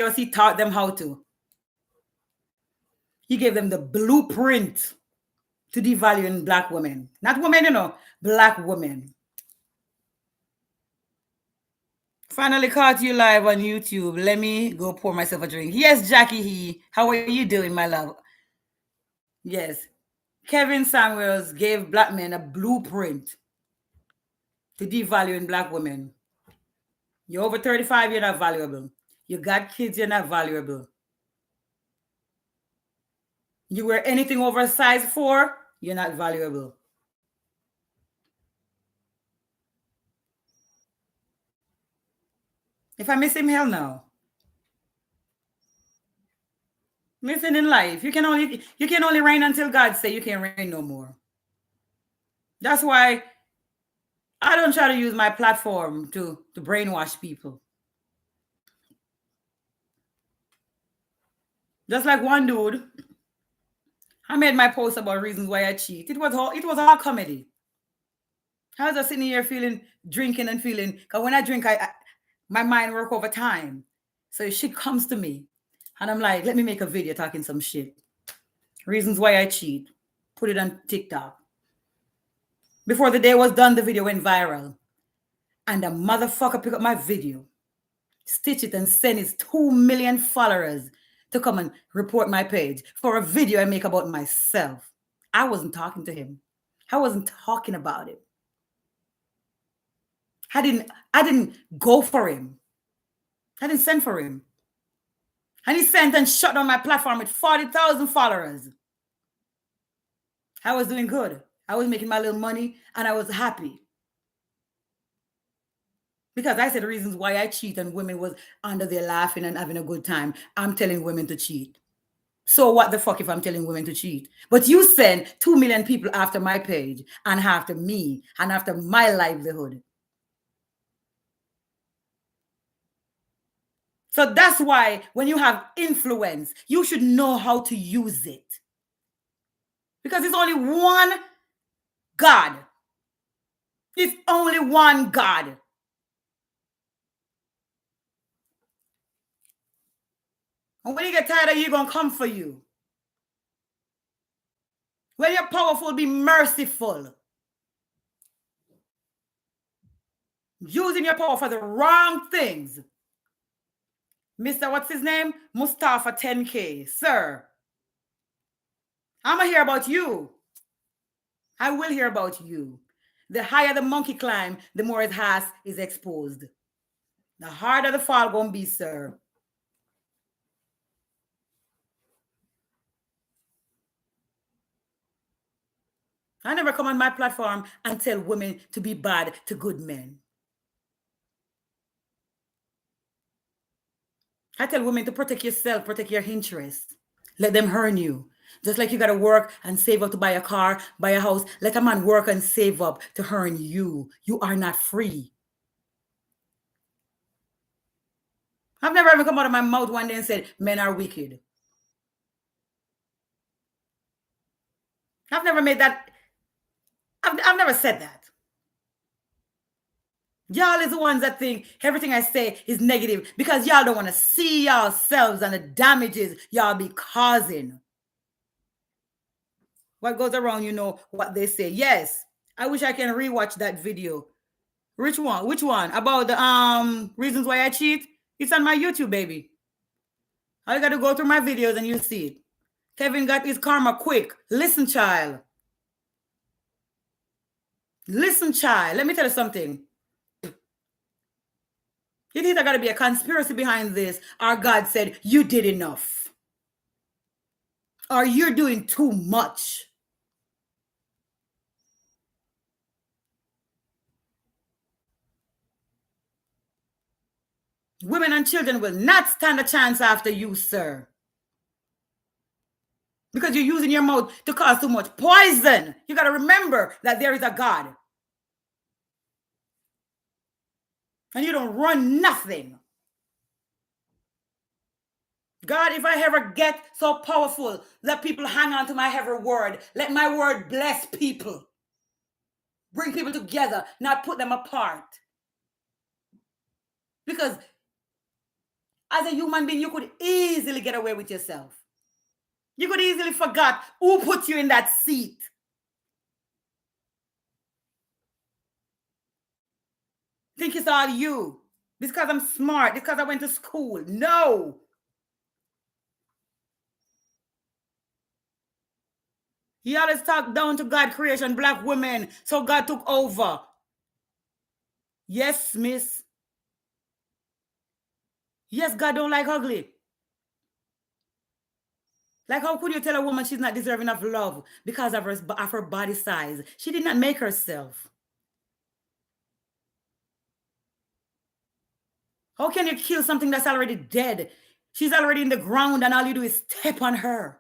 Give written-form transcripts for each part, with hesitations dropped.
else he taught them how to. He gave them the blueprint to devaluing black women. Not women, black women. Finally caught you live on YouTube. Let me go pour myself a drink. Yes, Jackie He. How are you doing, my love? Yes. Kevin Samuels gave black men a blueprint to devaluing black women. You're over 35, you're not valuable. You got kids, you're not valuable. You wear anything over size 4, you're not valuable. If I miss him, hell no. Listen, in life, you can only reign until God say you can't reign no more. That's why I don't try to use my platform to brainwash people. Just like one dude, I made my post about reasons why I cheat. It was all comedy. I was just sitting here drinking and feeling, because when I drink, my mind work over time. So shit comes to me. And I'm like, let me make a video talking some shit. Reasons why I cheat. Put it on TikTok. Before the day was done, the video went viral. And the motherfucker picked up my video, stitch it, and send his 2 million followers to come and report my page for a video I make about myself. I wasn't talking to him. I wasn't talking about it. I didn't go for him. I didn't send for him. And he sent and shut down my platform with 40,000 followers. I was doing good. I was making my little money and I was happy. Because I said the reasons why I cheat and women was under there laughing and having a good time. I'm telling women to cheat. So what the fuck if I'm telling women to cheat? But you send 2 million people after my page and after me and after my livelihood. So that's why when you have influence, you should know how to use it. Because it's only one God. It's only one God. And when you get tired of you, going to come for you. When you're powerful, be merciful. Using your power for the wrong things. Mr. What's his name? Mustafa 10K. Sir, I'm going to hear about you. I will hear about you. The higher the monkey climb, the more his ass is exposed. The harder the fall going to be, sir. I never come on my platform and tell women to be bad to good men. I tell women to protect yourself, protect your interests. Let them earn you. Just like you got to work and save up to buy a car, buy a house. Let a man work and save up to earn you. You are not free. I've never ever come out of my mouth one day and said, men are wicked. I've never made that. I've never said that. Y'all is the ones that think everything I say is negative because y'all don't want to see yourselves and the damages y'all be causing. What goes around, you know what they say. Yes, I wish I can rewatch that video. Which one? Which one? About the reasons why I cheat? It's on my YouTube, baby. I got to go through my videos and you see it. Kevin got his karma quick. Listen, child. Listen, child. Let me tell you something. You think there got to be a conspiracy behind this, or God said, you did enough. Or you're doing too much. Women and children will not stand a chance after you, sir. Because you're using your mouth to cause too much poison. You got to remember that there is a God. And you don't run nothing. God, if I ever get so powerful, let people hang on to my every word. Let my word bless people. Bring people together, not put them apart. Because As a human being, you could easily get away with yourself. You could easily forget who put you in that seat. Think it's all you. Because I'm smart, because I went to school. No. He always talked down to God creation, black women, so God took over. Yes, miss. Yes, God don't like ugly. Like, how could you tell a woman she's not deserving of love because of her body size? She did not make herself. How can you kill something that's already dead? She's already in the ground and all you do is step on her.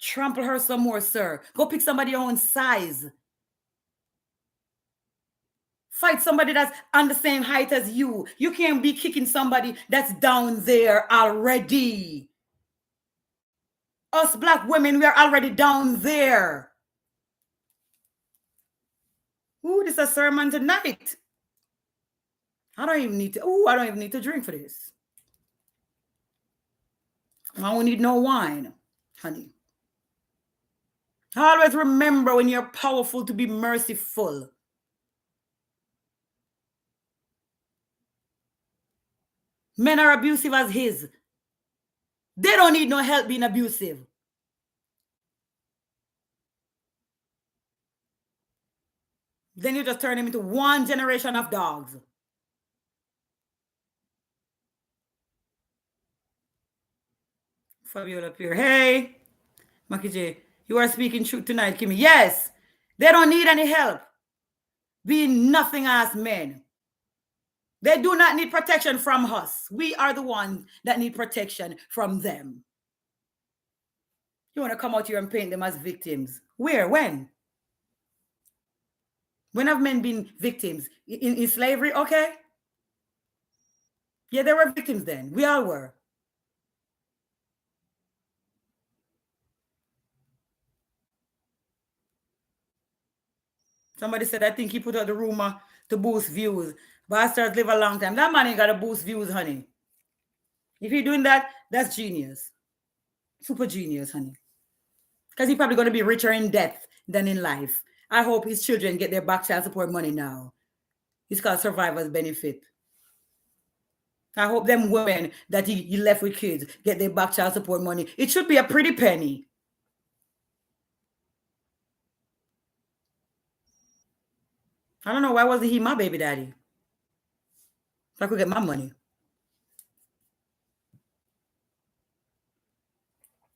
Trample her some more, sir. Go pick somebody your own size. Fight somebody that's on the same height as you. You can't be kicking somebody that's down there already. Us black women, we are already down there. Ooh, this is a sermon tonight. I don't even need to drink for this. I don't need no wine, honey. Always remember when you're powerful to be merciful. Men are abusive as his. They don't need no help being abusive. Then you just turn him into one generation of dogs. Fabiola Pierre. Hey, Maki J, you are speaking truth tonight, Kimmy. Yes, they don't need any help. Being nothing as men. They do not need protection from us. We are the ones that need protection from them. You want to come out here and paint them as victims? Where? When? When have men been victims? In slavery? Okay. Yeah, they were victims then. We all were. Somebody said, I think he put out the rumor to boost views. Bastards live a long time. That man ain't got to boost views, honey. If you're doing that, that's genius. Super genius, honey. Because he's probably going to be richer in death than in life. I hope his children get their back child support money now. It's called survivor's benefit. I hope them women that he left with kids get their back child support money. It should be a pretty penny. I don't know, why wasn't he my baby daddy? So I could get my money.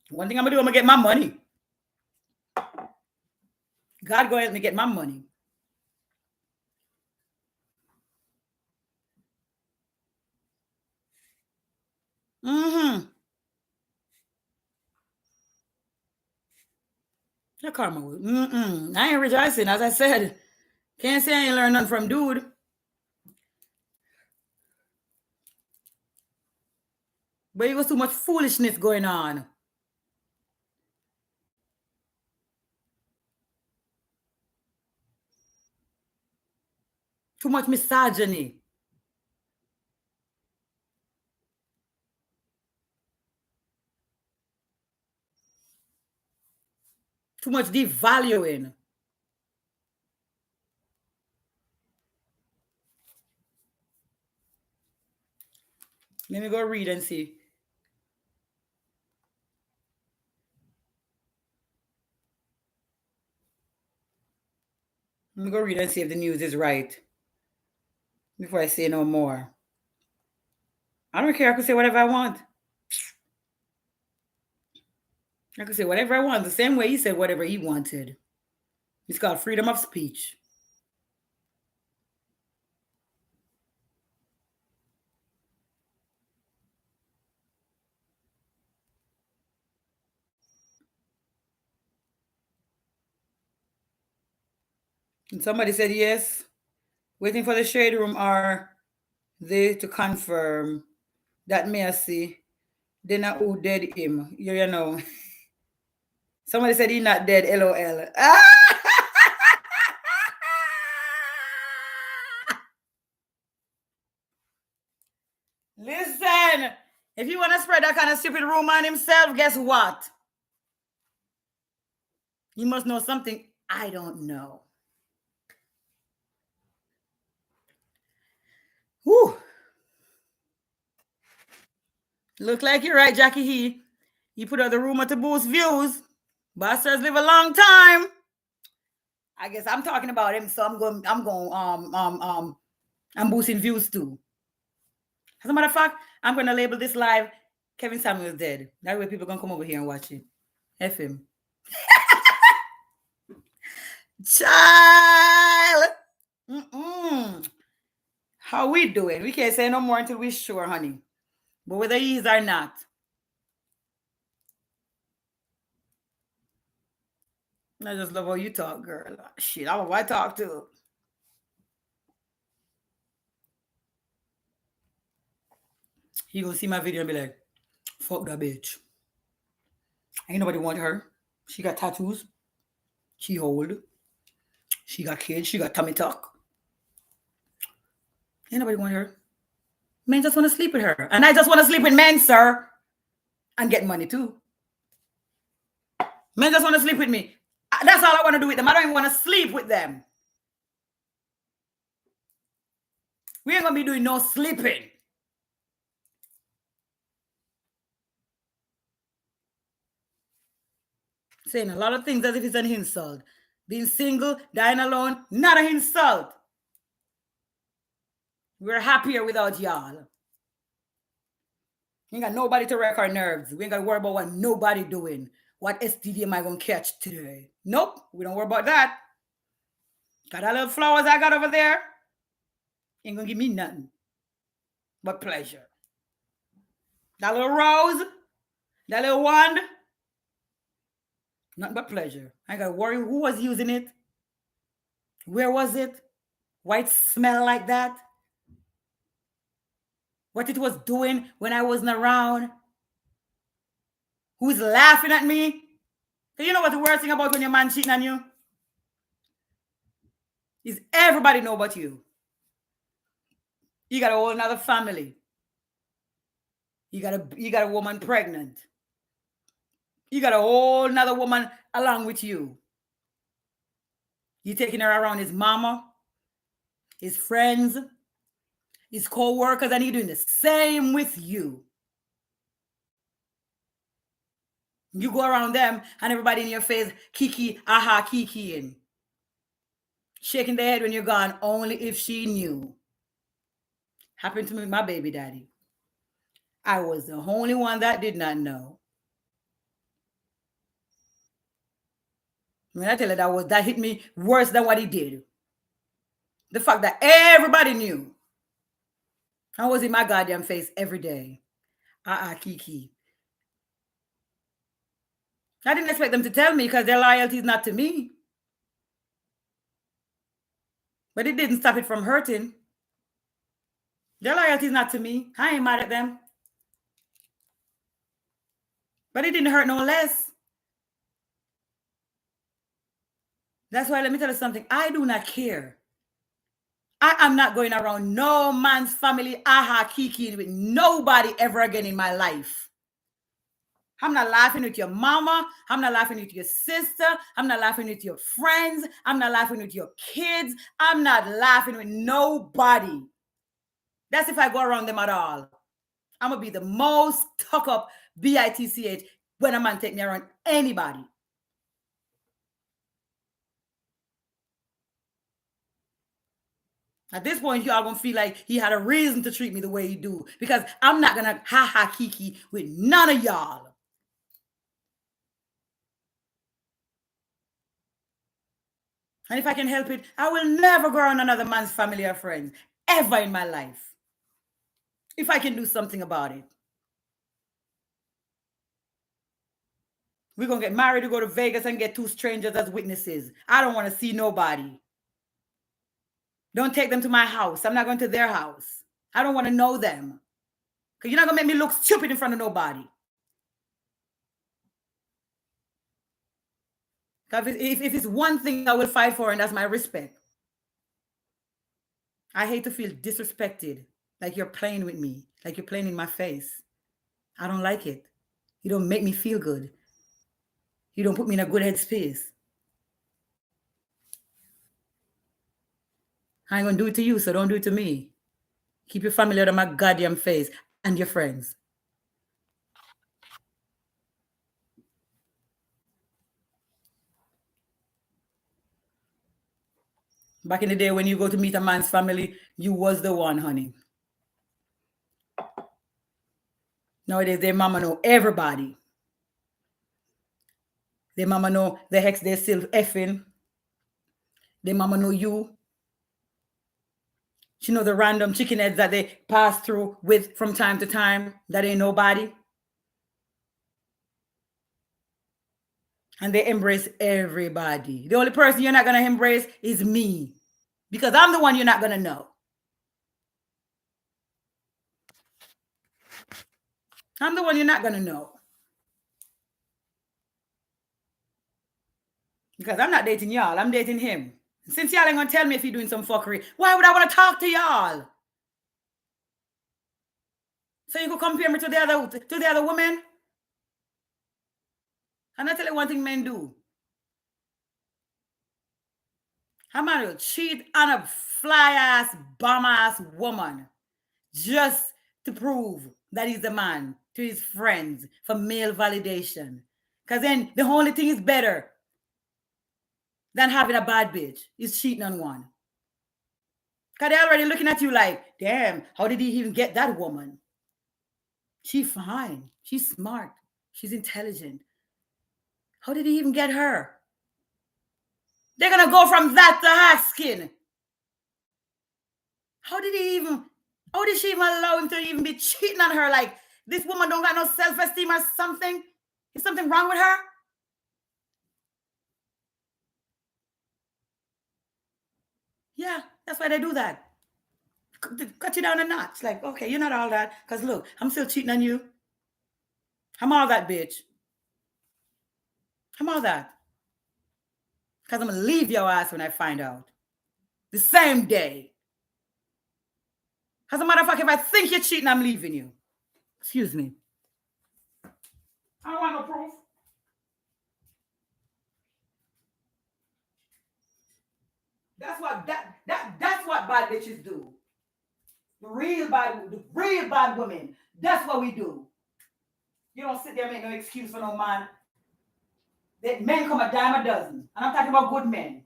One thing I'm gonna do, I'm gonna get my money. God go help me get my money. Mm-hmm. That karma. I ain't rejoicing, as I said. Can't say I ain't learned nothing from dude. But it was too much foolishness going on. Too much misogyny. Too much devaluing. Let me go read and see. Let me go read and see if the news is right before I say no more. I don't care. I can say whatever I want. I can say whatever I want, the same way he said whatever he wanted. It's called freedom of speech. And somebody said yes. Waiting for the shade room are they to confirm that may I see. They not who dead him. You know. Somebody said he not dead. LOL. Listen. If you want to spread that kind of stupid rumor on himself, guess what? You must know something I don't know. Whew. Look like you're right, Jackie He. You put out the rumor to boost views. Bastards live a long time. I guess I'm talking about him, so I'm boosting views too. As a matter of fact, I'm gonna label this live Kevin Samuels dead. That way people gonna come over here and watch it. F him. Child. How we doing? We can't say no more until we're sure, honey. But whether he is or not. I just love how you talk, girl. Shit, I love how I talk too. He gonna see my video and be like, fuck that bitch. Ain't nobody want her. She got tattoos. She old. She got kids. She got tummy tuck. Ain't nobody want her. Men just want to sleep with her. And I just want to sleep with men, sir. And get money too. Men just want to sleep with me. That's all I want to do with them. I don't even want to sleep with them. We ain't going to be doing no sleeping. Saying a lot of things as if it's an insult. Being single, dying alone, not an insult. We're happier without y'all. We ain't got nobody to wreck our nerves. We ain't got to worry about what nobody doing. What STD am I going to catch today? Nope, we don't worry about that. Got that little flowers I got over there. Ain't going to give me nothing but pleasure. That little rose, that little wand, nothing but pleasure. I got to worry who was using it. Where was it? Why it smell like that? What it was doing when I wasn't around? Who's laughing at me? So you know what the worst thing about when your man cheating on you? Is everybody know about you. You got a whole another family. You got a woman pregnant. You got a whole another woman along with you. You taking her around his mama, his friends, his co-workers, and he doing the same with you. You go around them and everybody in your face, kiki, aha, kikiing. Shaking their head when you're gone, only if she knew. Happened to me with my baby daddy. I was the only one that did not know. When I tell you that hit me worse than what he did. The fact that everybody knew. I was in my goddamn face every day. Kiki. I didn't expect them to tell me because their loyalty is not to me. But it didn't stop it from hurting. Their loyalty is not to me. I ain't mad at them. But it didn't hurt no less. That's why let me tell you something. I do not care. I am not going around no man's family, kiki with nobody ever again in my life. I'm not laughing with your mama. I'm not laughing with your sister. I'm not laughing with your friends. I'm not laughing with your kids. I'm not laughing with nobody. That's if I go around them at all. I'm going to be the most tuck up bitch when a man take me around anybody. At this point, y'all gonna feel like he had a reason to treat me the way he do because I'm not gonna kiki with none of y'all. And if I can help it, I will never go around another man's family or friends ever in my life. If I can do something about it. We're gonna get married to go to Vegas and get two strangers as witnesses. I don't want to see nobody. Don't take them to my house. I'm not going to their house. I don't want to know them. Because you're not going to make me look stupid in front of nobody. If it's one thing I will fight for, and that's my respect. I hate to feel disrespected, like you're playing with me, like you're playing in my face. I don't like it. You don't make me feel good. You don't put me in a good headspace. I ain't gonna do it to you, so don't do it to me. Keep your family out of my goddamn face and your friends. Back in the day when you go to meet a man's family, you was the one, honey. Nowadays, their mama know everybody. Their mama know the hex they still effing. Their mama know you. She know the random chicken heads that they pass through with from time to time. That ain't nobody. And they embrace everybody. The only person you're not going to embrace is me. Because I'm the one you're not going to know. I'm the one you're not going to know. Because I'm not dating y'all. I'm dating him. Since y'all ain't going to tell me if you're doing some fuckery, why would I want to talk to y'all? So you could compare me to the other woman? And I tell you one thing men do. A man will cheat on a fly-ass, bomb-ass woman just to prove that he's a man to his friends for male validation. Because then the only thing is better than having a bad bitch is cheating on one. Because they're already looking at you like, damn, how did he even get that woman? She's fine. She's smart. She's intelligent. How did he even get her? They're going to go from that to asking, how did she even allow him to even be cheating on her? Like, this woman don't got no self-esteem or something? Is something wrong with her? Yeah, that's why they do that. Cut you down a notch. Like, okay, you're not all that. Because look, I'm still cheating on you. I'm all that, bitch. I'm all that. Because I'm going to leave your ass when I find out. The same day. As a matter of fact, if I think you're cheating, I'm leaving you. Excuse me. I don't want no proof. That's what that's what bad bitches do. The real bad women. That's what we do. You don't sit there and make no excuse for no man. That men come a dime a dozen. And I'm talking about good men.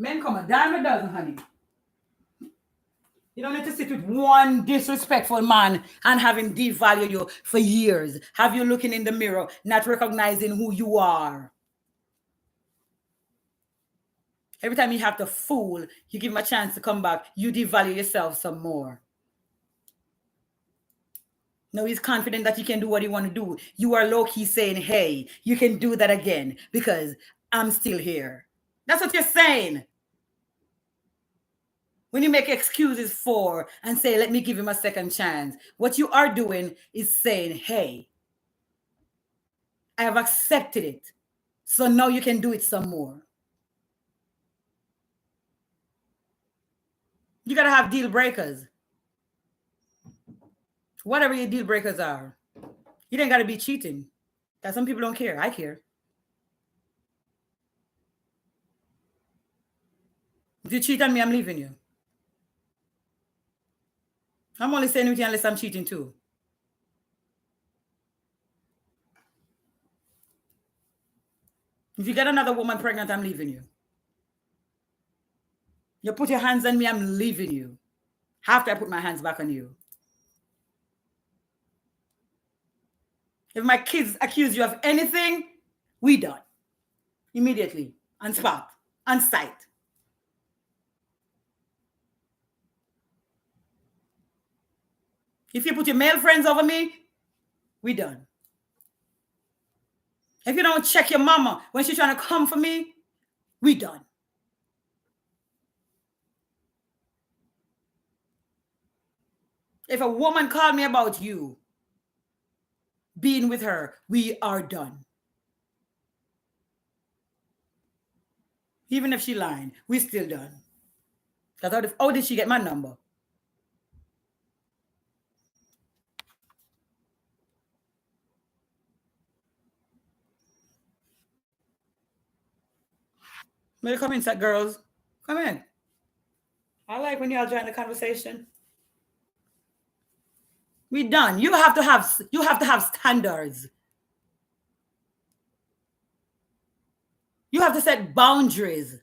Men come a dime a dozen, honey. You don't need to sit with one disrespectful man and have him devalue you for years. Have you looking in the mirror, not recognizing who you are. Every time you have to fool, you give him a chance to come back, you devalue yourself some more. No, he's confident that you can do what you want to do. You are low-key saying, hey, you can do that again because I'm still here. That's what you're saying. When you make excuses for and say, let me give him a second chance, what you are doing is saying, hey, I have accepted it. So now you can do it some more. You got to have deal breakers. Whatever your deal breakers are. You ain't got to be cheating. That some people don't care. I care. If you cheat on me, I'm leaving you. I'm only saying anything unless I'm cheating too. If you get another woman pregnant, I'm leaving you. You put your hands on me, I'm leaving you. After I put my hands back on you. If my kids accuse you of anything, we done. Immediately. On spot. On site. If you put your male friends over me, we done. If you don't check your mama when she's trying to come for me, we done. If a woman called me about you being with her, we are done. Even if she lying, we still done. Because how did she get my number? May come inside, girls. Come in. I like when y'all join the conversation. We done. You have to have standards. You have to set boundaries.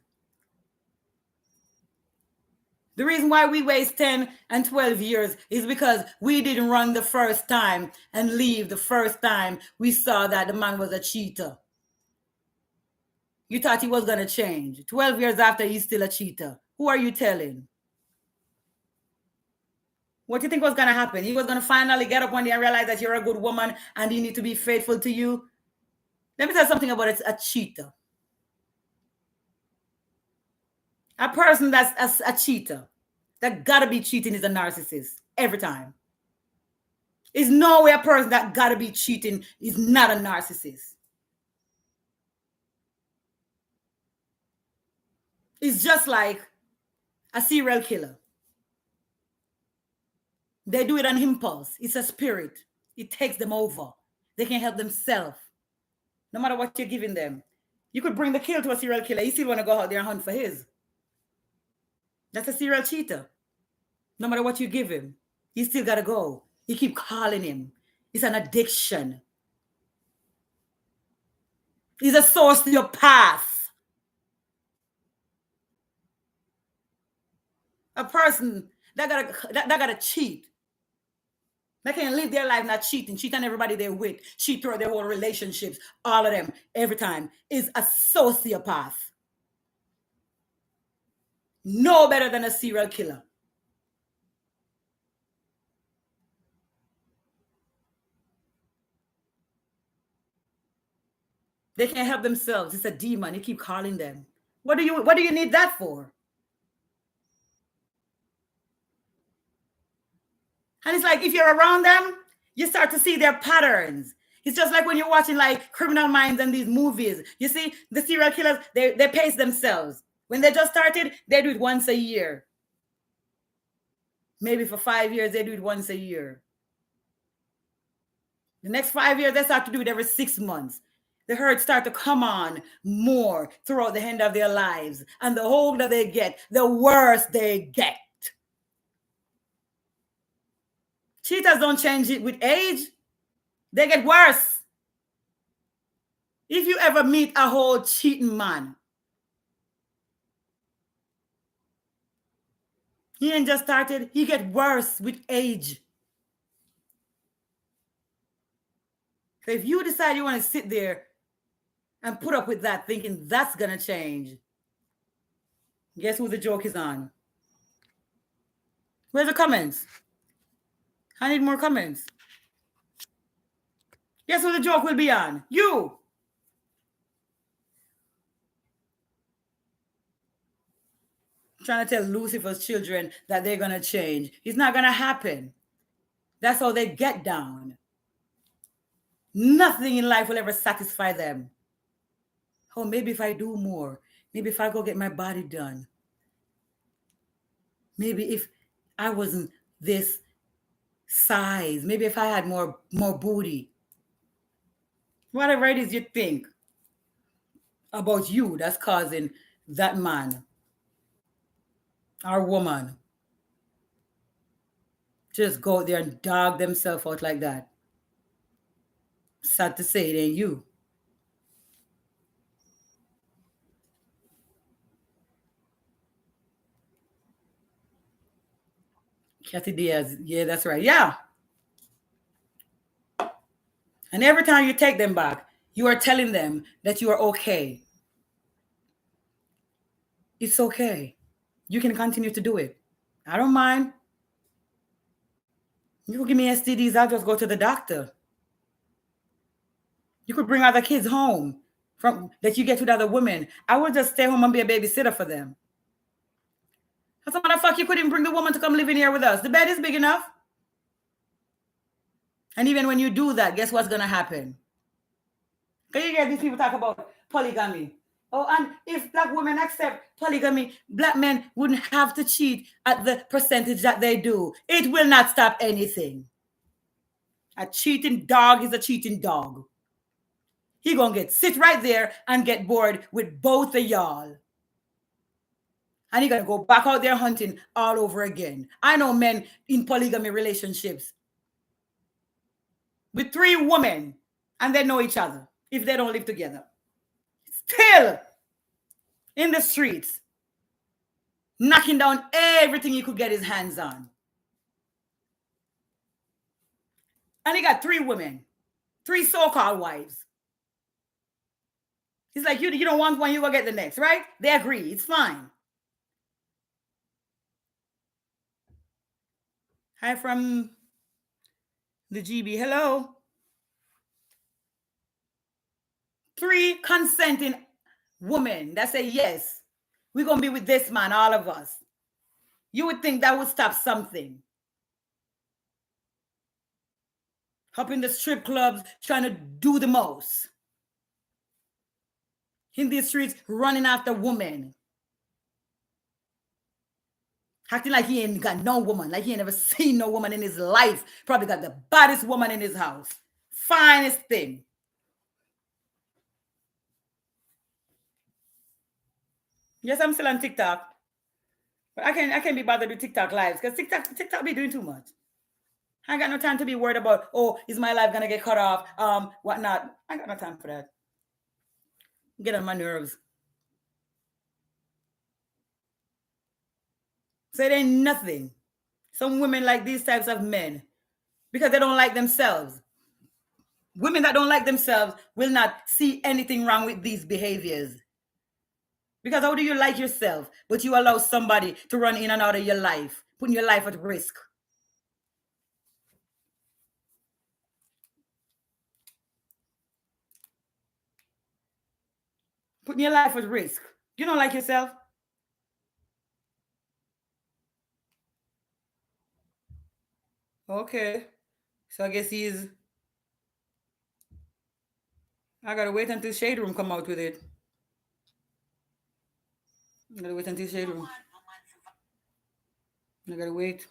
The reason why we waste 10 and 12 years is because we didn't run the first time and leave the first time we saw that the man was a cheater. You thought he was going to change. 12 years after, he's still a cheater. Who are you telling? What do you think was going to happen? He was going to finally get up one day and realize that you're a good woman and he need to be faithful to you. Let me tell you something about a cheater. A person that's a cheater, that gotta be cheating, is a narcissist every time. There's no way a person that gotta be cheating is not a narcissist. It's just like a serial killer. They do it on impulse. It's a spirit. It takes them over. They can't help themselves. No matter what you're giving them. You could bring the kill to a serial killer. He still want to go out there and hunt for his. That's a serial cheater. No matter what you give him, he still got to go. You keep calling him. It's an addiction. He's a sociopath. A person that gotta cheat. They can't live their life not cheating. Cheat on everybody they're with. Cheat throughout their whole relationships. All of them, every time, is a sociopath. No better than a serial killer. They can't help themselves. It's a demon. You keep calling them. What do you need that for? And it's like, if you're around them, you start to see their patterns. It's just like when you're watching like Criminal Minds and these movies. You see, the serial killers, they pace themselves. When they just started, they do it once a year. Maybe for 5 years, they do it once a year. The next 5 years, they start to do it every 6 months. The hurt start to come on more throughout the end of their lives. And the older they get, the worse they get. Cheaters don't change it with age. They get worse. If you ever meet a whole cheating man, he ain't just started, he get worse with age. So if you decide you want to sit there and put up with that thinking that's going to change, guess who the joke is on? Where's the comments? I need more comments. Guess who the joke will be on? You. Trying to tell Lucifer's children that they're going to change. It's not going to happen. That's how they get down. Nothing in life will ever satisfy them. Oh, maybe if I do more. Maybe if I go get my body done. Maybe if I wasn't this size. Maybe if I had more booty. Whatever it is you think about you that's causing that man or woman just go out there and dog themselves out like that. Sad to say, it ain't you. Kathy Diaz, yeah, that's right. Yeah. And every time you take them back, you are telling them that you are okay. It's okay. You can continue to do it. I don't mind. You could give me STDs, I'll just go to the doctor. You could bring other kids home from that you get with other women. I would just stay home and be a babysitter for them. That's a motherfucker, you couldn't bring the woman to come live in here with us. The bed is big enough. And even when you do that, guess what's gonna happen? Can you hear these people talk about polygamy? Oh, and if black women accept polygamy, black men wouldn't have to cheat at the percentage that they do. It will not stop anything. A cheating dog is a cheating dog. He gonna sit right there and get bored with both of y'all. And he gonna go back out there hunting all over again. I know men in polygamy relationships with 3 women and they know each other if they don't live together. Still in the streets, knocking down everything he could get his hands on. And he got 3 women, 3 so-called wives. He's like, you don't want one, you go get the next, right? They agree, it's fine. Hi from the GB, hello. 3 consenting women that say, yes, we're going to be with this man, all of us. You would think that would stop something. Up in the strip clubs, trying to do the most. In the streets, running after women. Acting like he ain't got no woman, like he ain't never seen no woman in his life. Probably got the baddest woman in his house. Finest thing. Yes, I'm still on TikTok. But I can't be bothered with TikTok lives because TikTok be doing too much. I ain't got no time to be worried about, oh, is my life gonna get cut off? Whatnot. I got no time for that. Get on my nerves. So it ain't nothing. Some women like these types of men because they don't like themselves. Women that don't like themselves will not see anything wrong with these behaviors. Because how do you like yourself, but you allow somebody to run in and out of your life, putting your life at risk? Putting your life at risk. You don't like yourself? Okay. So I guess I gotta wait until Shade Room come out with it. I gotta wait until Shade Room. I gotta wait.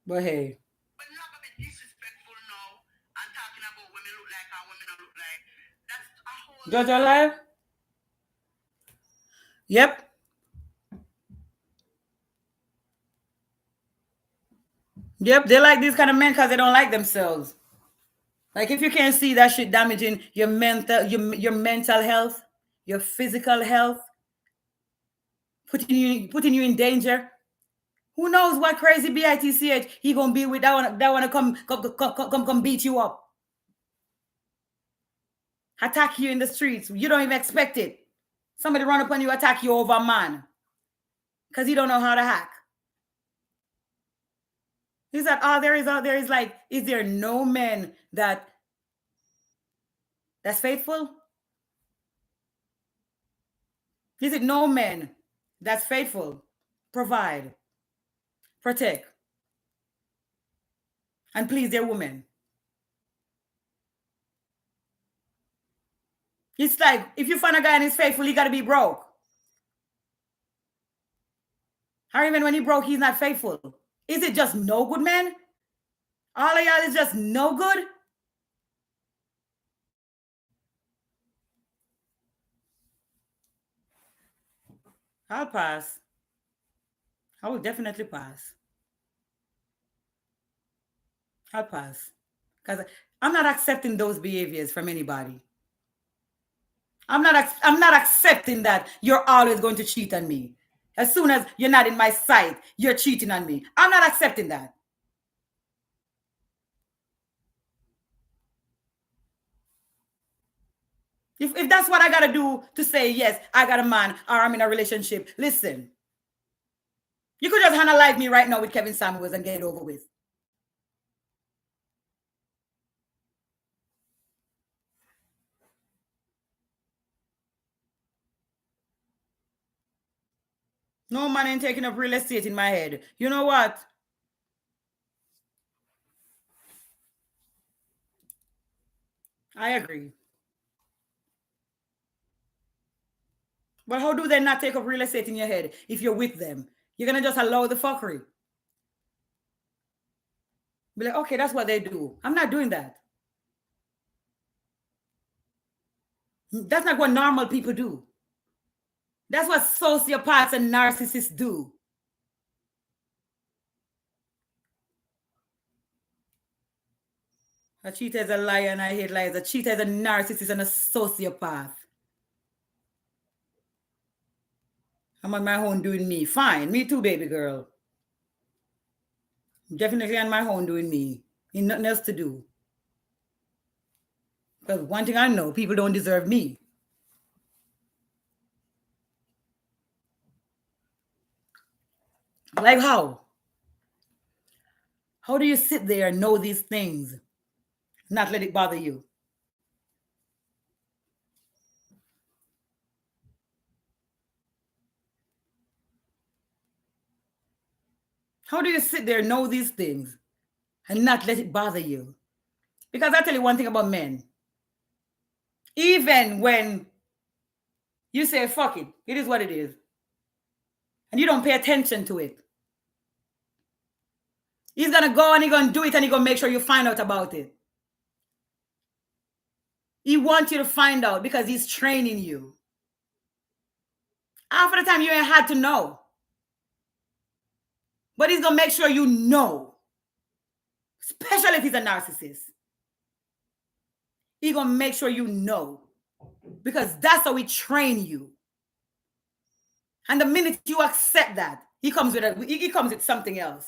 But hey. But you're not gonna be disrespectful now and talking about women look like how women don't look like. That's a whole Judge alive? Yep. Yep, they like these kind of men because they don't like themselves. Like if you can't see that shit damaging your mental health, your physical health, putting you in danger. Who knows what crazy bitch he gonna be with that wanna come beat you up, attack you in the streets. You don't even expect it. Somebody run up on you, attack you over a man because he don't know how to hack. Is that all there is out there? Is like, is there no man that's faithful? Is it no man that's faithful? Provide, protect, and please their women. It's like if you find a guy and he's faithful, he gotta be broke. Or even when he broke, he's not faithful. Is it just no good man? All of y'all is just no good? I'll pass. I will definitely pass. I'll pass. Because I'm not accepting those behaviors from anybody. I'm not accepting that you're always going to cheat on me. As soon as you're not in my sight, you're cheating on me. I'm not accepting that. If that's what I gotta do to say, yes, I got a man or I'm in a relationship, listen. You could just analyze me right now with Kevin Samuels and get it over with. No man ain't taking up real estate in my head. You know what? I agree. But how do they not take up real estate in your head if you're with them? You're gonna just allow the fuckery. Be like, okay, that's what they do. I'm not doing that. That's not what normal people do. That's what sociopaths and narcissists do. A cheater is a liar and I hate liars. A cheater is a narcissist and a sociopath. I'm on my own doing me. Fine. Me too, baby girl. Definitely on my own doing me. Ain't nothing else to do. Because one thing I know, people don't deserve me. Like how? How do you sit there and know these things, not let it bother you? How do you sit there and know these things and not let it bother you? Because I tell you one thing about men. Even when you say, fuck it, it is what it is, and you don't pay attention to it, he's going to go and he's going to do it and he's going to make sure you find out about it. He wants you to find out because he's training you. Half of the time you ain't had to know. But he's going to make sure you know. Especially if he's a narcissist. He's going to make sure you know. Because that's how he train you. And the minute you accept that, he comes with something else.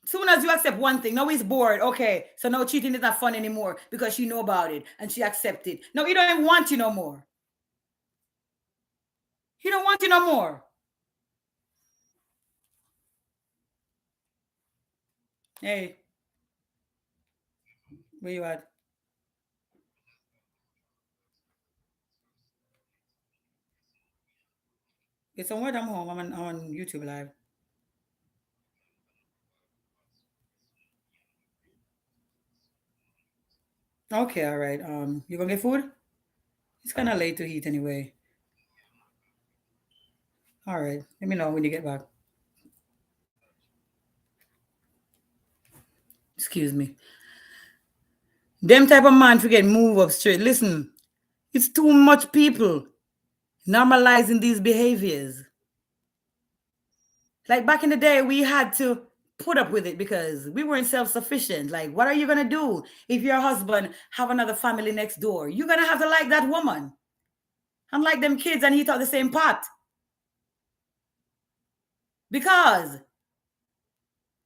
Soon as you accept one thing, now he's bored. Okay, so now cheating is not fun anymore because she know about it and she accepted. No, he don't even want you no more. He don't want you no more. Hey, where you at? It's somewhere I'm home. I'm on YouTube live. Okay, all right. You gonna get food? It's kind of late to eat anyway. All right. Let me know when you get back. Excuse me. Them type of man forget move up straight. Listen, it's too much people normalizing these behaviors. Like back in the day, we had to put up with it because we weren't self-sufficient. Like, what are you gonna do if your husband have another family next door? You're gonna have to like that woman. Unlike them kids and eat out the same pot. Because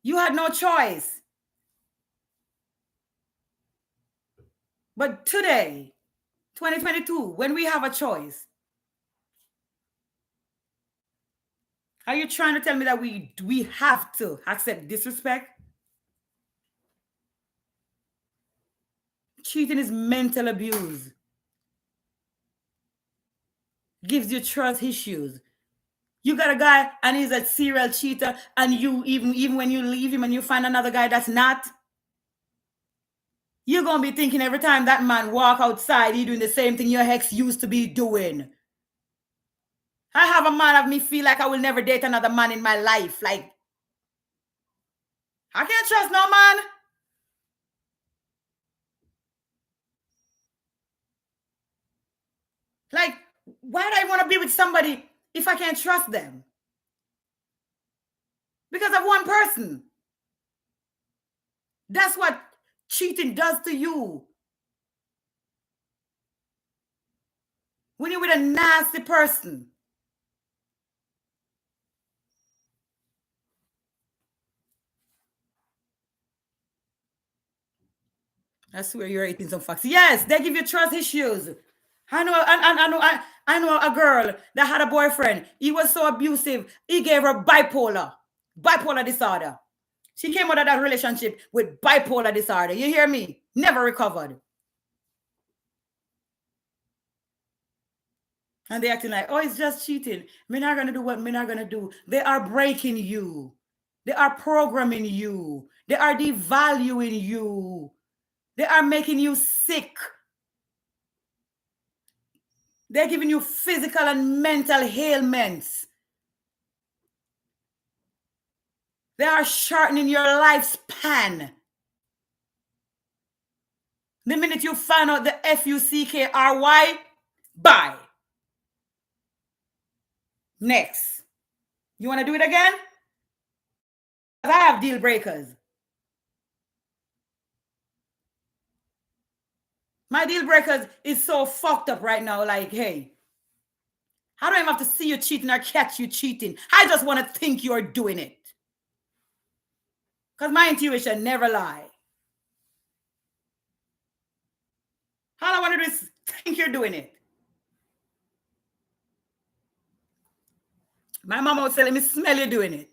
you had no choice. But today, 2022, when we have a choice, are you trying to tell me that we have to accept disrespect? Cheating is mental abuse. Gives you trust issues. You got a guy and he's a serial cheater, and you even when you leave him and you find another guy that's not, you're gonna be thinking every time that man walk outside, he doing the same thing your ex used to be doing. I have a man of me feel like I will never date another man in my life. Like, I can't trust no man. Like, why do I want to be with somebody if I can't trust them? Because of one person. That's what cheating does to you. When you're with a nasty person. I swear you're eating some facts. Yes, they give you trust issues. I know a girl that had a boyfriend. He was so abusive. He gave her bipolar disorder. She came out of that relationship with bipolar disorder. You hear me? Never recovered. And they acting like, oh, it's just cheating. Men are gonna do what men are gonna do. They are breaking you. They are programming you. They are devaluing you. They are making you sick. They're giving you physical and mental ailments. They are shortening your lifespan. The minute you find out the FUCKRY, bye. Next. You want to do it again? I have deal breakers. My deal breakers is so fucked up right now. Like, hey, I don't even have to see you cheating or catch you cheating. I just want to think you're doing it. Because my intuition never lie. All I want to do is think you're doing it. My mama would say, let me smell you doing it.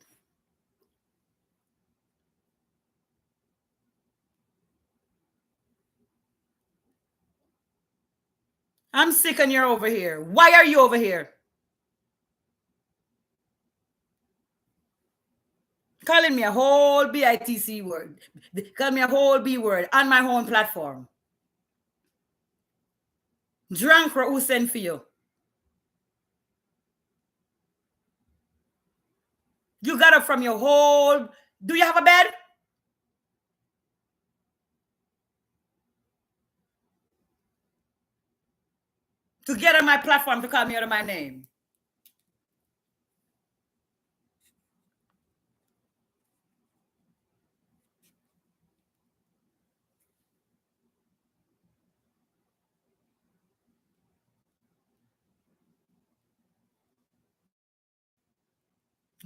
I'm sick and you're over here. Why are you over here? Calling me a whole BITC word. Call me a whole B word on my own platform. Drunk or who sent for you? You got up from your whole... Do you have a bed? To get on my platform to call me out of my name.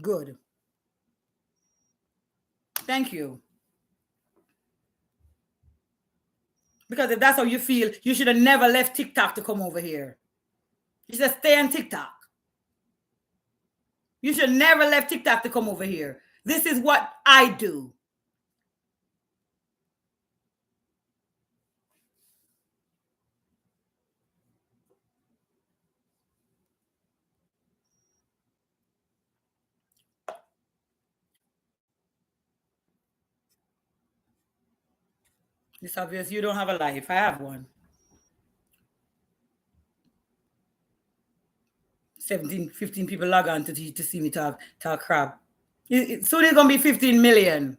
Good. Thank you. Because if that's how you feel, you should have never left TikTok to come over here. You should stay on TikTok. You should never left TikTok to come over here. This is what I do. It's obvious you don't have a life. I have one. 17, 15 people log on to see me talk crap. Soon it's going to be 15 million.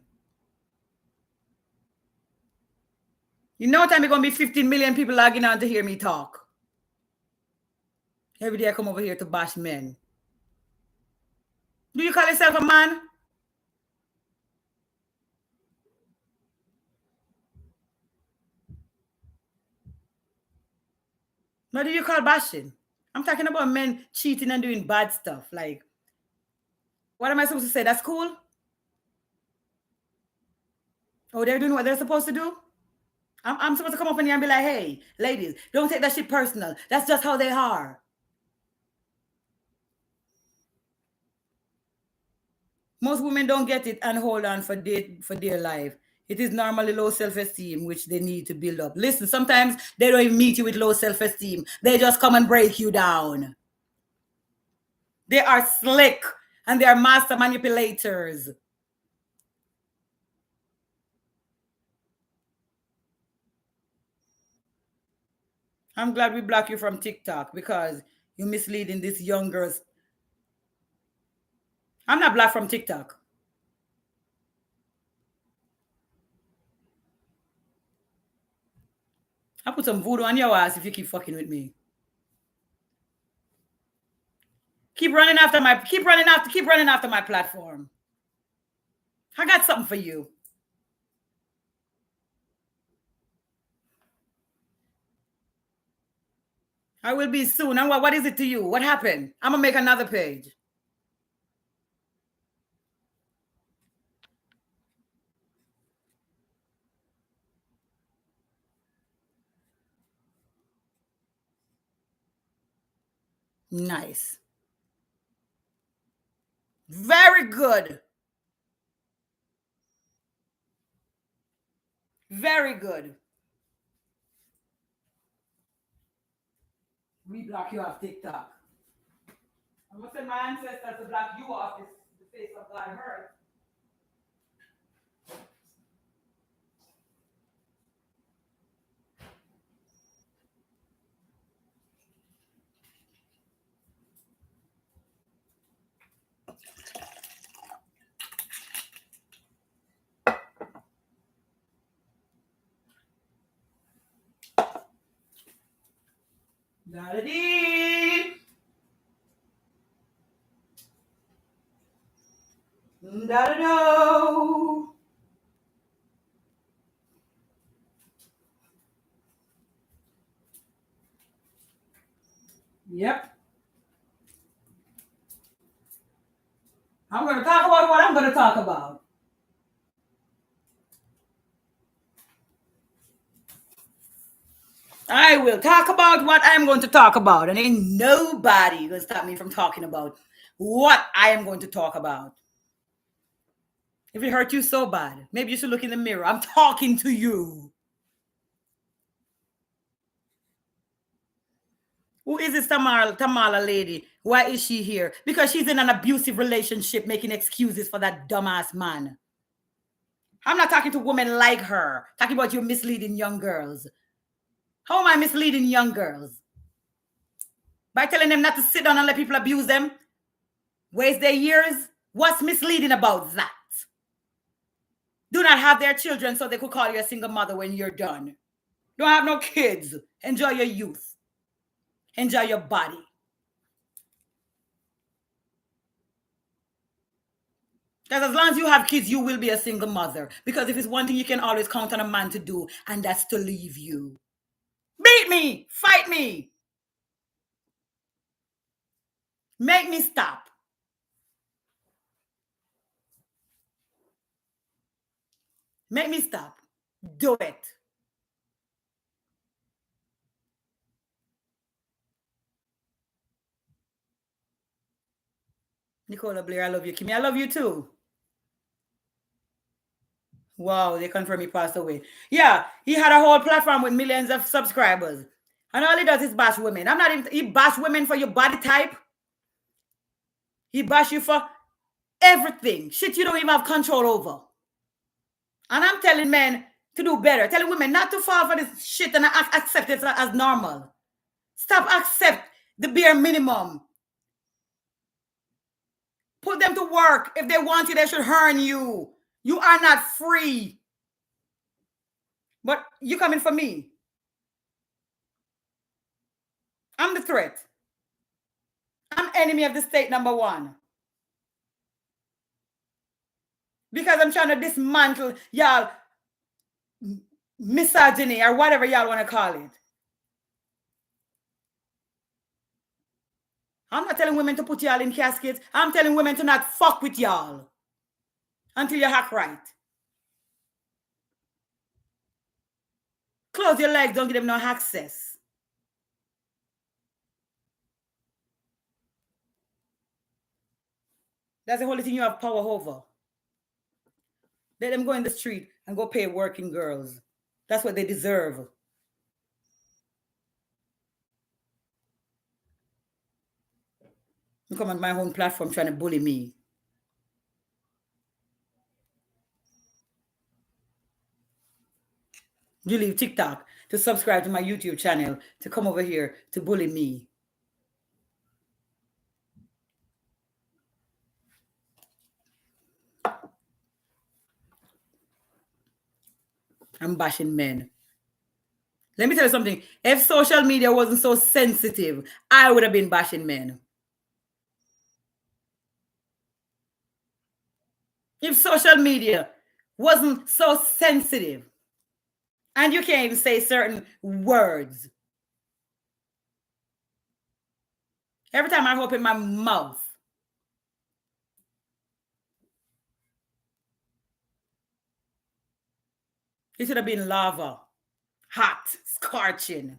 You know what time it's going to be 15 million people logging on to hear me talk. Every day I come over here to bash men. Do you call yourself a man? What do you call bashing? I'm talking about men cheating and doing bad stuff. Like, what am I supposed to say? That's cool? Oh, they're doing what they're supposed to do? I'm supposed to come up in here and be like, hey, ladies, don't take that shit personal. That's just how they are. Most women don't get it and hold on for their life. It is normally low self-esteem, which they need to build up. Listen, sometimes they don't even meet you with low self-esteem. They just come and break you down. They are slick and they are master manipulators. I'm glad we block you from TikTok because you're misleading these young girls. I'm not blocked from TikTok. I'll put some voodoo on your ass if you keep fucking with me. Keep running after my platform. I got something for you. I will be soon. And what is it to you? What happened? I'm gonna make another page. Nice. Very good. Very good. We block you off TikTok. I'm gonna send my ancestors to block you off the face of God earth. Da-da-dee. Da-da-do. Yep. I'm going to talk about what I'm going to talk about. I will talk about what I'm going to talk about, and ain't nobody going to stop me from talking about what I am going to talk about. If it hurt you so bad, maybe you should look in the mirror. I'm talking to you. Who is this Tamala lady? Why is she here? Because she's in an abusive relationship making excuses for that dumbass man. I'm not talking to women like her. Talking about you misleading young girls. How am I misleading young girls? By telling them not to sit down and let people abuse them? Waste their years? What's misleading about that? Do not have their children so they could call you a single mother when you're done. Don't have no kids. Enjoy your youth. Enjoy your body. Because as long as you have kids, you will be a single mother. Because if it's one thing you can always count on a man to do, and that's to leave you. Beat me. Fight me. Make me stop. Make me stop. Do it. Nicola Blair, I love you. Kimmy, I love you too. Wow, they confirm he passed away. Yeah, he had a whole platform with millions of subscribers. And all he does is bash women. I'm not even, he bash women for your body type. He bash you for everything. Shit you don't even have control over. And I'm telling men to do better. Telling women not to fall for this shit and accept it as normal. Stop accept the bare minimum. Put them to work. If they want you, they should earn you. You are not free. But you coming for me. I'm the threat. I'm enemy of the state #1. Because I'm trying to dismantle y'all misogyny or whatever y'all want to call it. I'm not telling women to put y'all in caskets. I'm telling women to not fuck with y'all until you hack right. Close your legs, don't give them no access. That's the only thing you have power over. Let them go in the street and go pay working girls. That's what they deserve. You come on my own platform trying to bully me. You leave TikTok to subscribe to my YouTube channel to come over here to bully me. I'm bashing men. Let me tell you something. If social media wasn't so sensitive, I would have been bashing men. If social media wasn't so sensitive, and you can't even say certain words. Every time I open my mouth, it should have been lava, hot, scorching,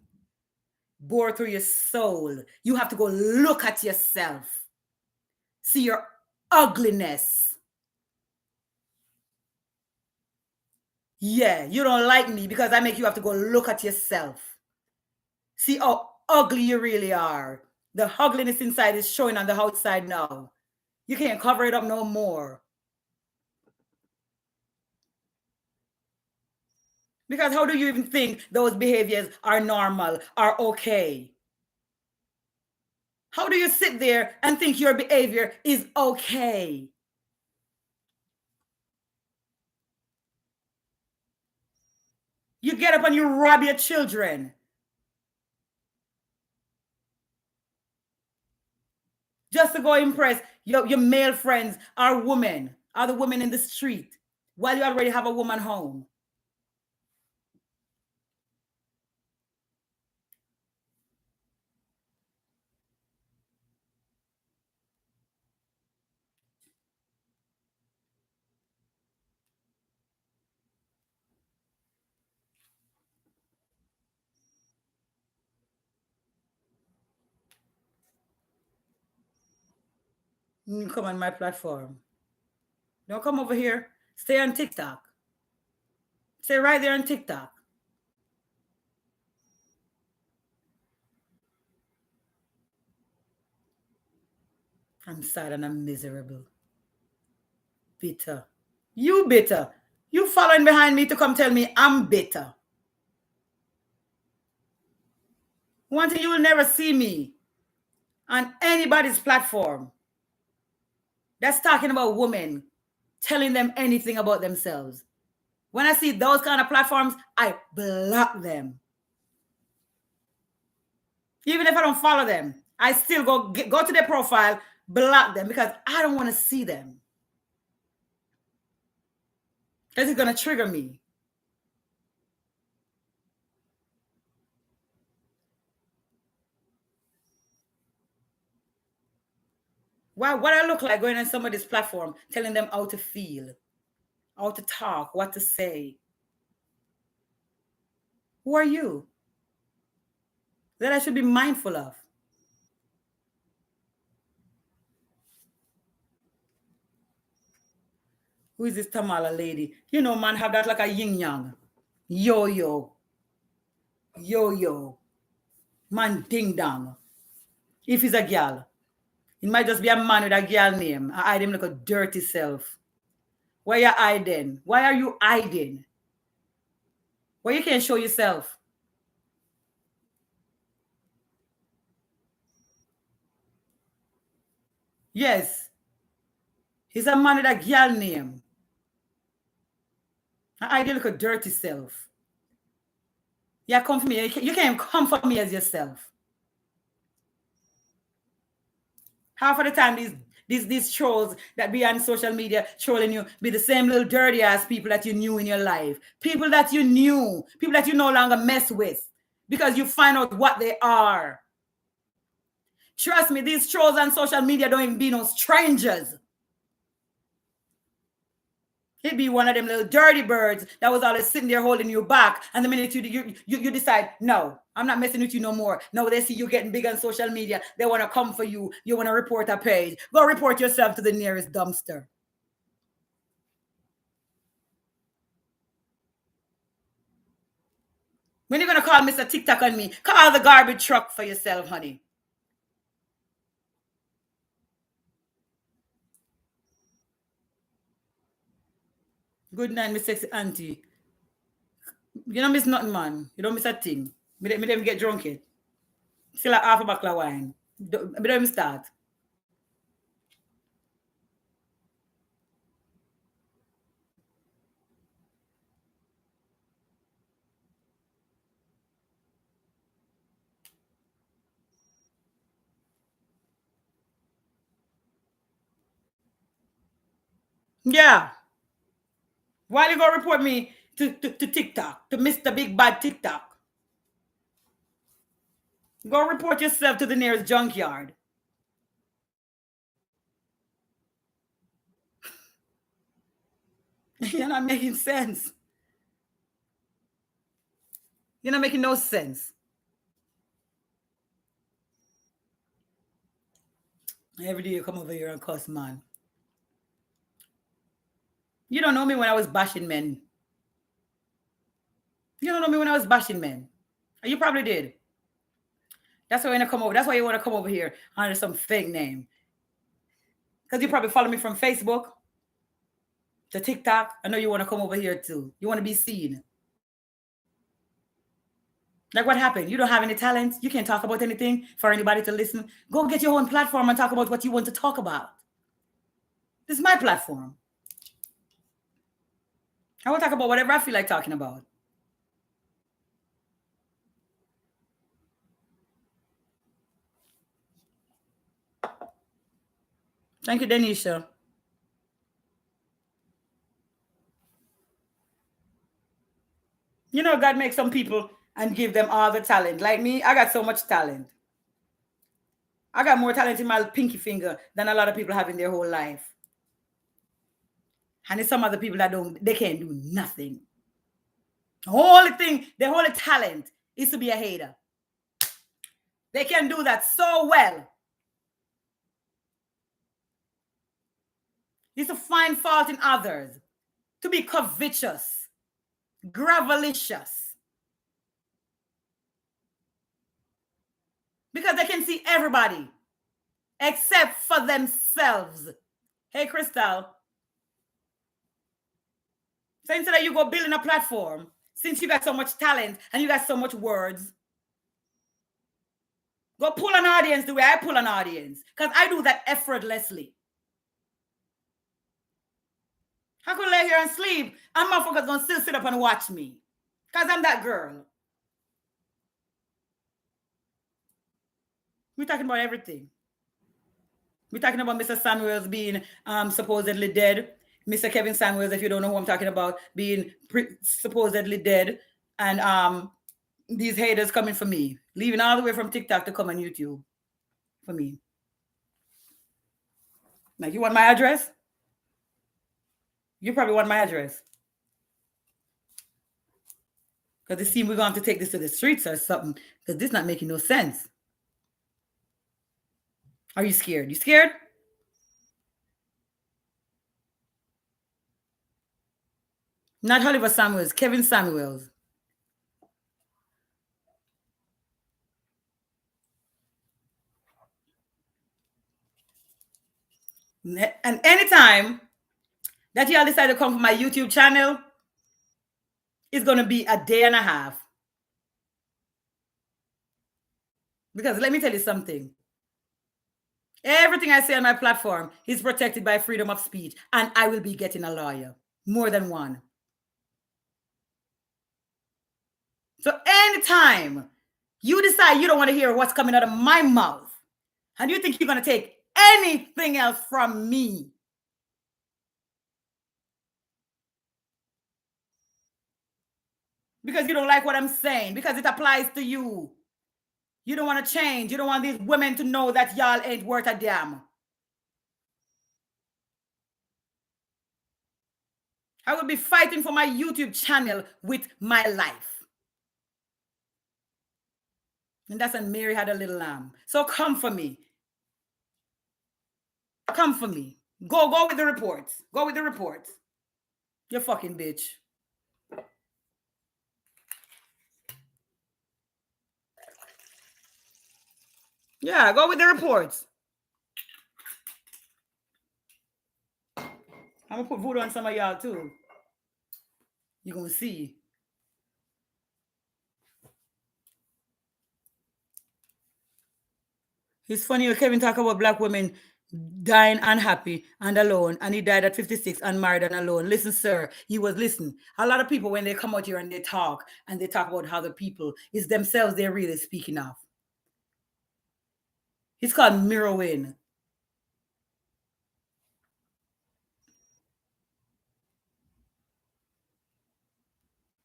bore through your soul. You have to go look at yourself, see your ugliness. Yeah, you don't like me because I make you have to go look at yourself. See how ugly you really are. The ugliness inside is showing on the outside now. You can't cover it up no more. Because how do you even think those behaviors are normal, are okay? How do you sit there and think your behavior is okay? You get up and you rob your children. just to go impress your male friends or women, or the women in the street, while you already have a woman home. Come on my platform. Don't come over here. Stay on TikTok. Stay right there on TikTok. I'm sad and I'm miserable. Bitter. You bitter. You following behind me to come tell me I'm bitter. One thing, you will never see me on anybody's platform that's talking about women, telling them anything about themselves. When I see those kind of platforms, I block them. Even if I don't follow them, I still go to their profile, block them, because I don't want to see them. Because it's going to trigger me. Why? What I look like going on somebody's platform, telling them how to feel, how to talk, what to say. Who are you that I should be mindful of? Who is this Tamala lady? You know, man, have that like a yin yang. Yo yo. Yo yo. Man ding dong. If he's a girl, it might just be a man with a girl name. I hide him like a dirty self. Why you hiding? Why are you hiding? Why you can't show yourself? Yes. He's a man with a girl name. I hide you like a dirty self. Yeah, come for me. You can't come for me as yourself. Half of the time, these trolls that be on social media trolling you be the same little dirty ass people that you knew in your life. People that you knew, people that you no longer mess with because you find out what they are. Trust me, these trolls on social media don't even be no strangers. He'd be one of them little dirty birds that was always sitting there holding you back. And the minute you decide, no, I'm not messing with you no more. No, they see you getting big on social media. They want to come for you. You want to report a page. Go report yourself to the nearest dumpster. When you're going to call Mr. TikTok on me, call the garbage truck for yourself, honey. Good night, Miss Sexy Auntie. You don't miss nothing, man. You don't miss a thing. Me don't even get drunk yet. Still like half a bottle of wine. Me don't even start. Yeah. Why you go report me to TikTok, to Mr. Big Bad TikTok? Go report yourself to the nearest junkyard. You're not making sense. You're not making no sense. Every day you come over here and cuss, man. You don't know me when I was bashing men. You don't know me when I was bashing men. You probably did. That's why you want to come over. That's why you want to come over here under some fake name. Because you probably follow me from Facebook to TikTok. I know you want to come over here too. You want to be seen. Like what happened? You don't have any talent. You can't talk about anything for anybody to listen. Go get your own platform and talk about what you want to talk about. This is my platform. I will talk about whatever I feel like talking about. Thank you, Denisha. You know, God makes some people and give them all the talent. Like me, I got so much talent. I got more talent in my pinky finger than a lot of people have in their whole life. And there's some other people that they can't do nothing. The only thing, the only talent is to be a hater. They can do that so well. Is to find fault in others, to be covetous, gravelicious. Because they can see everybody except for themselves. Hey, Crystal. So instead of you go building a platform, since you got so much talent and you got so much words, go pull an audience the way I pull an audience. Because I do that effortlessly. I could lay here and sleep, and motherfuckers gonna still sit up and watch me. Because I'm that girl. We're talking about everything. We're talking about Mr. Samuels being supposedly dead. Mr. Kevin Samuels, if you don't know who I'm talking about, being supposedly dead. And these haters coming for me, leaving all the way from TikTok to come on YouTube for me. Like, you want my address? You probably want my address. Because it seems we're going to take this to the streets or something. Because this not making no sense. Are you scared? You scared? Not Oliver Samuels, Kevin Samuels. And anytime that y'all decide to come from my YouTube channel, it's going to be a day and a half. Because let me tell you something. Everything I say on my platform is protected by freedom of speech. And I will be getting a lawyer. More than one. So anytime you decide you don't want to hear what's coming out of my mouth, and you think you're going to take anything else from me, because you don't like what I'm saying, because it applies to you. You don't want to change. You don't want these women to know that y'all ain't worth a damn. I will be fighting for my YouTube channel with my life. And that's when Mary had a little lamb. So come for me. Come for me. Go with the reports. Go with the reports. You fucking bitch. Yeah, go with the reports. I'm gonna put voodoo on some of y'all too. You're gonna see. It's funny when Kevin talk about black women dying unhappy and alone, and he died at 56 unmarried and alone. Listen, sir, he was listening. A lot of people, when they come out here and they talk about how the people, it's themselves they're really speaking of. It's called mirroring.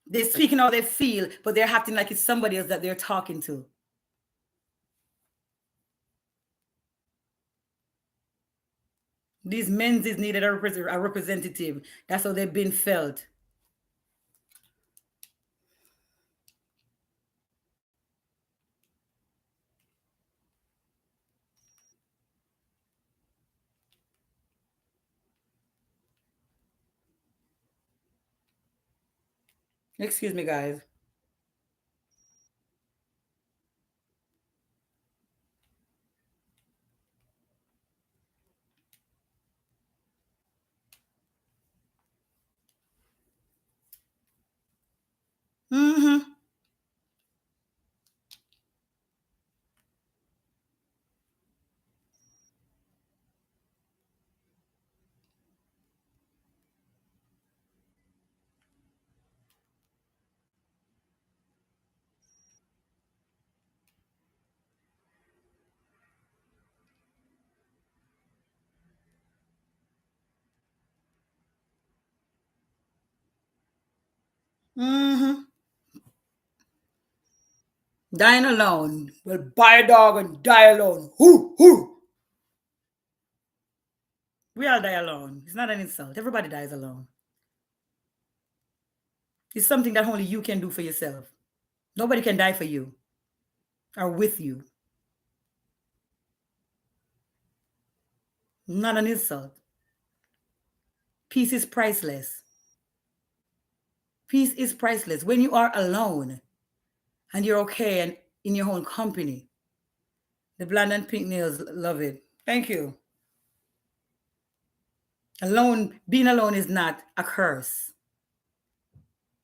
They're speaking how they feel, but they're acting like it's somebody else that they're talking to. These men's is needed a representative. That's how they've been felt. Excuse me, guys. Mm-hmm. Mm-hmm. Dying alone. Well, buy a dog and die alone. Whoo, whoo. We all die alone. It's not an insult. Everybody dies alone. It's something that only you can do for yourself. Nobody can die for you or with you. Not an insult. Peace is priceless. Peace is priceless. When you are alone and you're okay and in your own company, the blonde and pink nails love it. Thank you. Alone, being alone is not a curse,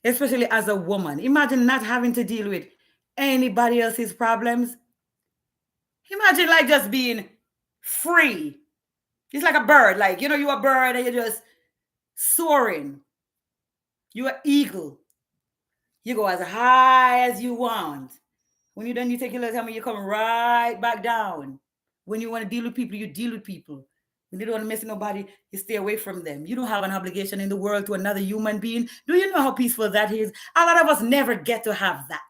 especially as a woman. Imagine not having to deal with anybody else's problems. Imagine like just being free. It's like a bird. Like, you're a bird and you're just soaring. You're an eagle. You go as high as you want. When you're done, you take your little time and you come right back down. When you want to deal with people, you deal with people. When you don't want to mess with nobody, you stay away from them. You don't have an obligation in the world to another human being. Do you know how peaceful that is? A lot of us never get to have that.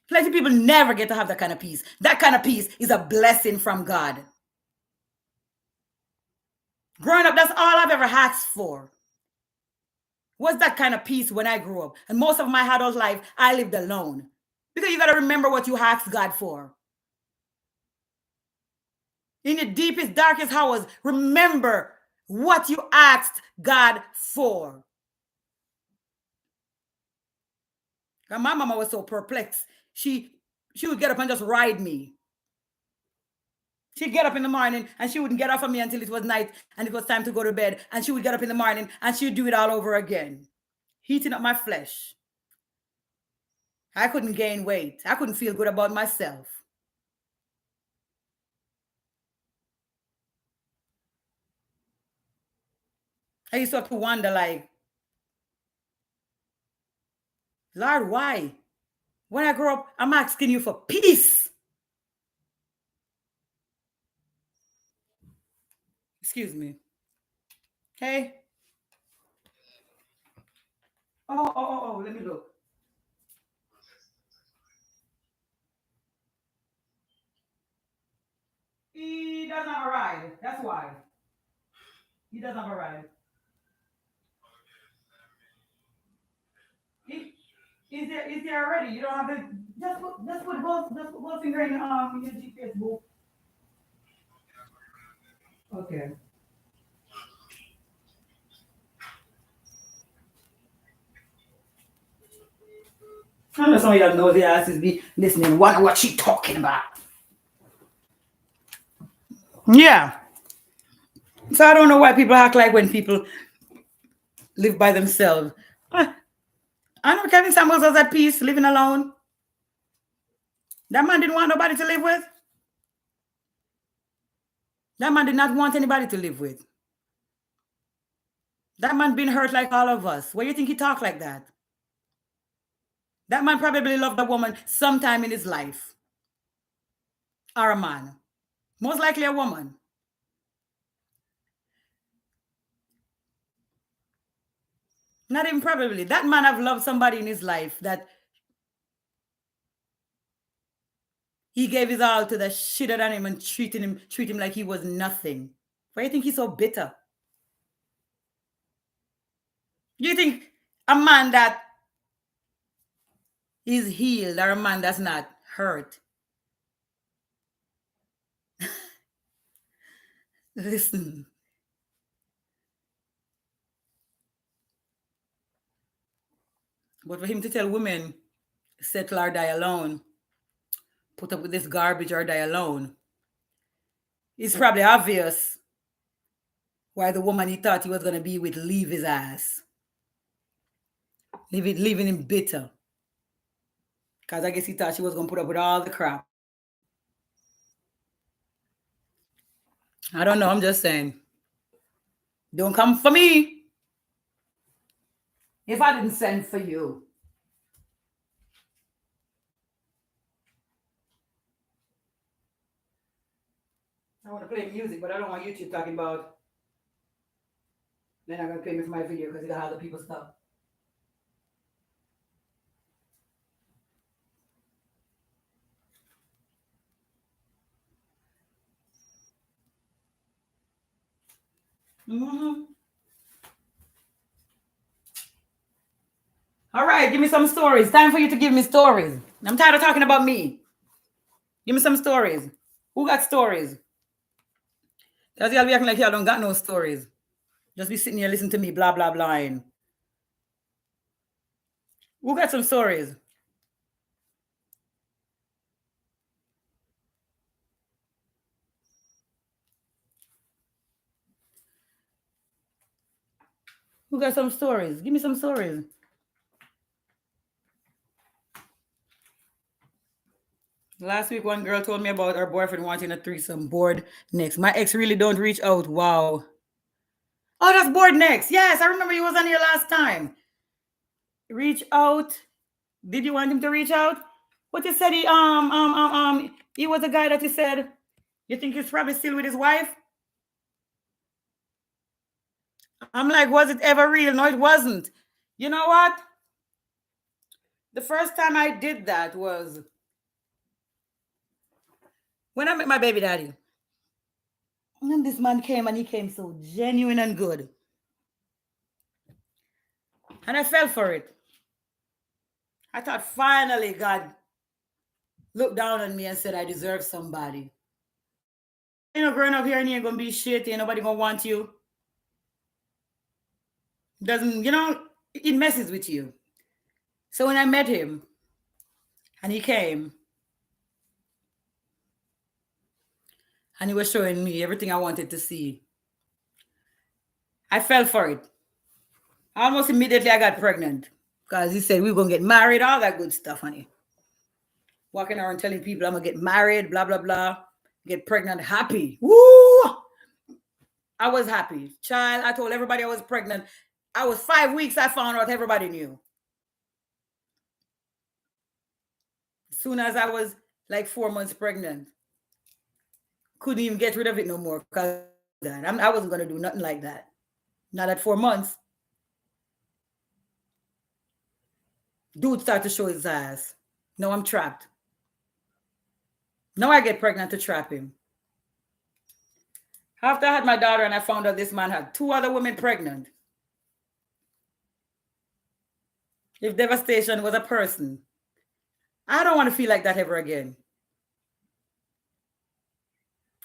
Plenty of people never get to have that kind of peace. That kind of peace is a blessing from God. Growing up, that's all I've ever asked for. Was that kind of peace when I grew up. And most of my adult life, I lived alone. Because you got to remember what you asked God for. In your deepest, darkest hours, remember what you asked God for. And my mama was so perplexed. She would get up and just ride me. She'd get up in the morning and she wouldn't get off of me until it was night and it was time to go to bed. And she would get up in the morning and she would do it all over again, heating up my flesh. I couldn't gain weight. I couldn't feel good about myself. I used to have to wonder, like, Lord, why? When I grow up, I'm asking you for peace. Excuse me. Hey. Oh, let me look. He doesn't have a ride. That's why. He doesn't have a ride. Is there already? You don't have to just put both finger in your GPS book. Okay. I know some of y'all nosy asses be listening. What she talking about? Yeah. So I don't know why people act like when people live by themselves. I know Kevin Samuels was at peace, living alone. That man didn't want nobody to live with. That man did not want anybody to live with. That man been hurt like all of us. Why do you think he talk like that? That man probably loved a woman sometime in his life. Or a man. Most likely a woman. Not even probably. That man have loved somebody in his life that he gave his all to the shitter than him and treat him like he was nothing. Why do you think he's so bitter? Do you think a man that is healed or a man that's not hurt? Listen. But for him to tell women, settle or die alone, put up with this garbage or die alone, it's probably obvious why the woman he thought he was going to be with leave his ass. Leaving him bitter. Because I guess he thought she was going to put up with all the crap. I don't know. I'm just saying. Don't come for me if I didn't send for you. I want to play music, but I don't want YouTube talking about They're not gonna pay me for my video because they got other people's stuff. Mm-hmm. All right, give me some stories. Time for you to give me stories. I'm tired of talking about me. Give me some stories. Who got stories? Because y'all be acting like y'all don't got no stories. Just be sitting here listening to me, blah, blah, blah. Who got some stories? Who got some stories? Give me some stories. Last week, one girl told me about her boyfriend wanting a threesome. Bored next. My ex really don't reach out. Wow. Oh, that's bored next. Yes, I remember he was on here last time. Reach out. Did you want him to reach out? What you said he was a guy that you said you think he's probably still with his wife? I'm like, was it ever real? No, it wasn't. You know what? The first time I did that was when I met my baby daddy. And then this man came and he came so genuine and good. And I fell for it. I thought finally God looked down on me and said, I deserve somebody. You know, growing up here and you ain't gonna be shit, ain't nobody gonna want you. Doesn't, it messes with you. So when I met him and he came and he was showing me everything I wanted to see, I fell for it. Almost immediately I got pregnant because he said we were gonna get married, all that good stuff, honey. Walking around telling people I'm gonna get married, blah blah blah, get pregnant, happy. Woo! I was happy. Child, I told everybody I was pregnant. I was 5 weeks, I found out everybody knew. As soon as I was like 4 months pregnant, couldn't even get rid of it no more because I wasn't gonna do nothing like that. Not at 4 months. Dude started to show his ass. No, I'm trapped. Now I get pregnant to trap him. After I had my daughter and I found out this man had 2 other women pregnant. If devastation was a person, I don't want to feel like that ever again.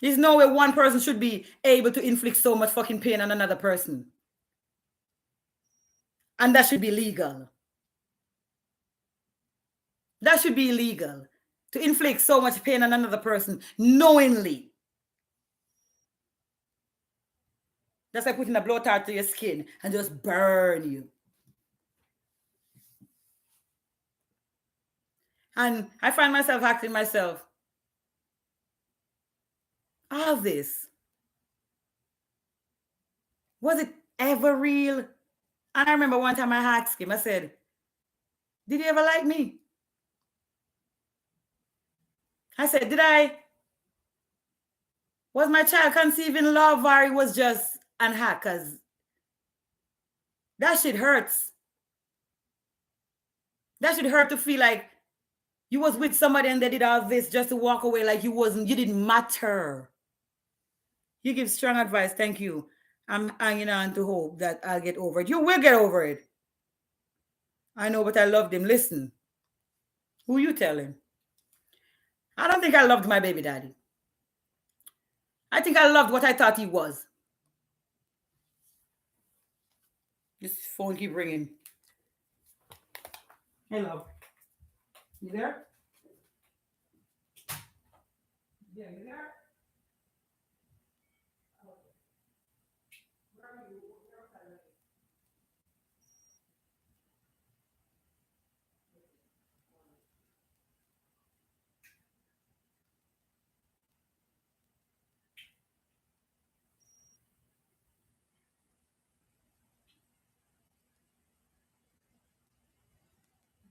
There's no way one person should be able to inflict so much fucking pain on another person. And that should be legal. That should be illegal. To inflict so much pain on another person knowingly. That's like putting a blowtorch to your skin and just burn you. And I find myself asking myself, all this, was it ever real? And I remember one time I asked him, I said, did he ever like me? I said, was my child conceived in love or it was just an hack? Because that shit hurts. That should hurt to feel like you was with somebody and they did all this just to walk away like you didn't matter. You give strong advice. Thank you. I'm hanging on to hope that I'll get over it. You will get over it. I know, but I loved him. Listen, who you telling? I don't think I loved my baby daddy. I think I loved what I thought he was. This phone keep ringing. Hello. You there? Yeah, you there?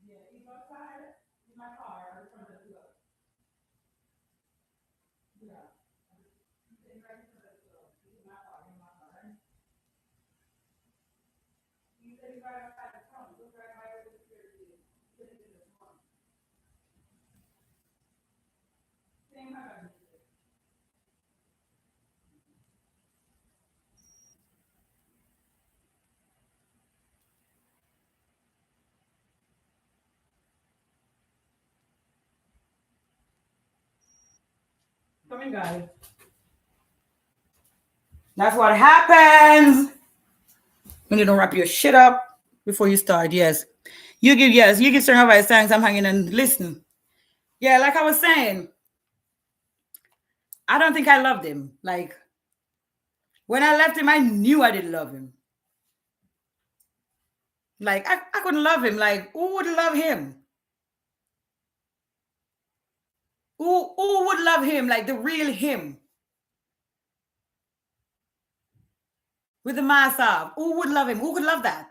Yeah, he's outside in my car. I'm trying to do it. Yeah. Come in, guys. That's what happens when you don't wrap your shit up before you start. Yes. You give certain advice. Thanks. I'm hanging and listening. Yeah, like I was saying, I don't think I loved him. Like when I left him, I knew I didn't love him. Like I couldn't love him. Like who would love him? Who would love him? Like the real him. With the mask off. Who would love him? Who could love that?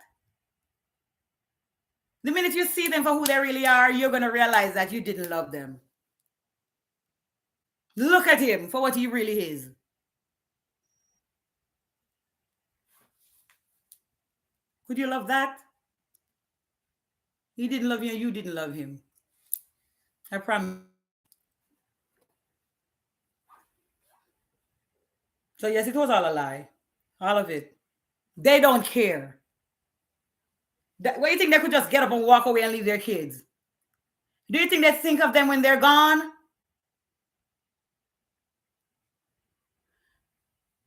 The minute you see them for who they really are, you're going to realize that you didn't love them. Look at him for what he really is. Could you love that? He didn't love you and you didn't love him. I promise. So yes, it was all a lie. All of it. They don't care. What do you think they could just get up and walk away and leave their kids? Do you think they think of them when they're gone?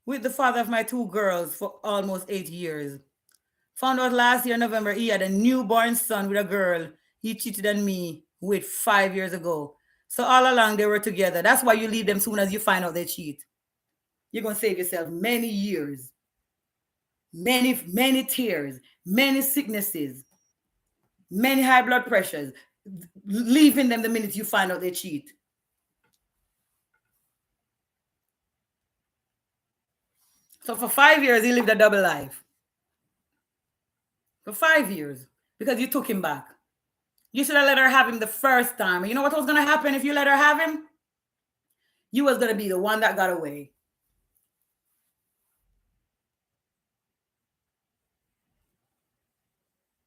With the father of my two girls for almost 8 years. Found out last year, November, he had a newborn son with a girl he cheated on me with 5 years ago. So all along they were together. That's why you leave them soon as you find out they cheat. You're going to save yourself many years, many tears, many sicknesses, many high blood pressures, leaving them the minute you find out they cheat. So for 5 years, he lived a double life. For 5 years, because you took him back. You should have let her have him the first time. And you know what was going to happen if you let her have him? You was going to be the one that got away.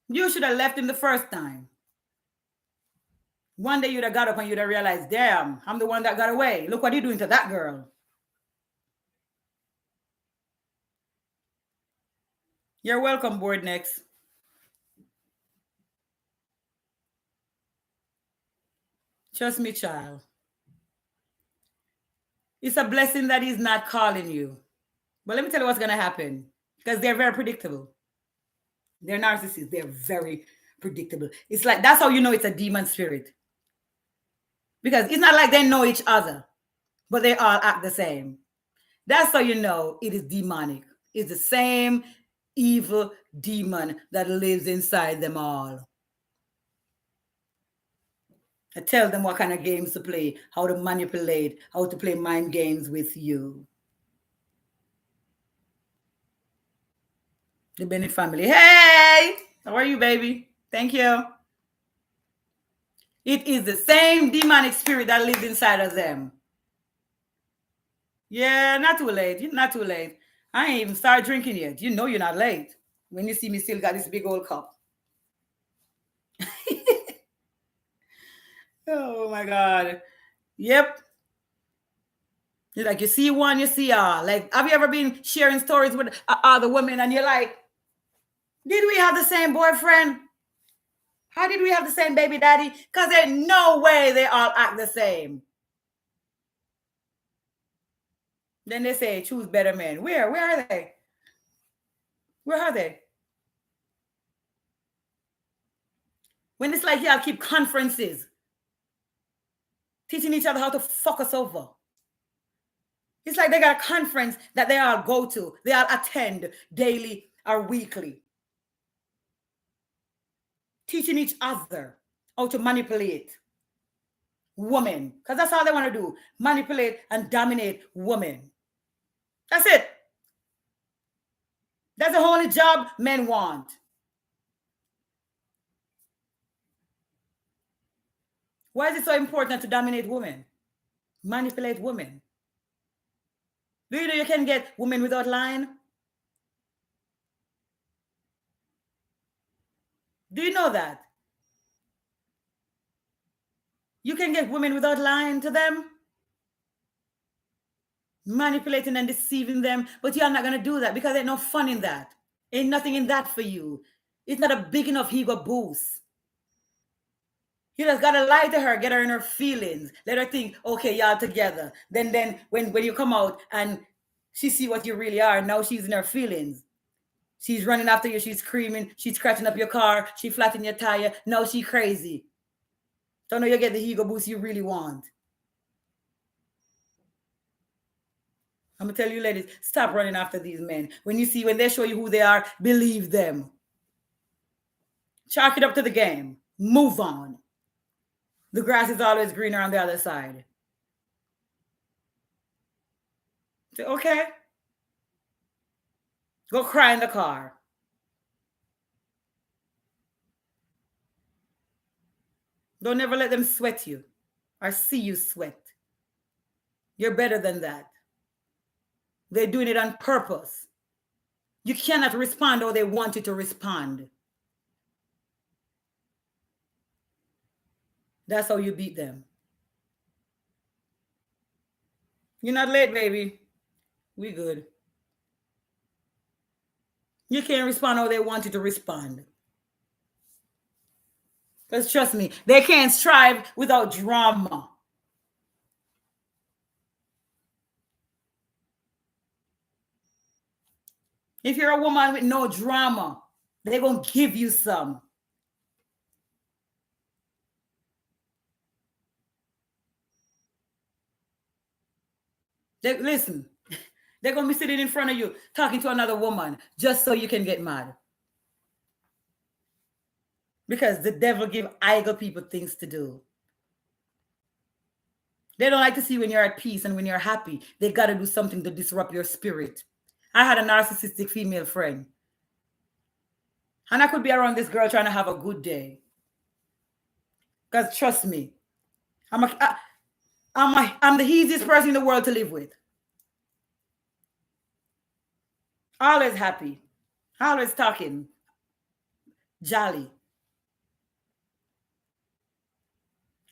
You should have left him the first time. One day you'd have got up and you'd have realized, damn, I'm the one that got away. Look what you're doing to that girl. You're welcome, board next. Trust me, child. It's a blessing that he's not calling you. But let me tell you what's going to happen. Because they're very predictable. They're narcissists. They're very predictable. It's like, that's how you know it's a demon spirit. Because it's not like they know each other, but they all act the same. That's how you know it is demonic. It's the same evil demon that lives inside them all. I tell them what kind of games to play, how to manipulate, how to play mind games with you. The Bennett family. Hey, how are you, baby? Thank you. It is the same demonic spirit that lives inside of them. Yeah, not too late. You're not too late. I ain't even started drinking yet. You know you're not late. When you see me still got this big old cup. Oh my God. Yep. You're like, you see one, you see all. Like, have you ever been sharing stories with other women and you're like, did we have the same boyfriend? How did we have the same baby daddy? Because there's no way they all act the same. Then they say, choose better men. Where are they? Where are they? When it's like y'all keep conferences, teaching each other how to fuck us over. It's like they got a conference that they all go to. They all attend daily or weekly. Teaching each other how to manipulate women. Because that's all they want to do. Manipulate and dominate women. That's it. That's the only job men want. Why is it so important to dominate women? Manipulate women. Do you know you can get women without lying? Do you know that? You can get women without lying to them, manipulating and deceiving them, but you're not going to do that because there's no fun in that. Ain't nothing in that for you. It's not a big enough ego boost. You just gotta lie to her, get her in her feelings, let her think, okay, y'all together. Then when you come out and she see what you really are, now she's in her feelings. She's running after you, she's screaming, she's scratching up your car, she flattening your tire. Now she crazy. Don't know you get the ego boost you really want. I'm gonna tell you, ladies, stop running after these men. When they show you who they are, believe them. Chalk it up to the game. Move on. The grass is always greener on the other side. Say, okay. Go cry in the car. Don't ever let them sweat you or see you sweat. You're better than that. They're doing it on purpose. You cannot respond how they want you to respond. That's how you beat them. You're not late, baby. We good. You can't respond how they want you to respond. Because trust me, they can't strive without drama. If you're a woman with no drama, they're going to give you some. Listen, they're going to be sitting in front of you talking to another woman just so you can get mad. Because the devil give idle people things to do. They don't like to see when you're at peace and when you're happy. They got to do something to disrupt your spirit. I had a narcissistic female friend. And I could be around this girl trying to have a good day. Because trust me, I'm the easiest person in the world to live with. Always happy. Always talking. Jolly.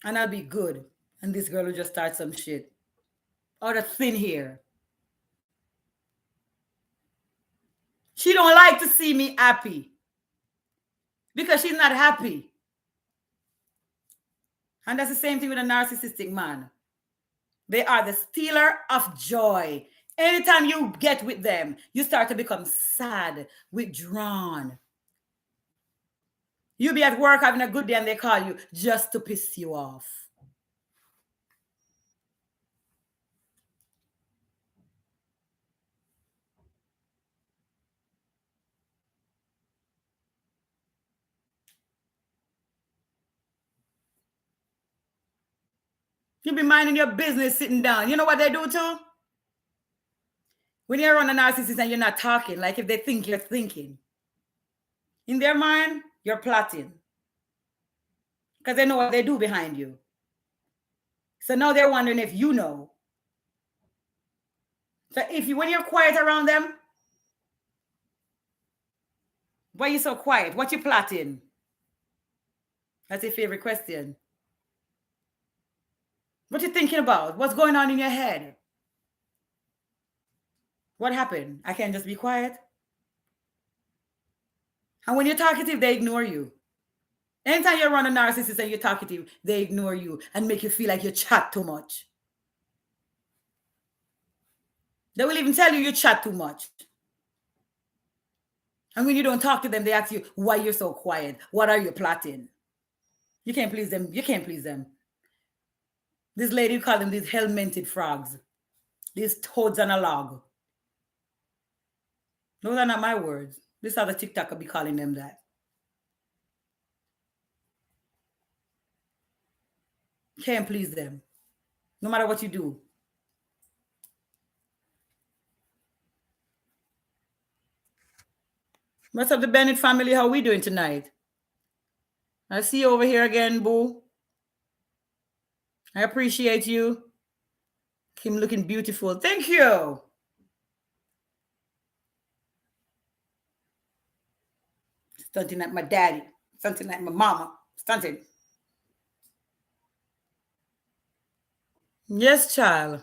And I'll be good. And this girl will just start some shit. Out of thin hair. She don't like to see me happy. Because she's not happy. And that's the same thing with a narcissistic man. They are the stealer of joy. Anytime you get with them, you start to become sad, withdrawn. You'll be at work having a good day and they call you just to piss you off. You'll be minding your business sitting down. You know what they do too? When you're around a narcissist and you're not talking, like if they think you're thinking, in their mind, you're plotting. Because they know what they do behind you. So now they're wondering if you know. So when you're quiet around them, why are you so quiet? What you plotting? That's your favorite question. What you thinking about? What's going on in your head? What happened? I can't just be quiet. And when you're talkative, they ignore you. Anytime you're around a narcissist and you're talkative, they ignore you and make you feel like you chat too much. They will even tell you chat too much. And when you don't talk to them, they ask you why you're so quiet. What are you plotting? You can't please them. You can't please them. This lady called them these helmented frogs. These toads on a log. Those are not my words. This other TikTok will be calling them that. Can't please them. No matter what you do. What's up, the Bennett family? How we doing tonight? I see you over here again, boo. I appreciate you. Kim looking beautiful. Thank you. Stunting at my daddy. Something like my mama. Something. Yes, child.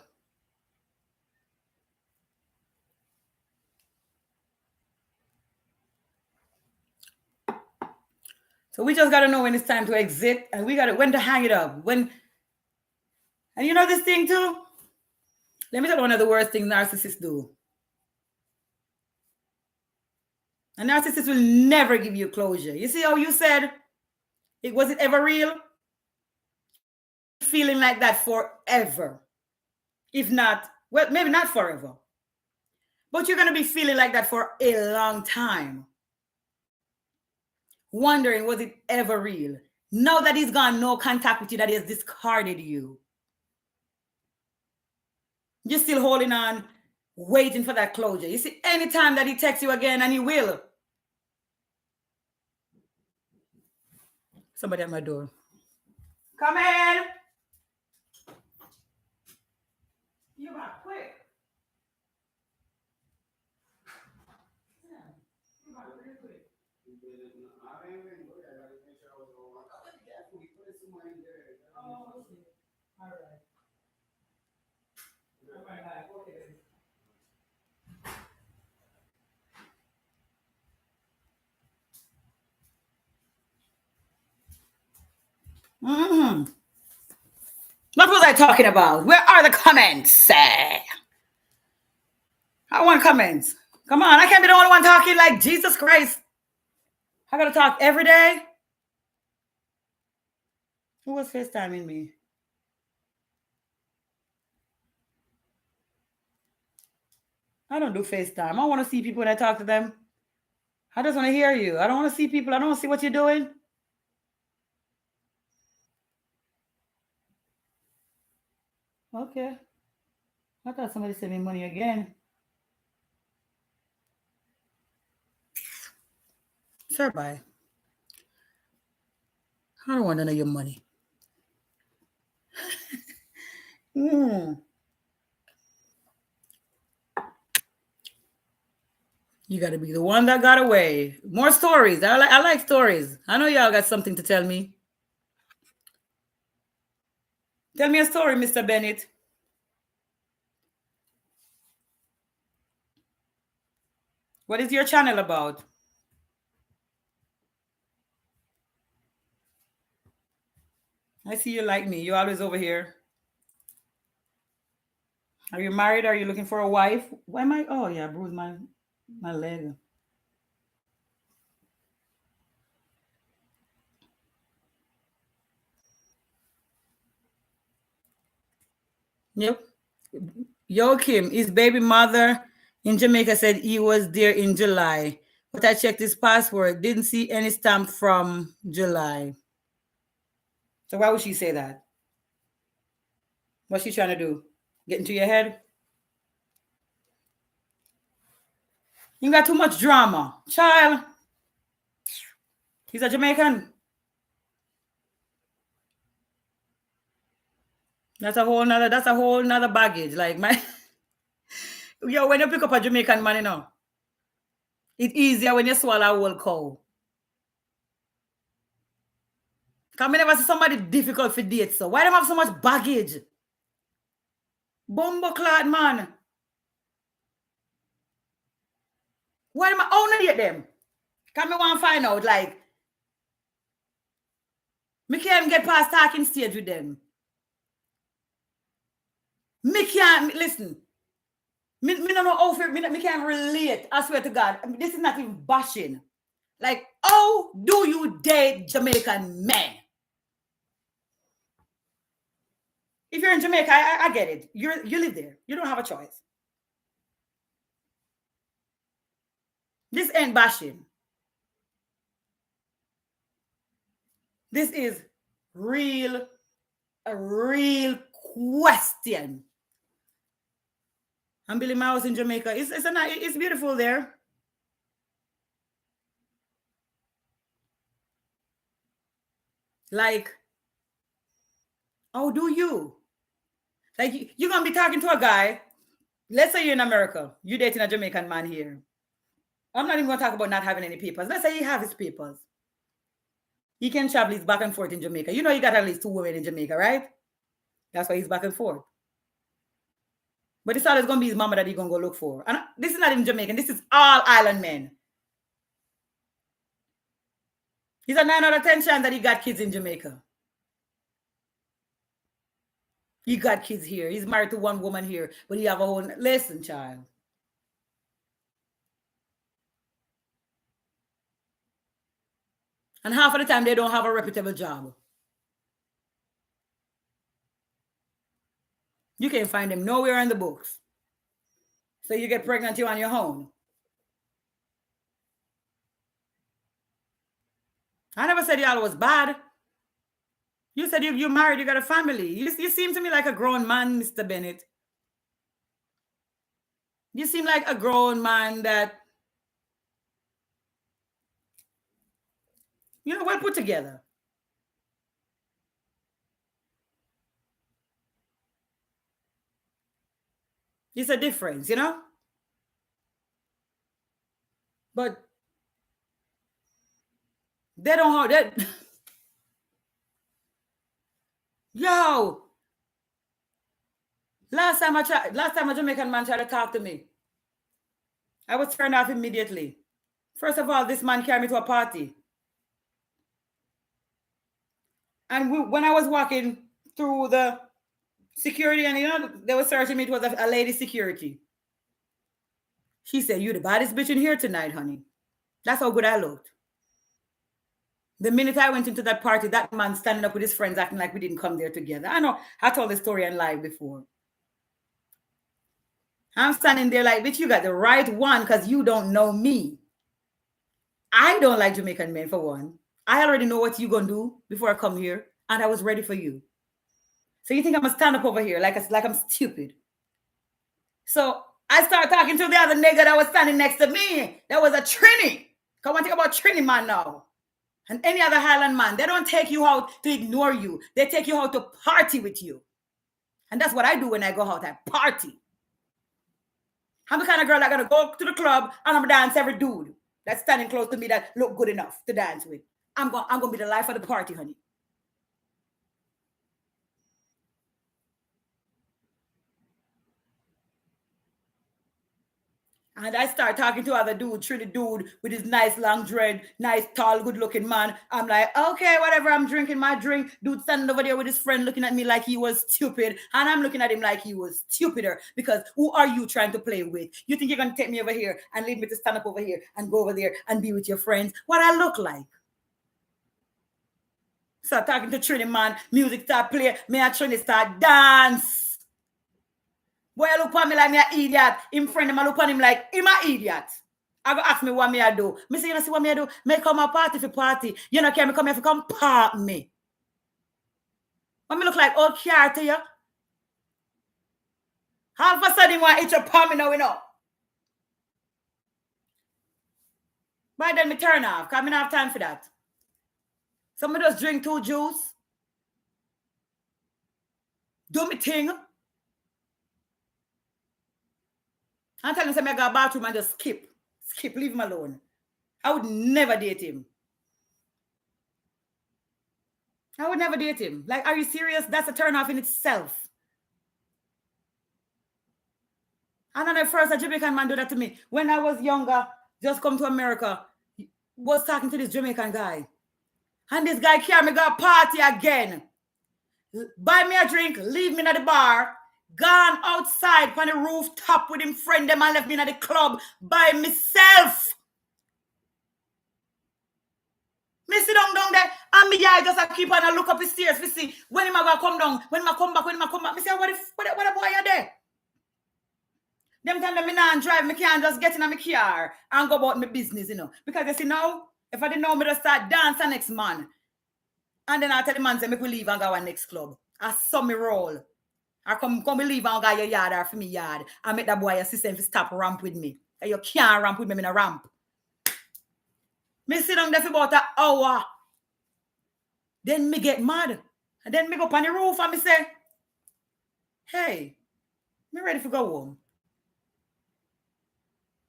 So we just got to know when it's time to exit, and we got to when to hang it up. When, and you know this thing too. Let me tell you one of the worst things narcissists do. A narcissist will never give you closure. You see how you said it was it ever real? Feeling like that forever. If not, well, maybe not forever. But you're going to be feeling like that for a long time. Wondering, was it ever real? Now that he's gone, no contact with you, that he has discarded you. You're still holding on, waiting for that closure. You see, anytime that he texts you again, and he will. Somebody at my door. Come in. You got quick. Mm-hmm. What was I talking about? Where are the comments? I want comments. Come on, I can't be the only one talking like Jesus Christ. I gotta talk every day. Who was FaceTiming me? I don't do FaceTime. I want to see people when I talk to them. I just want to hear you. I don't want to see people. I don't want to see what you're doing. Okay. I thought somebody sent me money again. Sir, bye. I don't want none of your money. You got to be the one that got away. More stories. I like stories. I know y'all got something to tell me. Tell me a story, Mr. Bennett. What is your channel about? I see you like me. You're always over here. Are you married? Are you looking for a wife? Why am I? Oh, yeah, bruised my leg. Yep. Joachim, his baby mother in Jamaica said he was there in July, but I checked his passport, didn't see any stamp from July. So why would she say that? What's she trying to do? Get into your head? You got too much drama. Child. He's a Jamaican. That's a whole nother baggage. Like my yo, when you pick up a Jamaican man, you know, it's easier when you swallow a whole cow. Because I never see somebody difficult for date. So why do they have so much baggage? Bumbo clad man. Why am I owning yet them? Can me want to find out, like, me can't get past talking stage with them. Me can't, listen, me don't know how me can't relate, I swear to God. I mean, this is not even bashing. Like, how do you date Jamaican men? If you're in Jamaica, I get it. You live there. You don't have a choice. This ain't bashing. This is a real question. I'm building my house in Jamaica. It's beautiful there. Like, how do you? Like, you're going to be talking to a guy. Let's say you're in America. You're dating a Jamaican man here. I'm not even going to talk about not having any papers. Let's say he has his papers. He can travel. He's back and forth in Jamaica. You know, he got at least 2 women in Jamaica, right? That's why he's back and forth. But it's always going to be his mama that he's going to go look for. And this is not even Jamaican. This is all island men. He's a 9 out of 10 chance that he got kids in Jamaica. He got kids here. He's married to one woman here, but he have a whole... Listen, child. And half of the time, they don't have a reputable job. You can't find them nowhere in the books. So you get pregnant, you're on your own. I never said y'all was bad. You said you're married, you got a family. You seem to me like a grown man, Mr. Bennett. You seem like a grown man that, you know, well put together. It's a difference, you know? But they don't have that. Yo, last time a Jamaican man tried to talk to me, I was turned off immediately. First of all, this man carried me to a party. And when I was walking through the security, and you know, they were searching me, it was a lady security. She said, "You the baddest bitch in here tonight, honey." That's how good I looked. The minute I went into that party, that man standing up with his friends acting like we didn't come there together. I know, I told the story on live before. I'm standing there like, bitch, you got the right one because you don't know me. I don't like Jamaican men, for one. I already know what you're going to do before I come here, and I was ready for you. So you think I'm going to stand up over here like I'm stupid? So I started talking to the other nigga that was standing next to me. That was a Trini. Because one thing about Trini man now, and any other Highland man, they don't take you out to ignore you. They take you out to party with you. And that's what I do when I go out. I party. I'm the kind of girl that's going to go to the club and I'm going to dance every dude that's standing close to me that look good enough to dance with. I'm going to be the life of the party, honey. And I start talking to other dude, Trini dude with his nice long dread, nice, tall, good-looking man. I'm like, okay, whatever, I'm drinking my drink. Dude standing over there with his friend looking at me like he was stupid. And I'm looking at him like he was stupider. Because who are you trying to play with? You think you're going to take me over here and leave me to stand up over here and go over there and be with your friends? What I look like? So talking to Trini man, music start play, me and Trini start dance. Boy, I look at me like me an idiot. Him friend him, I look at him like him an idiot. I go ask me what me I do. Me say, you know, see what me I do? Me come a party for party. You know, can me come here for come park me. What me look like old car to you? All of a sudden, you want to eat your palm, now, you know. But then me turn off, because I don't have time for that. Somebody just drink 2 juice. Do me thing. I'm telling him I go to the bathroom and just skip, leave him alone. I would never date him. I would never date him. Like, are you serious? That's a turn off in itself. And then at first, a Jamaican man do that to me. When I was younger, just come to America, was talking to this Jamaican guy. And this guy carry me go party again. Buy me a drink, leave me at the bar. Gone outside on the rooftop with him friend them and left me at the club by myself. Me sit down there and me eye just keep on and look up the stairs to see when him gonna come down, when him come back. Me say, what boy are there? Them time that me not drive, me can't just get in my car and go about my business, you know. Because you see now, if I didn't know, me just start dancing next man. And then I tell the man, say, me will leave and go to next club. I saw me roll. I come leave and go your yard or for me yard. I make that boy assistant to stop ramp with me. You can't ramp with me in a ramp. Me sit down there for about an hour. Then me get mad. And then me go up on the roof and me say, hey, me ready to go home.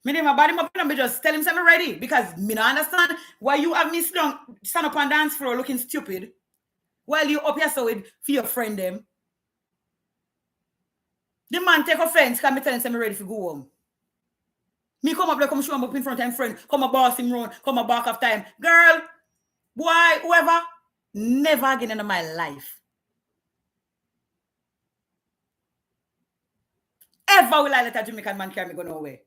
Me name my body up and me just tell him I'm ready because me not understand why you have me stand up on dance floor looking stupid while you up here so with for your friend them. The man take offense because me tell him I'm ready to go home. Me come up there, come show him up in front of him friend, come a boss him round, come a back of time. Girl, boy, whoever, never again in my life. Ever will I let a Jamaican man carry me go nowhere.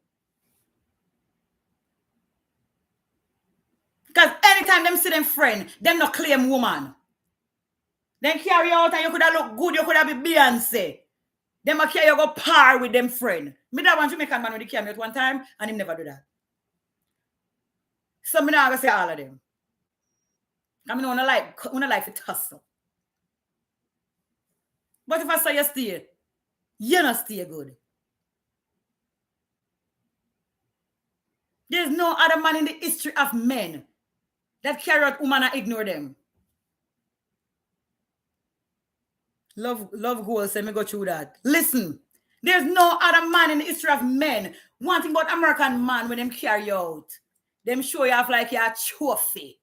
Because anytime them see them friend, them not claim woman. Then carry out and you could have look good, you could have be Beyonce. Them a carry you go par with them friend. Me that one Jamaican man when he came out one time and him never do that. So me not gonna say all of them. I mean, wanna like it hustle. But if I say you stay, you not stay good. There's no other man in the history of men that carry out woman and ignore them. Love goals, say me go through that. Listen, there's no other man in the history of men wanting about American man when them carry out. Them show you off like you're a trophy.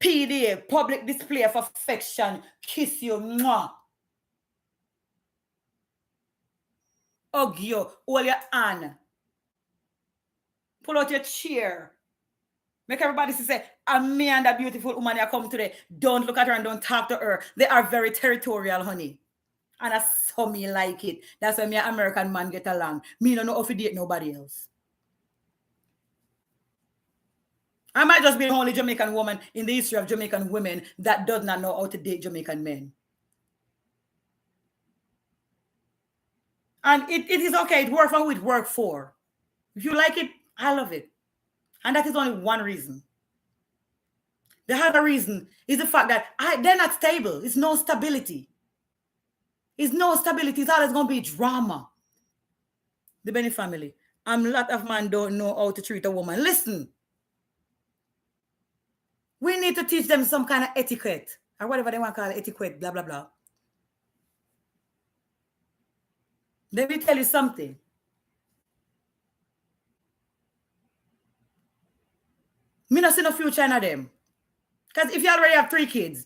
PDA, public display of affection, kiss you, mwah. Hug you, hold your hand. Pull out your chair. Make everybody say, I'm me and that beautiful woman that come today. Don't look at her and don't talk to her. They are very territorial, honey. And that's how me like it. That's why me an American man get along. Me don't know how to date nobody else. I might just be the only Jamaican woman in the history of Jamaican women that does not know how to date Jamaican men. And it is okay. It works for who it works for. If you like it, I love it. And that is only one reason. The other reason is the fact that they're not stable. It's no stability. It's no stability. It's always going to be drama. The Benny family. A lot of men don't know how to treat a woman. Listen. We need to teach them some kind of etiquette. Or whatever they want to call it, etiquette, blah, blah, blah. Let me tell you something. Me not see no future in them. Because if you already have 3 kids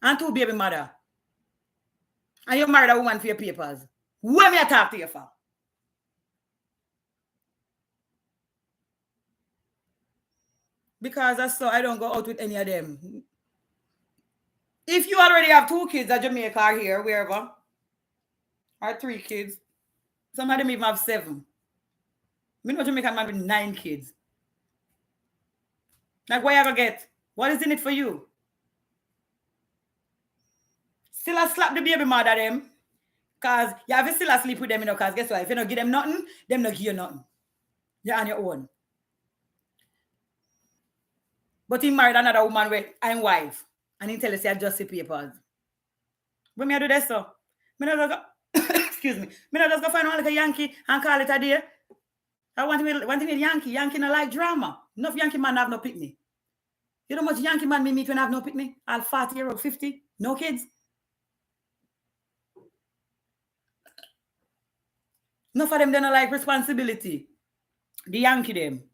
and 2 baby mother, and you married a woman for your papers, where me I talk to you for? Because that's so I don't go out with any of them. If you already have 2 kids at Jamaica or here, wherever, or 3 kids, some of them even have 7. Me know Jamaican man with 9 kids. Like, what you gonna get? What is in it for you? Still a slap the baby mother them. Because you have to still sleep with them, you know, because guess what? If you don't give them nothing, them not give you nothing. You're on your own. But he married another woman with I'm wife. And he tell us he adjust the papers. When me I do this, so me not go, excuse me. Me not just go find one like a Yankee and call it a day. I want to meet Yankee. Yankee not like drama. Enough Yankee man have no picnic. You know how much Yankee man me meet when I have no picnic? All 40-year-old, 50, no kids. Enough of them don't like responsibility. The Yankee them.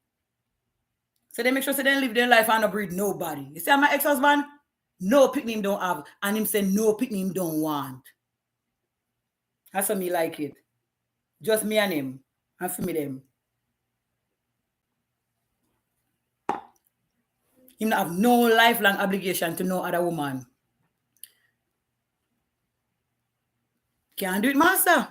So they make sure they don't live their life and not breed nobody. You see my ex-husband? No picnic him don't have. And him say no picnic him don't want. That's how me like it. Just me and him. And for me them. Him not have no lifelong obligation to no other woman. Can't do it, master.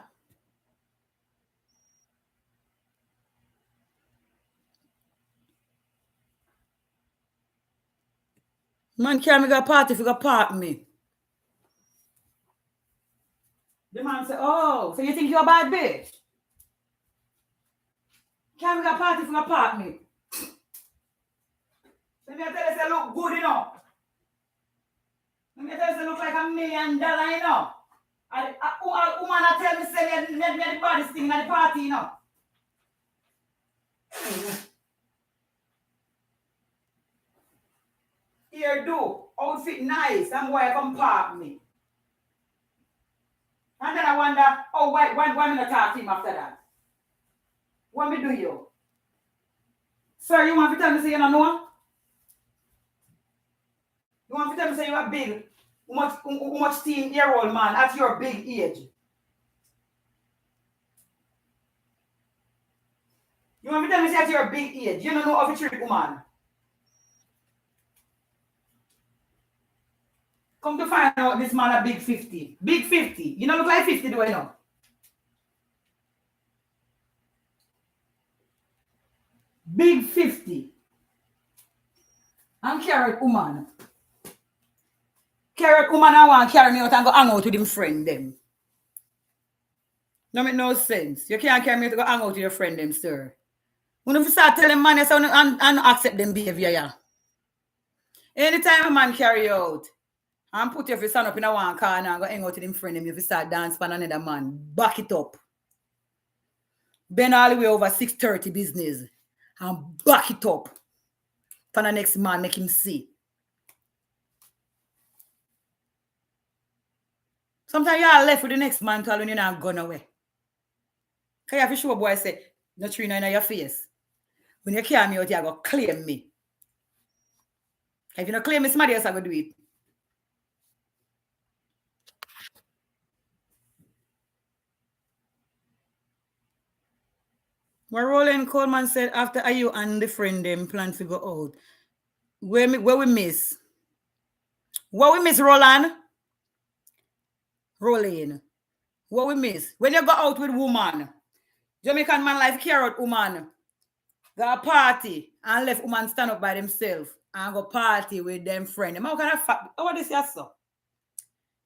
Man can't make a party if you go park me. The man say, oh, so you think you're a bad bitch? Can't make a party if you go park me. Let me tell you, say look good, you know. Let me tell you, say look like $1 million, you know. A woman tell me, say, me the baddest thing at the party, you know. Here do, outfit nice, and why come park me. And then I wonder, oh, why me not talk to him after that? What me do you? Sir, you want to tell me say you don't know? You want to tell me say you are big? How much teen-year-old man at your big age? You want to tell me say at your big age, you don't know how to treat woman? Come to find out this man a big 50. Big 50. You don't look like 50, do I know? Big 50. I'm carrot woman. Carrot woman I want to carry me out and go hang out with him friend them. No make no sense. You can't carry me out to go hang out with your friend them, sir. When you start telling man and accept them behavior, yeah. Anytime a man carry you out and put your stand up in a one corner and go hang out with him friend them, if you start dance for another man, back it up. Bend all the way over 630 business and back it up for the next man, make him see. Sometimes you are left with the next man till when you're not gone away. Because you have to show a boy say, no tree in your face. When you carry me out, you go claim me. If you don't claim me, somebody else I go do it. What Roland Coleman said after Ayo and the friend them plan to go out. Where we miss? What we miss, Roland? Roland. What we miss? When you go out with woman, Jamaican man life care out woman. Go a party and left woman stand up by themselves and go party with them friend. How can I fat? What this is so?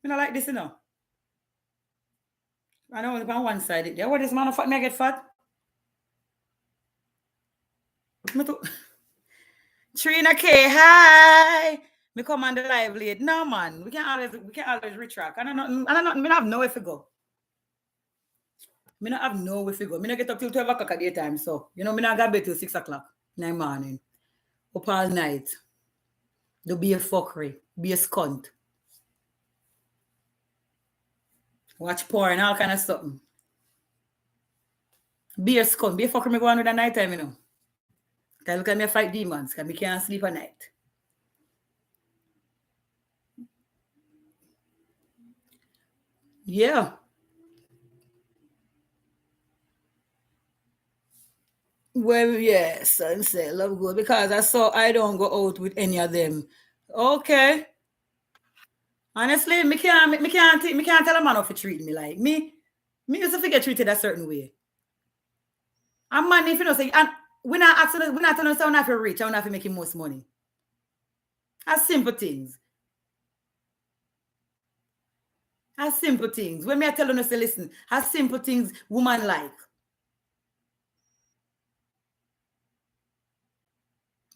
You know like this, you know? I know only on one side. Yeah, what this man of fat me I get fat? Trina K, hi. Me come on the live late. No man, we can't always retract. I don't have nowhere to go. Me not have nowhere to go. Me not get up till 12 o'clock at daytime. So, you know, me not got bed till 6 o'clock in the morning. Up all night. Do be a fuckery. Be a scunt. Watch porn, all kind of something. Be a scunt. Be a fuckery me go on with the night time, you know. Can look at me fight demons, because me can't sleep at night. Yeah. Well, yes, I say love good because I don't go out with any of them. Okay. Honestly, me can't tell a man how to treat me like me used to get treated a certain way. And man, if you know say, and we're not telling us how not to rich, how not to make most money. As simple things. As simple things. When me I tell you say, listen, as simple things woman like.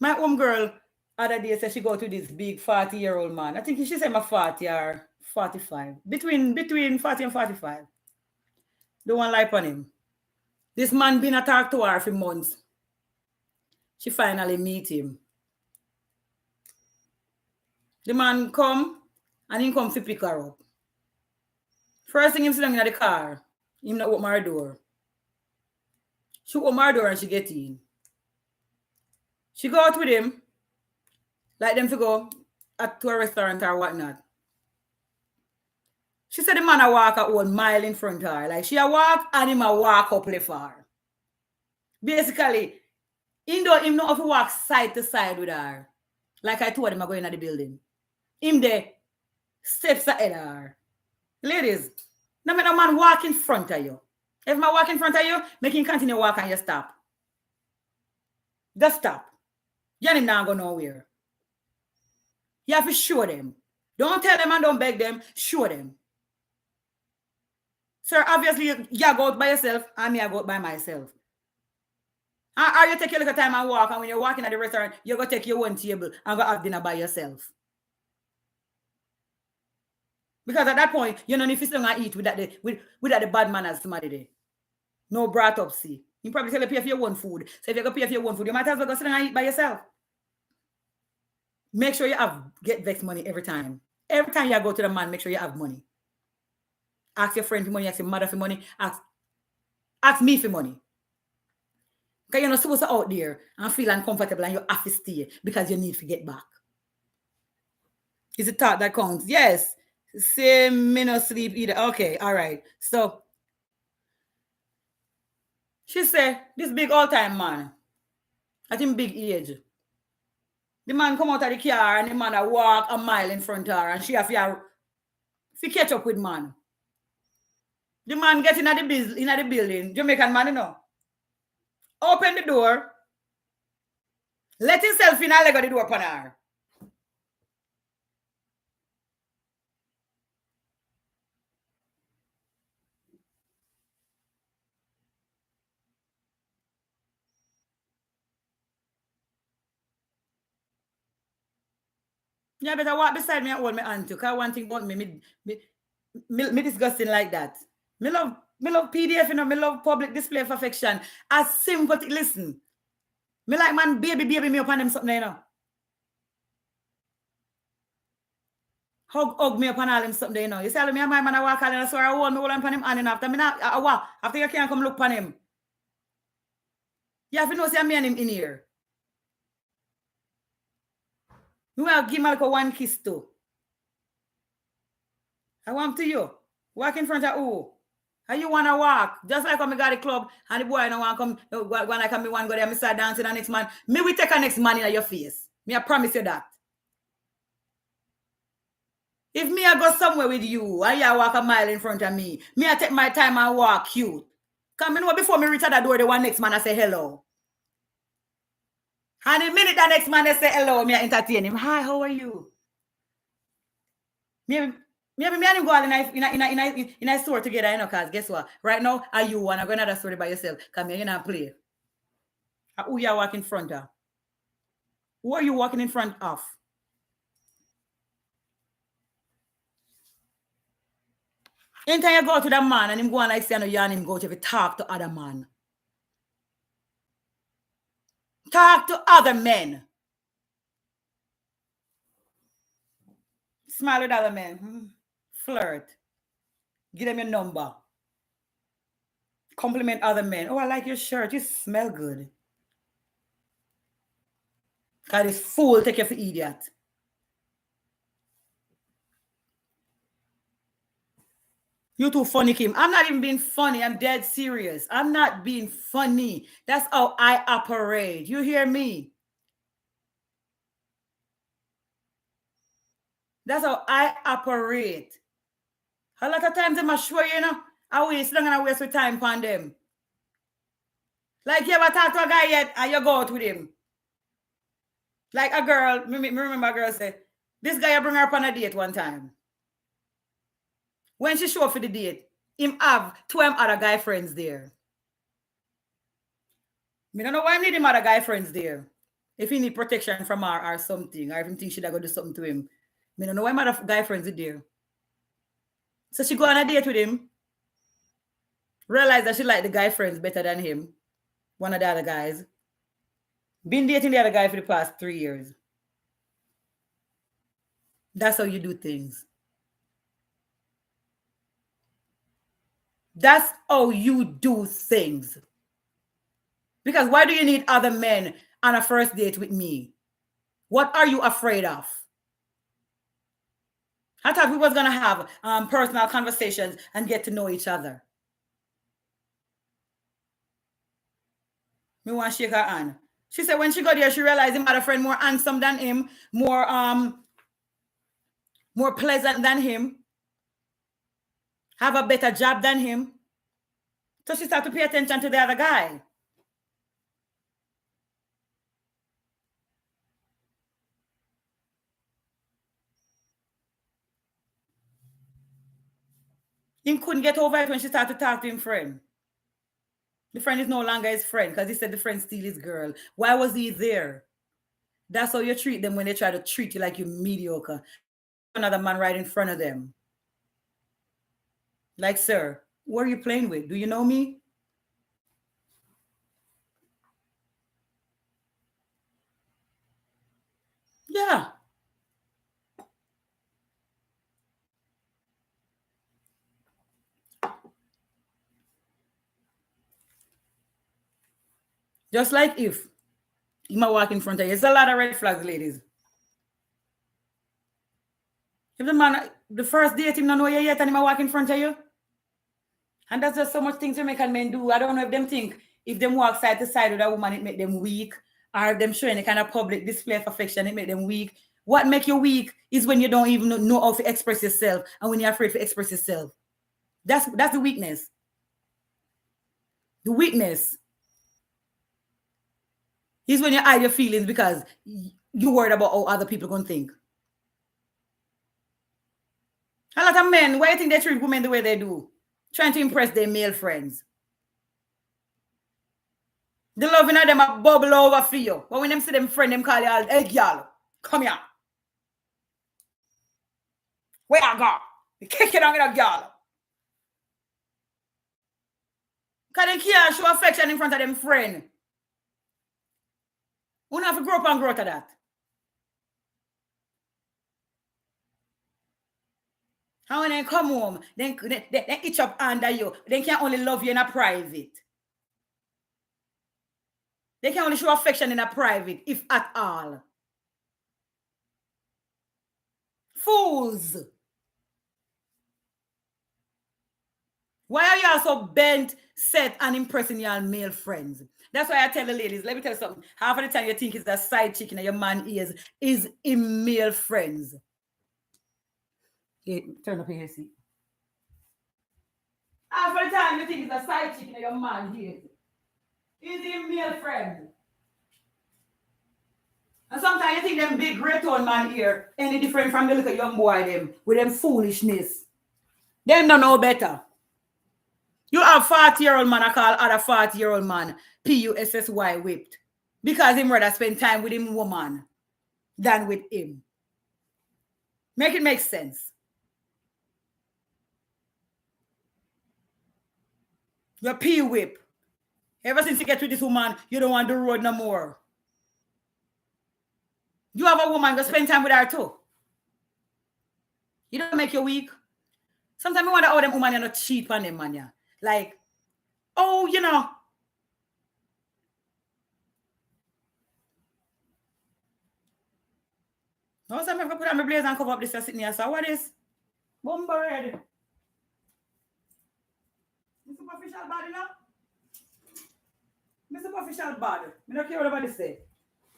My home girl other day said she go to this big 40-year-old man. I think she said my 40 or 45. Between 40 and 45. The one like on him. This man been a talk to her for months. She finally meet him. The man come and he come to pick her up. First thing him sit down in the car, him not open her door. She open her door and she get in. She go out with him, like them to go to a restaurant or whatnot. She said the man a walk a 1 mile in front of her. Like she a walk and him a walk up left her. Basically, him not have to walk side to side with her. Like I told him I go in the building. Him there, steps ahead of her. Ladies, no make no man walk in front of you. If man walk in front of you, make him continue walk and you stop. Just stop. You ain't not go nowhere. You have to show them. Don't tell them and don't beg them. Show them. Sir, obviously, you go out by yourself and me I go out by myself. Or you take a little time and walk, and when you're walking at the restaurant, you go take your one table and go have dinner by yourself. Because at that point, you know if you're going to eat without the bad manners somebody there. No brought up, see. You probably tell you pay for your own food. So if you're going to pay for your own food, you might as well go sit and eat by yourself. Make sure you get vex money every time. Every time you go to the man, make sure you have money. Ask your friend for money, ask your mother for money, ask me for money. Because you're not supposed to out there and feel uncomfortable and you have to stay because you need to get back. It's a thought that counts. Yes. Same, me no sleep either. Okay, all right. So she said, this big all-time man, at him big age. The man come out of the car and the man a walk a mile in front of her and she have to catch up with man. The man get in the building, Jamaican man, you know. Open the door, let himself in and leg of the door upon her. You better walk beside me and hold me hand too. Because one thing about me disgusting like that. Me love PDF, you know, me love public display of affection. As simple, listen. Me like man baby me upon them something, you know. Hug me upon all him something, you know. You see me and my man I walk out and I swear I hold me hold upon him and after me not I walk. After you can't come look upon him. You have to know see me and him in here. You will give me like a one kiss too. I want to you. Walk in front of who? How you wanna walk? Just like when I got the club and the boy I don't want to come when I come me one go there, me start dancing the next man. Me we take a next man in your face. Me I promise you that. If me I go somewhere with you and you walk a mile in front of me I take my time and walk cute. Come in before me reach at the door, the one next man I say hello. And the minute the next man they say hello, me I entertain him. Hi, how are you? Me and him go all in a store together, you know, cause guess what? Right now, are you wanna go another story by yourself? Come here, you not play. Who you walking in front of? Who are you walking in front of? Anytime you go to that man and him go on like say no you and him go to talk to other man. Talk to other men. Smile with other men. Flirt. Give them your number. Compliment other men. Oh, I like your shirt. You smell good. God is fool. Take you for idiot. You too funny, Kim. I'm not even being funny. I'm dead serious. I'm not being funny. That's how I operate. You hear me? That's how I operate. A lot of times I'm sure, you know, I waste long and I waste time upon them. Like you ever talk to a guy yet and you go out with him? Like a girl, me remember a girl say, this guy I bring her up on a date one time. When she show up for the date, him have two other guy friends there. Me don't know why I need him other guy friends there. If he need protection from her or something, or if he think she'd go do something to him. Me don't know why my other guy friends are there. So she go on a date with him. Realize that she like the guy friends better than him. One of the other guys. Been dating the other guy for the past 3 years. That's how you do things. That's how you do things. Because why do you need other men on a first date with me? What are you afraid of? I thought we was going to have personal conversations and get to know each other. Me want to shake her hand. She said when she got there, she realized him had a friend more handsome than him, more pleasant than him, have a better job than him. So she started to pay attention to the other guy. He couldn't get over it when she started to talk to his friend. The friend is no longer his friend because he said the friend steal his girl. Why was he there? That's how you treat them when they try to treat you like you're mediocre. Another man right in front of them. Like, sir, who are you playing with? Do you know me? Yeah. Just like if he might walk in front of you. It's a lot of red flags, ladies. If the man, the first date, him not know you yet and he might walk in front of you. And that's just so much things Jamaican men do. I don't know if them think if them walk side to side with a woman, it make them weak. Or if them showing a kind of public display of affection, it make them weak. What make you weak is when you don't even know how to express yourself and when you're afraid to express yourself. That's the weakness. The weakness is when you hide your feelings because you're worried about how other people going to think. A lot of men, why do you think they treat women the way they do? Trying to impress their male friends. The loving of them a bubble over for you. But when them see them friend, them call you all, hey, girl, come here. Where I go? You kick it on with a girl. Because they can't show affection in front of them friend. You have to grow up and grow to that. And when they come home, they itch up under you. They can only love you in a private. They can only show affection in a private, if at all. Fools. Why are you so bent, set, and impressing your male friends? That's why I tell the ladies, let me tell you something. Half of the time you think it's a side chick in your man ears is in male friends. Okay, turn up here, see. Half of the time you think it's a side chick in your man ears is in male friends. And sometimes you think them big great old man here any different from the little young boy them with them foolishness. Them don't know better. You have 40-year-old man I call other 40-year-old man Pussy whipped because him rather spend time with him woman than with him. Make it make sense. You're P whip. Ever since you get with this woman, you don't want the road no more. You have a woman, go spend time with her too. You don't make you weak. Sometimes you wonder how them woman are not cheap on them, man. Yeah. Like, oh, you know. No, so I'm going to put on my blazer and cover up this sitting here. So what is? Bumper ready. Superficial body now? My superficial body. I don't care what nobody say.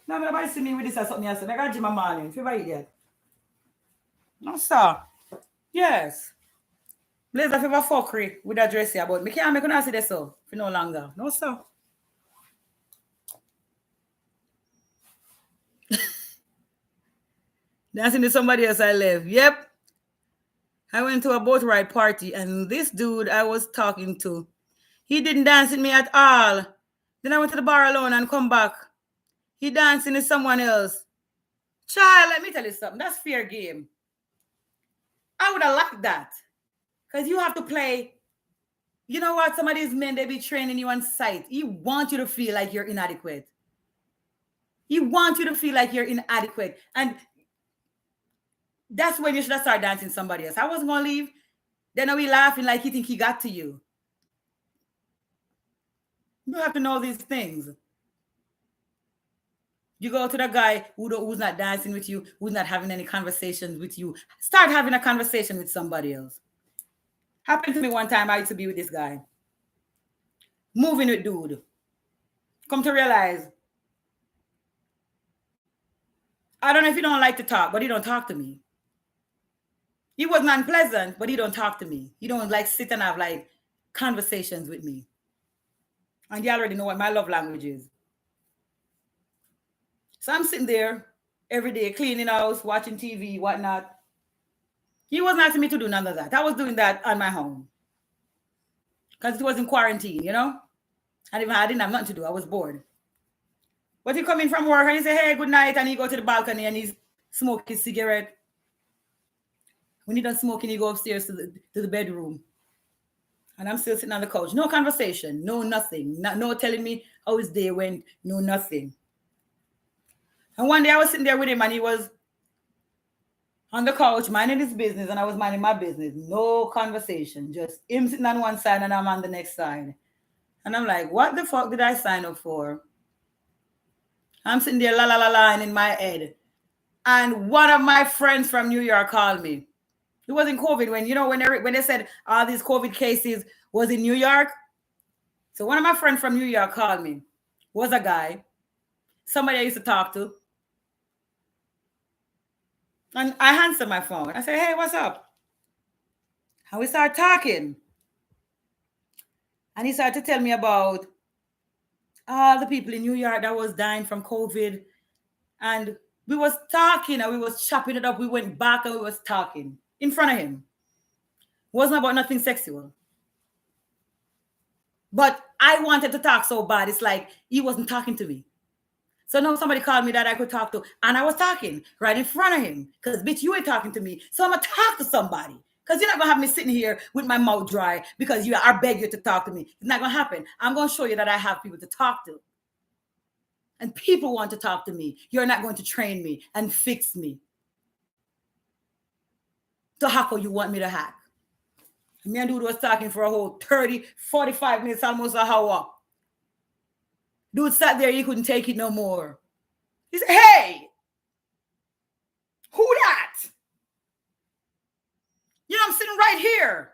No, nobody see me with this or something else. I got Jim and Marlin. If you buy it. No, sir. Yes. Blazer if you have fuckery with that dress here, but I can't make you see this so for no longer. No, sir. Dancing to somebody else I live. Yep. I went to a boat ride party and this dude I was talking to, he didn't dance with me at all. Then I went to the bar alone and come back. He dancing with someone else. Child, let me tell you something. That's fair game. I would have liked that. Because you have to play. You know what? Some of these men, they be training you on sight. He want you to feel like you're inadequate. He want you to feel like you're inadequate. And that's when you should have started dancing somebody else. I wasn't going to leave. Then we laughing like he think he got to you. You have to know these things. You go to the guy who's not dancing with you, who's not having any conversations with you. Start having a conversation with somebody else. Happened to me one time. I used to be with this guy. Moving with dude. Come to realize, I don't know if he don't like to talk, but he don't talk to me. He wasn't unpleasant, but he don't talk to me. He don't like sit and have like conversations with me. And you already know what my love language is. So I'm sitting there every day, cleaning house, watching TV, whatnot. He wasn't asking me to do none of that. I was doing that on my own. Because it was in quarantine, you know? I didn't have nothing to do. I was bored. But he come in from work and he say, hey, good night. And he go to the balcony and he's smoking his cigarette. When he done smoking, he go upstairs to the bedroom. And I'm still sitting on the couch. No conversation. No nothing. No telling me how his day went. No nothing. And one day I was sitting there with him and he was on the couch minding his business and I was minding my business. No conversation. Just him sitting on one side and I'm on the next side. And I'm like, what the fuck did I sign up for? I'm sitting there la la la la in my head. And one of my friends from New York called me. It wasn't COVID when they said all these COVID cases was in New York. So one of my friends from New York called me. Was a guy, somebody I used to talk to. And I answered my phone. I said, hey, what's up? And we started talking. And he started to tell me about all the people in New York that was dying from COVID. And we was talking and we was chopping it up. We went back and we was talking in front of him. It wasn't about nothing sexual. But I wanted to talk so bad. It's like he wasn't talking to me. So now somebody called me that I could talk to. And I was talking right in front of him. Because, bitch, you ain't talking to me. So I'm going to talk to somebody. Because you're not going to have me sitting here with my mouth dry because I beg you to talk to me. It's not going to happen. I'm going to show you that I have people to talk to. And people want to talk to me. You're not going to train me and fix me to hack how you want me to hack. Me and dude was talking for a whole 30, 45 minutes, almost an hour. Dude sat there, he couldn't take it no more. He said, hey, who that? You know, I'm sitting right here.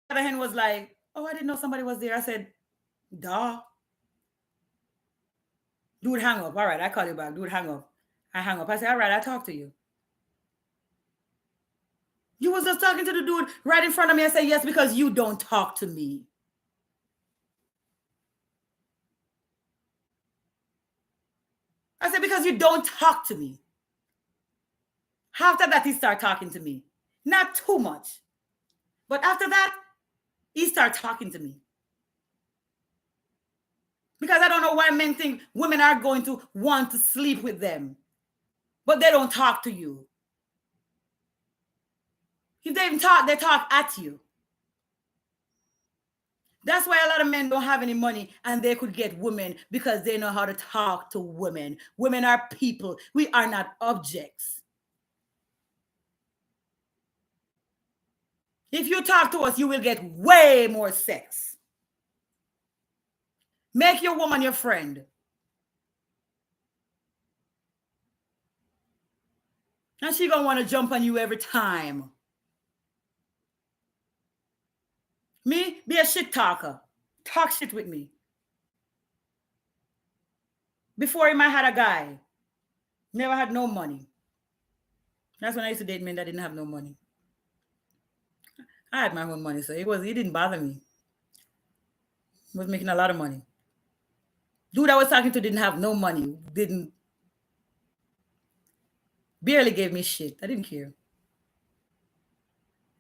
The other hand was like, oh, I didn't know somebody was there. I said, duh. Dude, hang up. All right, I call you back. Dude, hang up. I hang up. I said, all right, I'll talk to you. You was just talking to the dude right in front of me. I said, yes, because you don't talk to me. I said, because you don't talk to me. After that, he started talking to me. Not too much. But after that, he started talking to me. Because I don't know why men think women are going to want to sleep with them. But they don't talk to you. If they even talk, they talk at you. That's why a lot of men don't have any money and they could get women because they know how to talk to women. Women are people. We are not objects. If you talk to us, you will get way more sex. Make your woman your friend. And she gonna want to jump on you every time. Me, be a shit talker. Talk shit with me. Before him, I had a guy. Never had no money. That's when I used to date men that didn't have no money. I had my own money, so he didn't bother me. He was making a lot of money. Dude I was talking to didn't have no money. Barely gave me shit. I didn't care.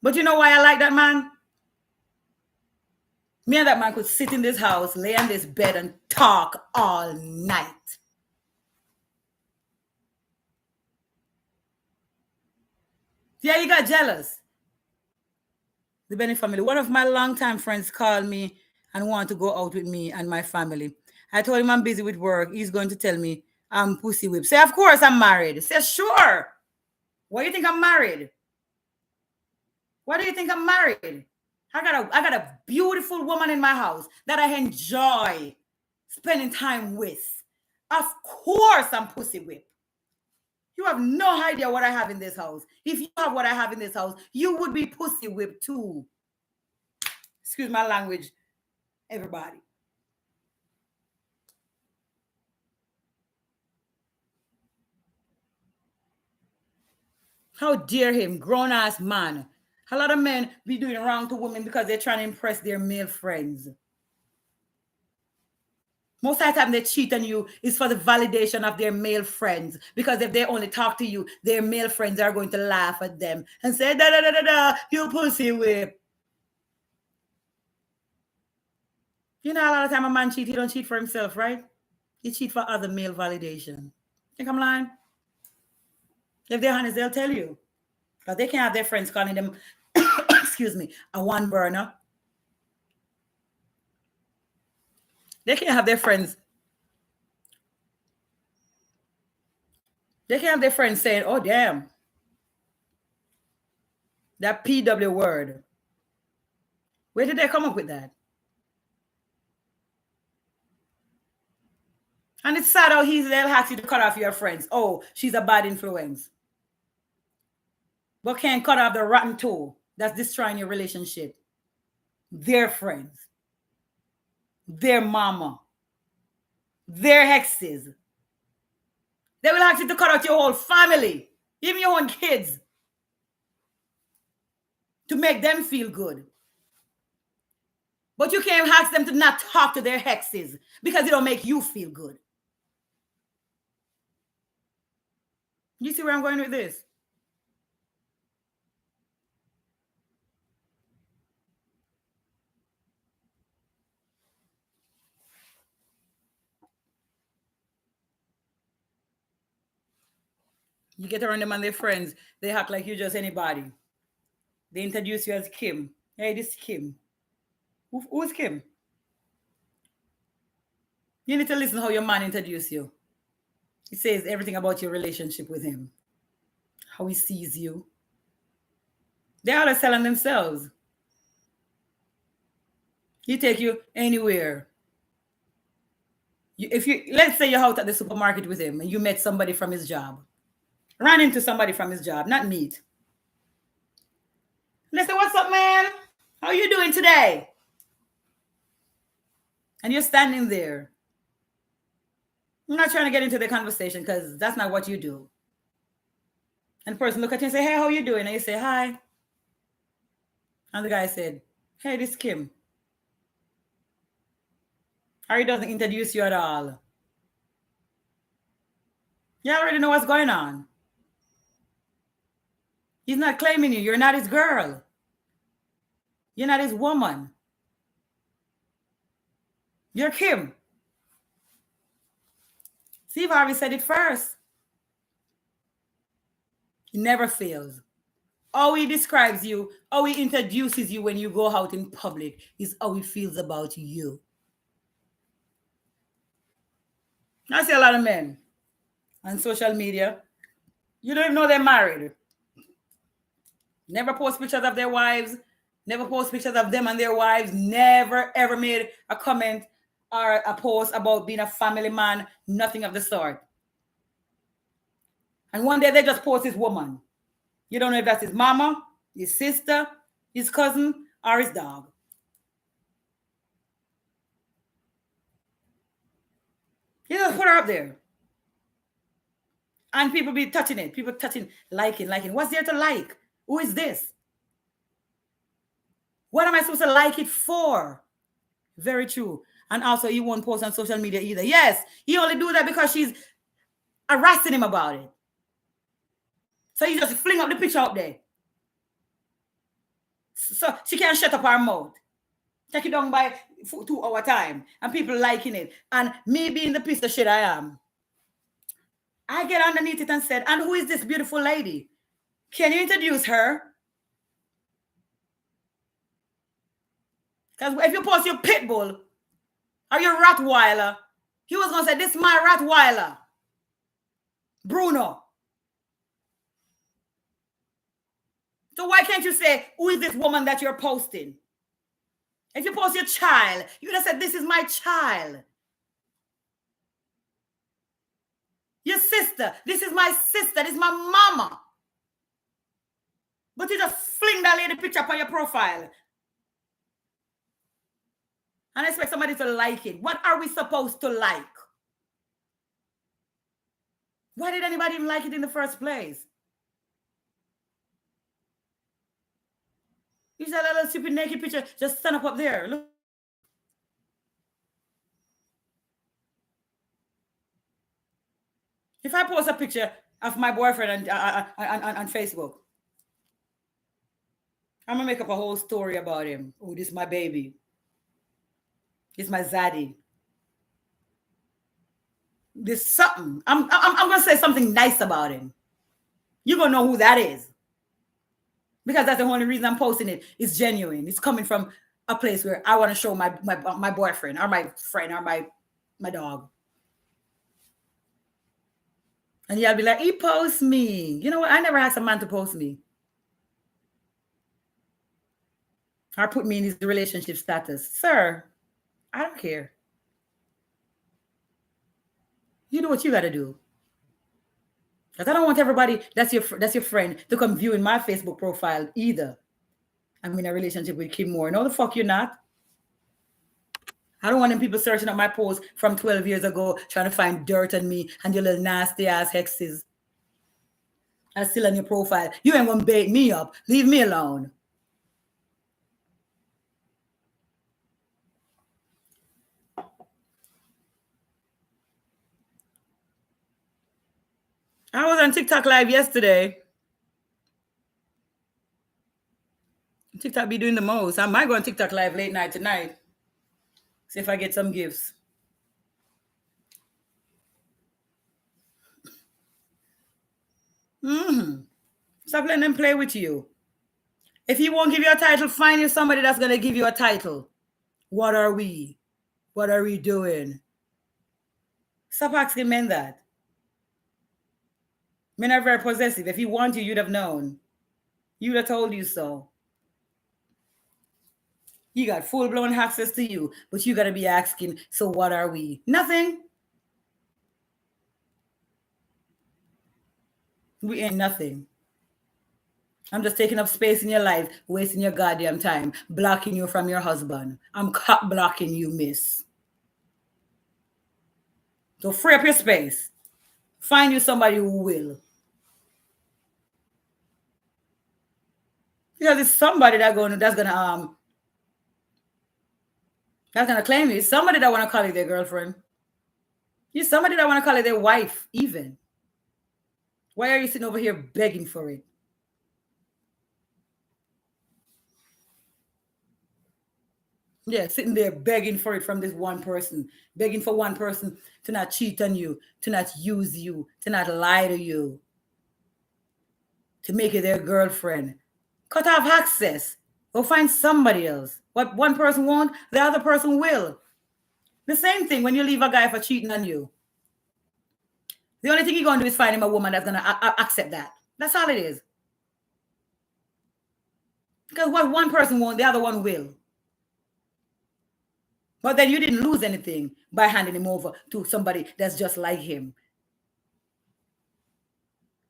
But you know why I like that man? Me and that man could sit in this house, lay on this bed and talk all night. Yeah, he got jealous. The Bennett family. One of my longtime friends called me and wanted to go out with me and my family. I told him I'm busy with work. He's going to tell me I'm pussy whipped. Say, of course I'm married. Say, sure. Why do you think I'm married? Why do you think I'm married? I got a beautiful woman in my house that I enjoy spending time with. Of course I'm pussy whipped. You have no idea what I have in this house. If you have what I have in this house, you would be pussy whipped too. Excuse my language, everybody. How dare him, grown ass man. A lot of men be doing wrong to women because they're trying to impress their male friends. Most of the time they cheat on you is for the validation of their male friends. Because if they only talk to you, their male friends are going to laugh at them and say, da da da da da, you pussy whip. You know, a lot of time a man cheat, he don't cheat for himself, right? He cheat for other male validation. Think I'm lying? If they're honest, they'll tell you. Because they can't have their friends calling them, excuse me, a one burner. They can't have their friends. They can't have their friends saying, oh, damn. That PW word. Where did they come up with that? And it's sad how they'll ask you to cut off your friends. Oh, she's a bad influence. But can't cut off the rotten toe that's destroying your relationship. Their friends, their mama, their exes. They will ask you to cut out your whole family, even your own kids, to make them feel good. But you can't ask them to not talk to their exes because it don't make you feel good. You see where I'm going with this? You get around them and their friends, they act like you're just anybody. They introduce you as Kim. Hey, this is Kim. Who's Kim? You need to listen how your man introduce you. He says everything about your relationship with him, how he sees you. They're all selling themselves. He take you anywhere. If you let's say you're out at the supermarket with him and you met somebody from his job, ran into somebody from his job, not meet. Let's say, "What's up, man? How you doing today?" And you're standing there. I'm not trying to get into the conversation because that's not what you do. And the person look at you and say, "Hey, how you doing?" And you say, "Hi." And the guy said, "Hey, this is Kim." Or he doesn't introduce you at all. You already know what's going on. He's not claiming you. You're not his girl. You're not his woman. You're Kim. Steve Harvey said it first. He never fails. How he describes you, how he introduces you when you go out in public is how he feels about you. I see a lot of men on social media. You don't even know they're married. Never post pictures of their wives. Never post pictures of them and their wives. Never ever made a comment or a post about being a family man. Nothing of the sort. And one day they just post his woman. You don't know if that's his mama, his sister, his cousin, or his dog. He just put her up there. And people be touching it. People touching, liking. What's there to like? Who is this? What am I supposed to like it for? Very true. And also, he won't post on social media either. Yes, he only do that because she's harassing him about it. So he just fling up the picture up there. So she can't shut up her mouth. Take it down by 2 hour time. And people liking it. And me being the piece of shit I am, I get underneath it and said, "And who is this beautiful lady? Can you introduce her?" Because if you post your pit bull or your Rottweiler, he was going to say, "This is my Rottweiler, Bruno." So why can't you say, "Who is this woman that you're posting?" If you post your child, you could have said, "This is my child." Your sister, "This is my sister, this is my mama." But you just fling that lady picture up on your profile and expect somebody to like it. What are we supposed to like? Why did anybody even like it in the first place? You said that little stupid naked picture, just stand up there. Look. If I post a picture of my boyfriend on Facebook, I'm gonna make up a whole story about him. Oh, this is my baby. This is my zaddy. This something. I'm gonna say something nice about him. You're gonna know who that is. Because that's the only reason I'm posting it. It's genuine. It's coming from a place where I want to show my boyfriend or my friend or my dog. And y'all be like, "He posts me." You know what? I never asked a man to post me or put me in his relationship status. Sir, I don't care. You do what you gotta do. Because I don't want everybody that's your friend to come viewing my Facebook profile either. I'm in a relationship with Kim Moore. No, the fuck you're not. I don't want them people searching up my posts from 12 years ago trying to find dirt on me and your little nasty ass hexes. I'm still on your profile. You ain't gonna bait me up. Leave me alone. I was on TikTok live yesterday. TikTok be doing the most. I might go on TikTok live late night tonight. See if I get some gifts. Stop letting them play with you. If he won't give you a title, find you somebody that's going to give you a title. What are we? What are we doing? Stop asking men that. Men are very possessive. If he wanted you, you'd have known. You'd have told you so. He got full-blown access to you, but you got to be asking, so what are we? Nothing. We ain't nothing. I'm just taking up space in your life, wasting your goddamn time, blocking you from your husband. I'm cop blocking you, miss. So free up your space. Find you somebody who will. Because it's somebody that's gonna claim you. It's somebody that wanna call you their girlfriend. You're somebody that wanna call you their wife, even. Why are you sitting over here begging for it? Yeah, sitting there begging for it from this one person, begging for one person to not cheat on you, to not use you, to not lie to you, to make you their girlfriend. Cut off access. Go find somebody else. What one person won't, the other person will. The same thing when you leave a guy for cheating on you. The only thing you're going to do is find him a woman that's going to accept that. That's all it is. Because what one person won't, the other one will. But then you didn't lose anything by handing him over to somebody that's just like him.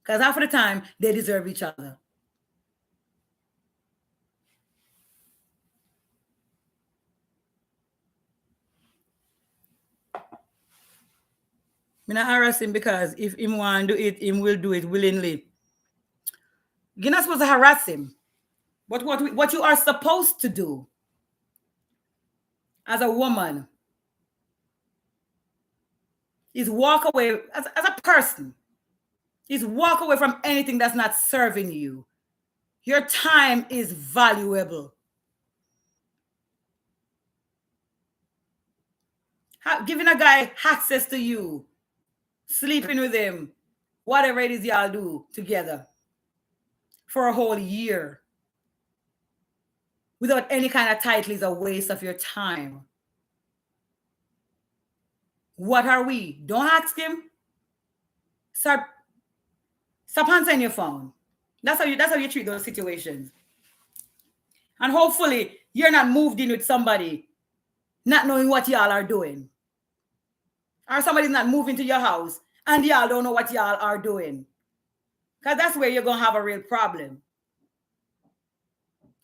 Because half of the time, they deserve each other. I'm not harass him because if him want to do it, him will do it willingly. You're not supposed to harass him. But what you are supposed to do as a woman is walk away as a person. Is walk away from anything that's not serving you. Your time is valuable. Giving a guy access to you, sleeping with him, whatever it is y'all do together for a whole year without any kind of title is a waste of your time. What are we? Don't ask him. Stop answering your phone. That's how you treat those situations. And hopefully you're not moved in with somebody not knowing what y'all are doing. Or somebody's not moving to your house and y'all don't know what y'all are doing. Because that's where you're going to have a real problem.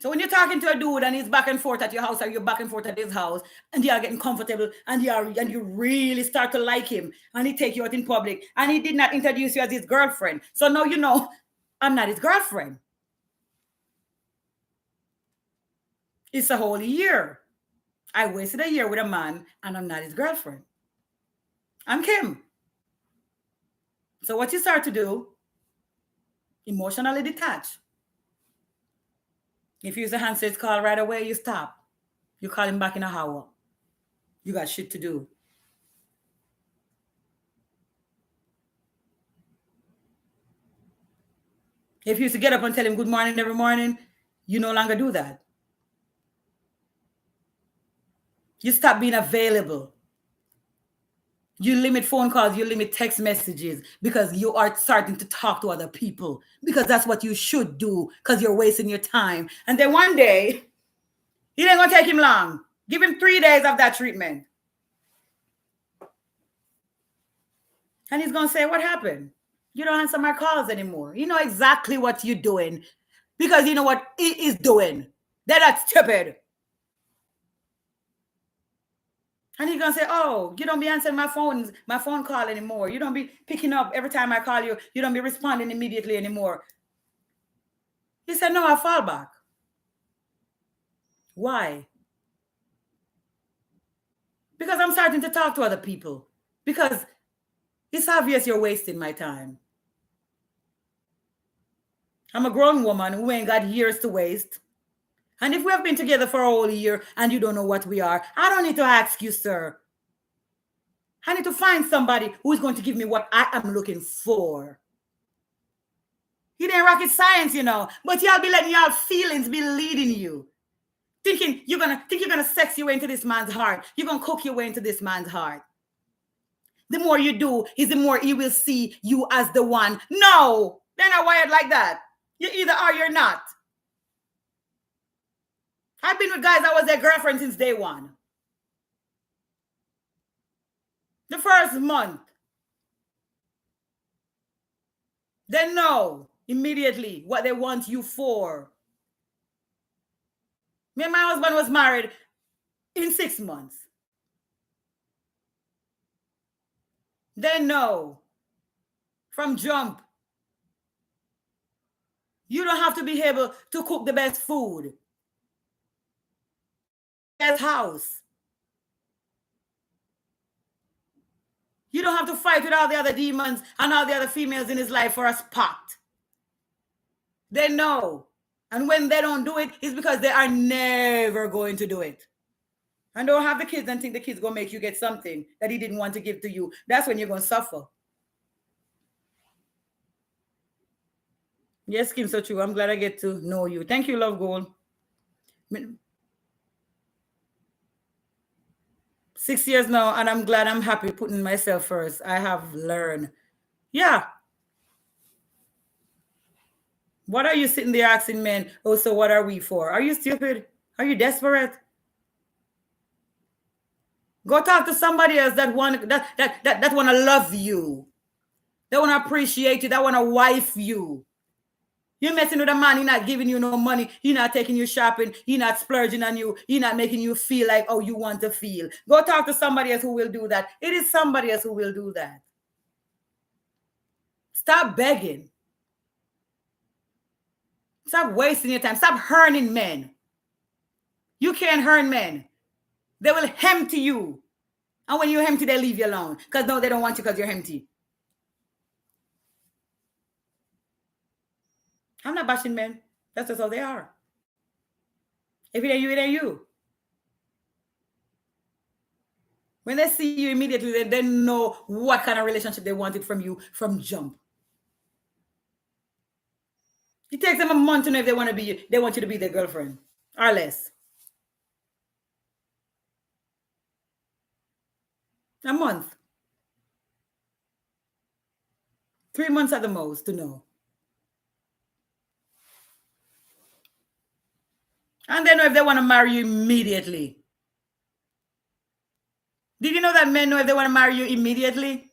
So when you're talking to a dude and he's back and forth at your house or you're back and forth at his house and you're getting comfortable and you really start to like him and he take you out in public and he did not introduce you as his girlfriend. So now you know I'm not his girlfriend. It's a whole year. I wasted a year with a man and I'm not his girlfriend. I'm Kim. So what you start to do, emotionally detach. If you use a handset call right away, you stop. You call him back in an hour. You got shit to do. If you used to get up and tell him good morning every morning, you no longer do that. You stop being available. You limit phone calls, you limit text messages because you are starting to talk to other people because that's what you should do because you're wasting your time. And then one day, it ain't going to take him long. Give him 3 days of that treatment. And he's going to say, what happened? You don't answer my calls anymore. You know exactly what you're doing because you know what he is doing. They're not stupid. And he's going to say, oh, you don't be answering my phone call anymore. You don't be picking up every time I call you. You don't be responding immediately anymore. He said, no, I fall back. Why? Because I'm starting to talk to other people. Because it's obvious you're wasting my time. I'm a grown woman who ain't got years to waste. And if we have been together for a whole year and you don't know what we are, I don't need to ask you, sir. I need to find somebody who is going to give me what I am looking for. It ain't rocket science, you know, but y'all be letting y'all feelings be leading you. Thinking you're gonna sex your way into this man's heart. You're gonna cook your way into this man's heart. The more you do, is the more he will see you as the one. No, they're not wired like that. You either are or you're not. I've been with guys that was their girlfriend since day one. The first month. They know immediately what they want you for. Me and my husband was married in 6 months. They know from jump. You don't have to be able to cook the best food. Best house. You don't have to fight with all the other demons and all the other females in his life for a spot. They know. And when they don't do it, it's because they are never going to do it. And don't have the kids and think the kids going to make you get something that he didn't want to give to you. That's when you're going to suffer. Yes, Kim, so true. I'm glad I get to know you. Thank you, Love Gold. 6 years now, and I'm glad I'm happy putting myself first. I have learned. Yeah. What are you sitting there asking men? Oh, so what are we for? Are you stupid? Are you desperate? Go talk to somebody else that want to love you. They want to appreciate you. They want to wife you. You're messing with a man, he's not giving you no money. He's not taking you shopping. He's not splurging on you. He's not making you feel like, oh, you want to feel. Go talk to somebody else who will do that. It is somebody else who will do that. Stop begging. Stop wasting your time. Stop hurting men. You can't hurt men. They will empty you. And when you're empty, they leave you alone. Because no, they don't want you because you're empty. I'm not bashing men. That's just how they are. If it ain't you, it ain't you. When they see you immediately, they know what kind of relationship they wanted from you from jump. It takes them a month to know if they want you to be their girlfriend or less. A month. 3 months at the most to know. And they know if they want to marry you immediately. Did you know that men know if they want to marry you immediately?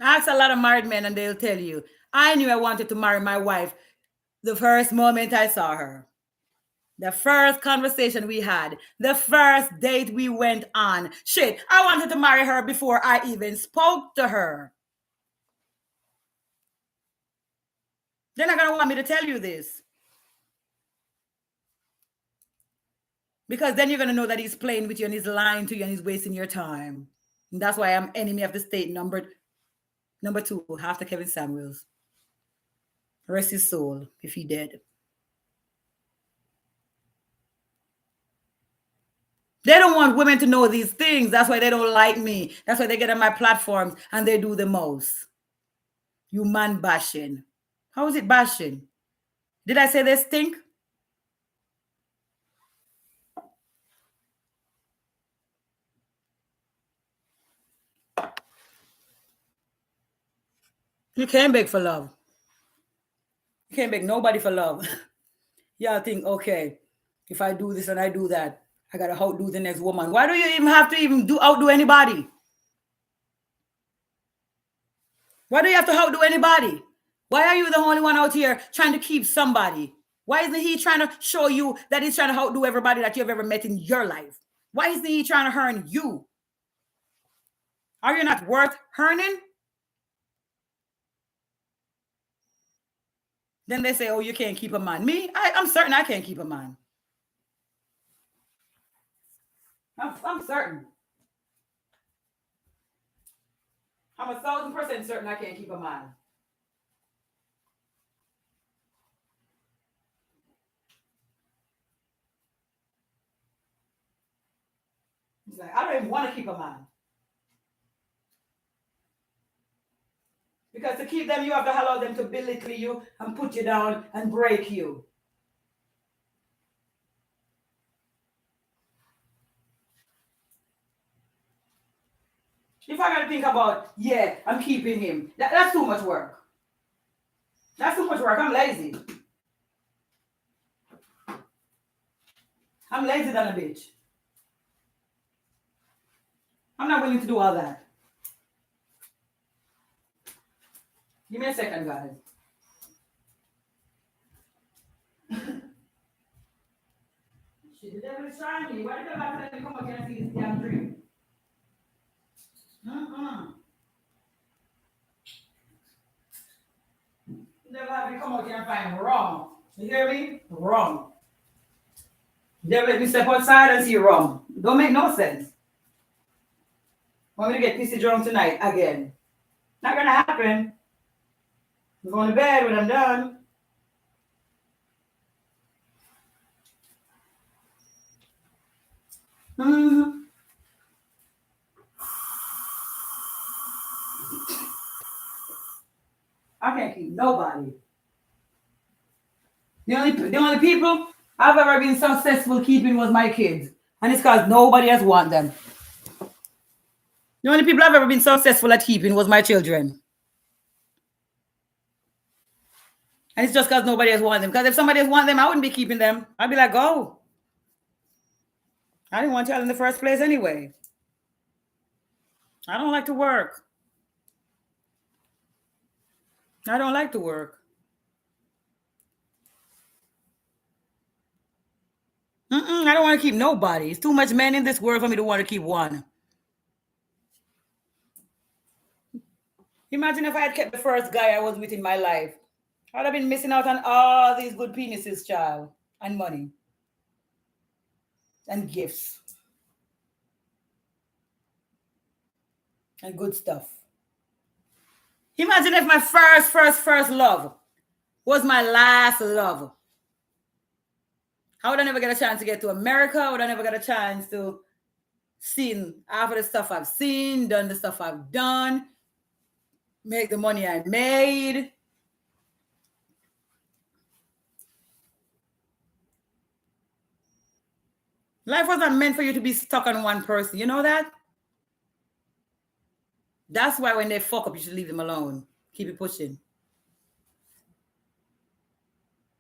I ask a lot of married men and they'll tell you, I knew I wanted to marry my wife the first moment I saw her. The first conversation we had, the first date we went on. Shit, I wanted to marry her before I even spoke to her. They're not going to want me to tell you this. Because then you're going to know that he's playing with you and he's lying to you and he's wasting your time. And that's why I'm enemy of the state number 2 after Kevin Samuels. Rest his soul if he dead. They don't want women to know these things. That's why they don't like me. That's why they get on my platforms and they do the most. You man bashing. How is it bashing? Did I say they stink? You can't beg for love. You can't beg nobody for love. Y'all think, okay, if I do this and I do that, I gotta outdo the next woman. Why do you even have to outdo anybody? Why do you have to outdo anybody? Why are you the only one out here trying to keep somebody? Why isn't he trying to show you that he's trying to outdo everybody that you've ever met in your life? Why isn't he trying to earn you? Are you not worth earning? Then they say, oh, you can't keep a man. Me, I'm certain I can't keep a man. I'm certain. I'm 1,000% certain I can't keep a man. It's like, I don't even want to keep a man. Because to keep them, you have to allow them to belittle you and put you down and break you. If I gotta think about, yeah, I'm keeping him, that's too much work. That's too much work. I'm lazy. I'm lazy than a bitch. I'm not willing to do all that. Give me a second, guys. Shit, the devil is trying me. Why did the devil let me come up here and see this damn dream? The devil let me come out here and find wrong. You hear me? Wrong. The devil let me step outside and see wrong. Don't make no sense. Want me to get pissy drunk tonight again? Not gonna happen. I'm going to bed when I'm done. I can't keep nobody. The only people I've ever been successful keeping was my kids. And it's because nobody else want them. The only people I've ever been successful at keeping was my children. And it's just because nobody else want them. Because if somebody else want them, I wouldn't be keeping them. I'd be like, go. I didn't want y'all in the first place anyway. I don't like to work. I don't like to work. I don't want to keep nobody. It's too much men in this world for me to want to keep one. Imagine if I had kept the first guy I was with in my life. I'd have been missing out on all these good penises, child, and money, and gifts, and good stuff. Imagine if my first love was my last love. How would I never get a chance to get to America? Would I never get a chance to see half of the stuff I've seen, done the stuff I've done, make the money I made? Life wasn't meant for you to be stuck on one person. You know that? That's why when they fuck up, you should leave them alone. Keep it pushing.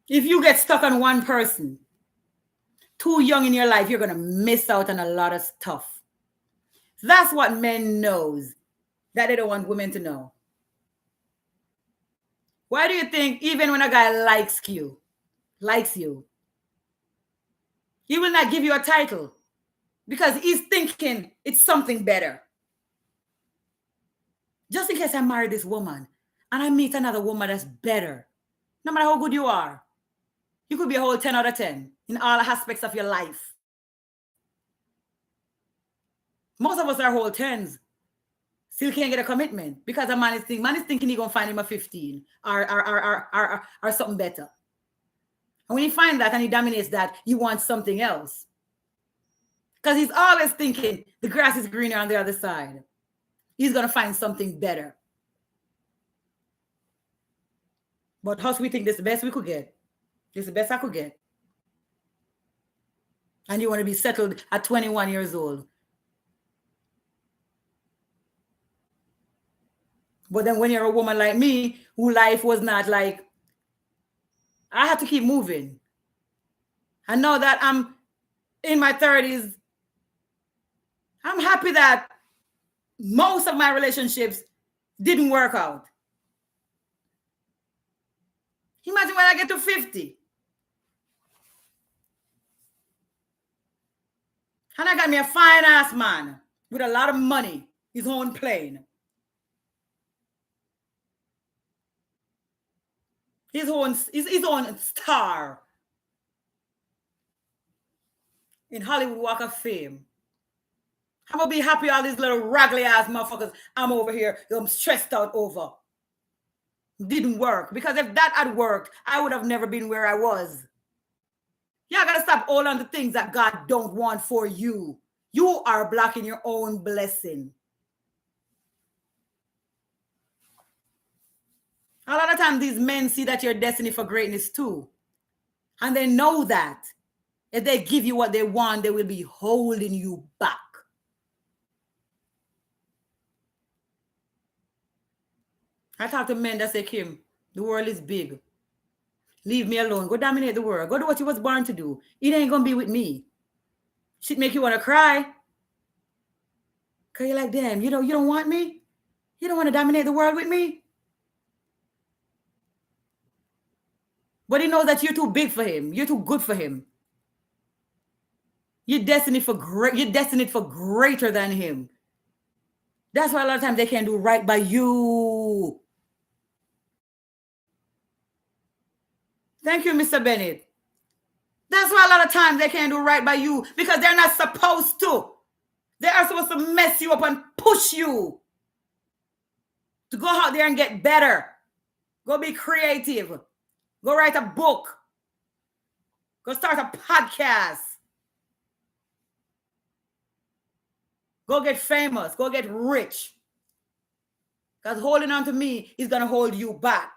If you get stuck on one person, too young in your life, you're going to miss out on a lot of stuff. That's what men knows that they don't want women to know. Why do you think even when a guy likes you, he will not give you a title because he's thinking it's something better? Just in case I marry this woman and I meet another woman that's better, no matter how good you are, you could be a whole 10 out of 10 in all aspects of your life. Most of us are whole 10s. Still can't get a commitment because a man is thinking he's going to find him a 15 or something better. And when he finds that and he dominates that, he wants something else. Because he's always thinking the grass is greener on the other side. He's going to find something better. But us, we think this is the best we could get. This is the best I could get. And you want to be settled at 21 years old. But then when you're a woman like me, who life was not like, I had to keep moving. I know that I'm in my 30s. I'm happy that most of my relationships didn't work out. Imagine when I get to 50. And I got me a fine ass man with a lot of money, his own plane. His own star in Hollywood Walk of Fame. I'm gonna be happy all these little raggedy ass motherfuckers I'm over here, I'm stressed out over. Didn't work. Because if that had worked, I would have never been where I was. Y'all gotta stop all on the things that God don't want for you. You are blocking your own blessing. A lot of times these men see that you're destined for greatness too. And they know that if they give you what they want, they will be holding you back. I talk to men that say, Kim, the world is big. Leave me alone. Go dominate the world. Go do what you was born to do. It ain't gonna be with me. Shit make you want to cry. Cause you're like, damn, you don't want me? You don't want to dominate the world with me? But he knows that you're too big for him. You're too good for him. You're destined for greater than him. That's why a lot of times they can't do right by you. Thank you, Mr. Bennett. That's why a lot of times they can't do right by you, because they're not supposed to. They are supposed to mess you up and push you to go out there and get better. Go be creative. Go write a book. Go start a podcast. Go get famous. Go get rich. Because holding on to me is going to hold you back.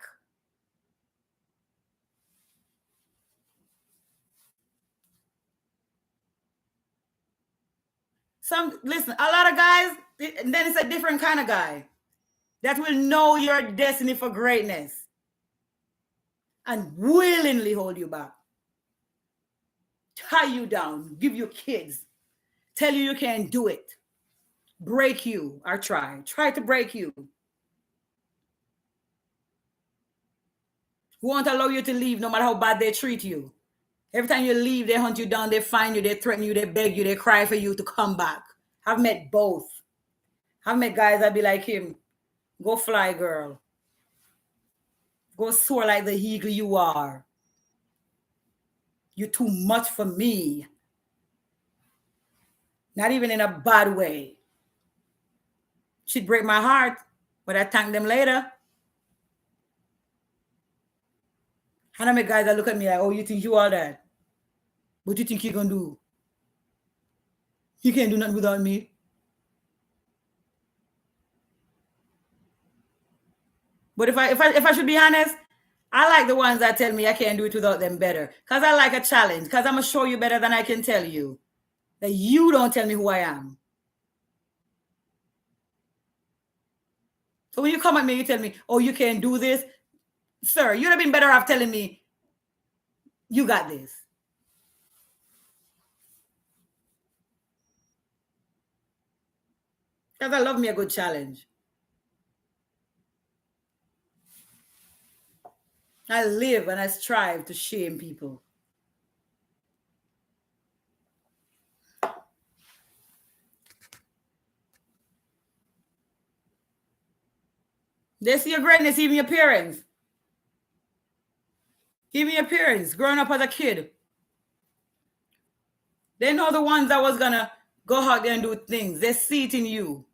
Listen, a lot of guys, and then it's a different kind of guy that will know your destiny for greatness and willingly hold you back. Tie you down, give you kids, tell you can't do it, break you or try to break you. Won't allow you to leave no matter how bad they treat you. Every time you leave, they hunt you down, they find you, they threaten you, they beg you, they cry for you to come back. I've met both. I've met guys that be like him, go fly, girl. Go soar like the eagle you are. You're too much for me. Not even in a bad way. She'd break my heart, but I thank them later. And I met guys that look at me like, oh, you think you are that? What do you think you're going to do? You can't do nothing without me. But if I should be honest, I like the ones that tell me I can't do it without them better. Because I like a challenge. Because I'm going to show you better than I can tell you. That you don't tell me who I am. So when you come at me, you tell me, oh, you can't do this. Sir, you'd have been better off telling me, you got this. Because I love me a good challenge. I live and I strive to shame people. They see your greatness, even your appearance. Even your appearance, growing up as a kid. They know the ones that was going to go out there and do things. They see it in you.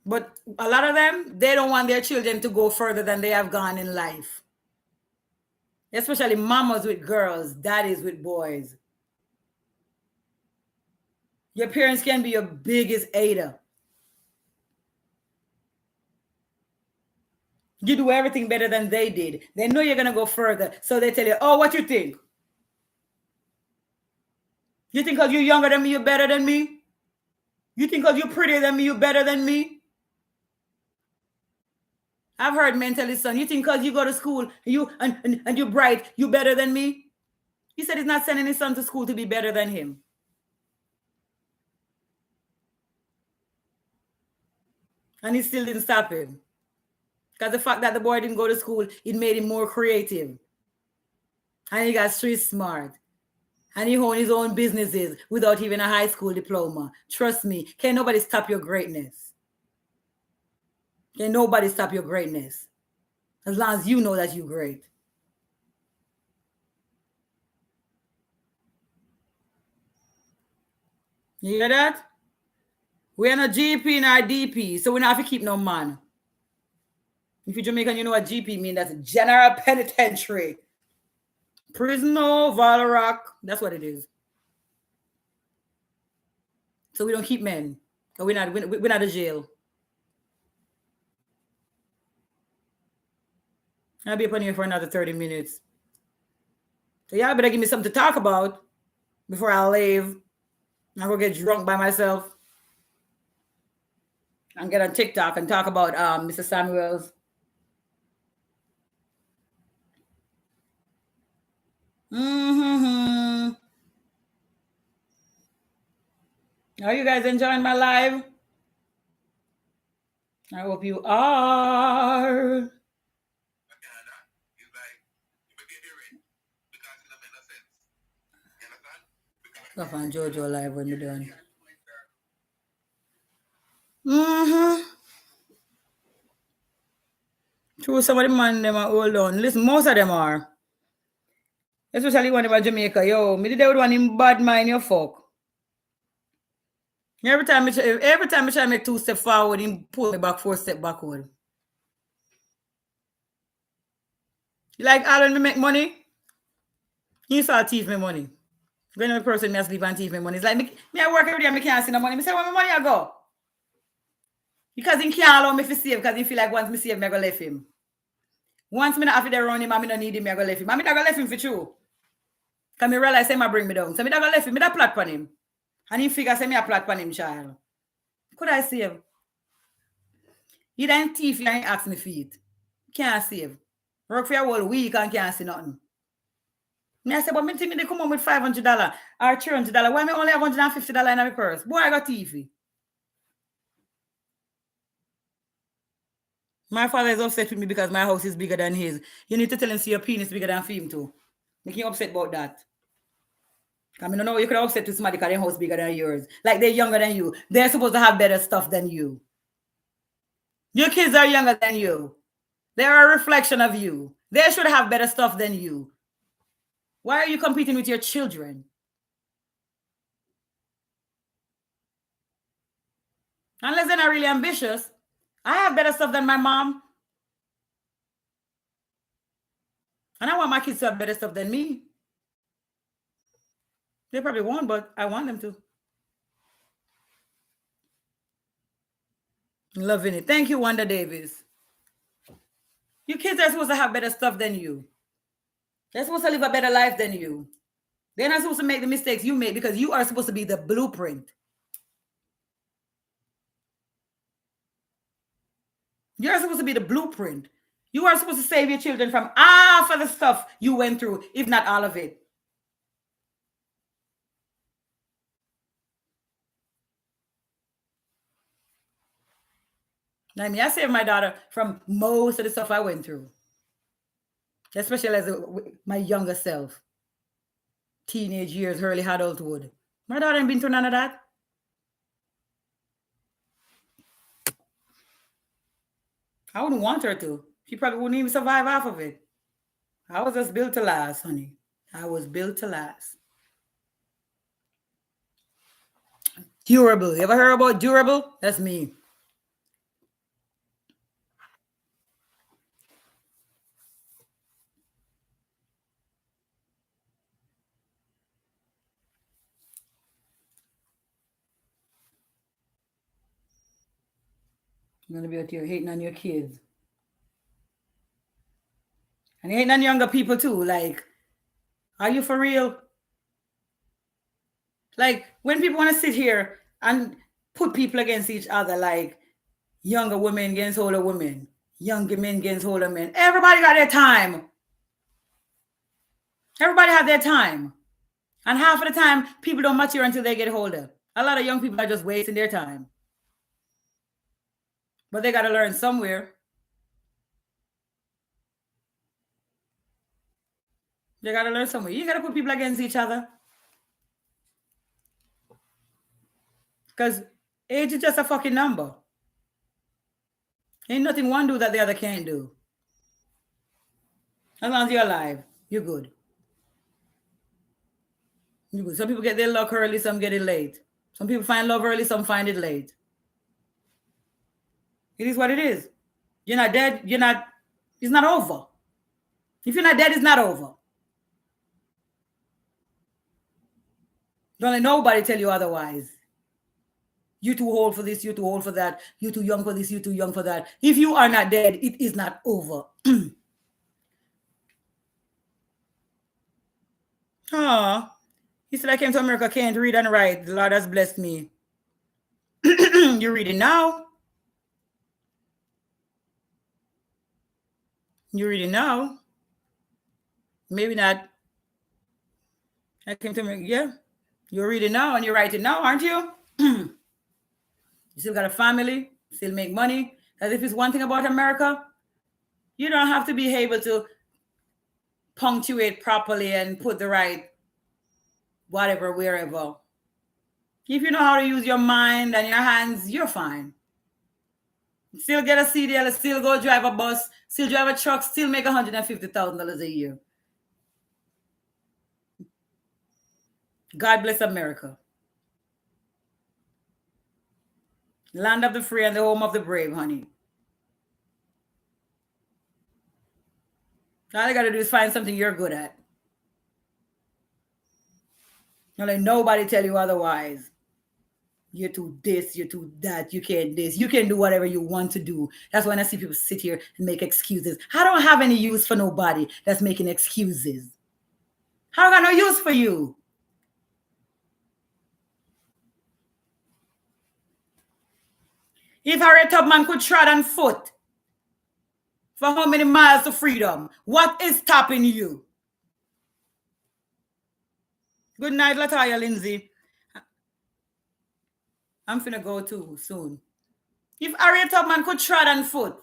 But a lot of them, they don't want their children to go further than they have gone in life. Especially mamas with girls, daddies with boys. Your parents can be your biggest aider. You do everything better than they did. They know you're going to go further. So they tell you, oh, what you think? You think because you're younger than me, you're better than me? You think because you're prettier than me, you're better than me? I've heard men tell his son, you think because you go to school and you're bright, you're better than me? He said he's not sending his son to school to be better than him. And he still didn't stop him. Because the fact that the boy didn't go to school, it made him more creative. And he got street smart. And he owned his own businesses without even a high school diploma. Trust me, can't nobody stop your greatness. Can't nobody stop your greatness. As long as you know that you're great. You hear that? We're not GP nor DP, so we don't have to keep no man. If you're Jamaican, you know what GP means. That's General Penitentiary. Prison, no, Valorock. That's what it is. So we don't keep men. We're not a jail. I'll be up on here for another 30 minutes. So y'all better give me something to talk about before I leave. I'll go get drunk by myself and get on TikTok and talk about Mr. Samuels. Mm-hmm. Are you guys enjoying my live? I hope you are. I'll find Jojo live when we're done. Mm-hmm. True, some of the man them are hold on. Listen, most of them are. Especially when they were Jamaica. Yo, me they would want him bad mind your fuck. Every time I try to make 2 steps forward, him pull me back 4 steps backward. You like Alan me make money? He start thief me money. When a person me sleep and thief me money. It's like me I work every day and me can't see no money. Me say, where my money I go? Because he can't allow me to save because he feel like once me save, me I go left him. Once me not have to run him, I me not need him, me I go left him. I me not go left him for true. Because me realize him I bring me down. So me not go left him, me not plot on him. And he figure say me a plot on him, child. Could I save? He ain't thief, he ain't ask me for it. Can't save. Work for a whole week and can't see nothing. Me I say, but me think they come on with $500 or $300. Why me only have $150 in my purse? Boy, I got thiefy. My father is upset with me because my house is bigger than his. You need to tell him see your penis bigger than him too. Make him upset about that. I mean, no, you could upset with somebody because their house bigger than yours. Like they're younger than you. They're supposed to have better stuff than you. Your kids are younger than you. They're a reflection of you. They should have better stuff than you. Why are you competing with your children? Unless they're not really ambitious. I have better stuff than my mom. And I want my kids to have better stuff than me. They probably won't, but I want them to. Loving it. Thank you, Wanda Davis. Your kids are supposed to have better stuff than you. They're supposed to live a better life than you. They're not supposed to make the mistakes you made because you are supposed to be the blueprint. You're supposed to be the blueprint. You are supposed to save your children from half of the stuff you went through, if not all of it. I mean, I saved my daughter from most of the stuff I went through, especially as my younger self. Teenage years, early adulthood. My daughter ain't been through none of that. I wouldn't want her to. She probably wouldn't even survive half of it. I was just built to last, honey. I was built to last. Durable. You ever heard about durable? That's me. You're gonna be out here hating on your kids. And hating on younger people too. Like, are you for real? Like, when people want to sit here and put people against each other, like younger women against older women, younger men against older men, everybody got their time. Everybody have their time. And half of the time, people don't mature until they get older. A lot of young people are just wasting their time. But they got to learn somewhere. They gotta learn somewhere. You gotta put people against each other. Because age is just a fucking number. Ain't nothing one do that the other can't do. As long as you're alive, you're good. You're good. Some people get their luck early, some get it late. Some people find love early, some find it late. It is what it is. You're not dead, it's not over. If you're not dead, it's not over. Don't let nobody tell you otherwise. You too old for this, you too old for that, you too young for this, you too young for that. If you are not dead, it is not over. Oh, he said, I came to America, can't read and write. The Lord has blessed me. You're reading now? You're reading now? Maybe not. I came to America, yeah. You're reading now and you're writing now, aren't you? You still got a family, still make money. As if it's one thing about America, you don't have to be able to punctuate properly and put the right whatever, wherever. If you know how to use your mind and your hands, you're fine. Still get a CDL, still go drive a bus, still drive a truck, still make $150,000 a year. God bless America. Land of the free and the home of the brave, honey. All you got to do is find something you're good at. Don't let nobody tell you otherwise. You're too this, you're too that, you can't this. You can do whatever you want to do. That's when I see people sit here and make excuses. I don't have any use for nobody that's making excuses. I got no use for you. If Harriet Tubman could trot on foot for how many miles to freedom, what is stopping you? Good night, Latoya Lindsay. I'm finna go too soon. If Harriet Tubman could trot on foot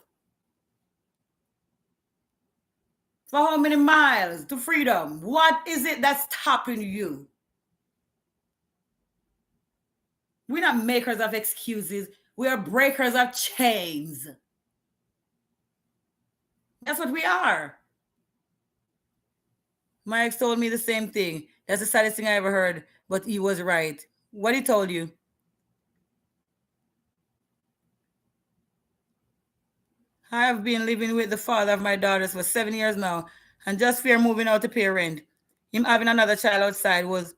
for how many miles to freedom, what is it that's stopping you? We're not makers of excuses. We are breakers of chains. That's what we are. My ex told me the same thing. That's the saddest thing I ever heard, but he was right. What he told you? I have been living with the father of my daughters for 7 years now, and just fear moving out to pay rent. Him having another child outside was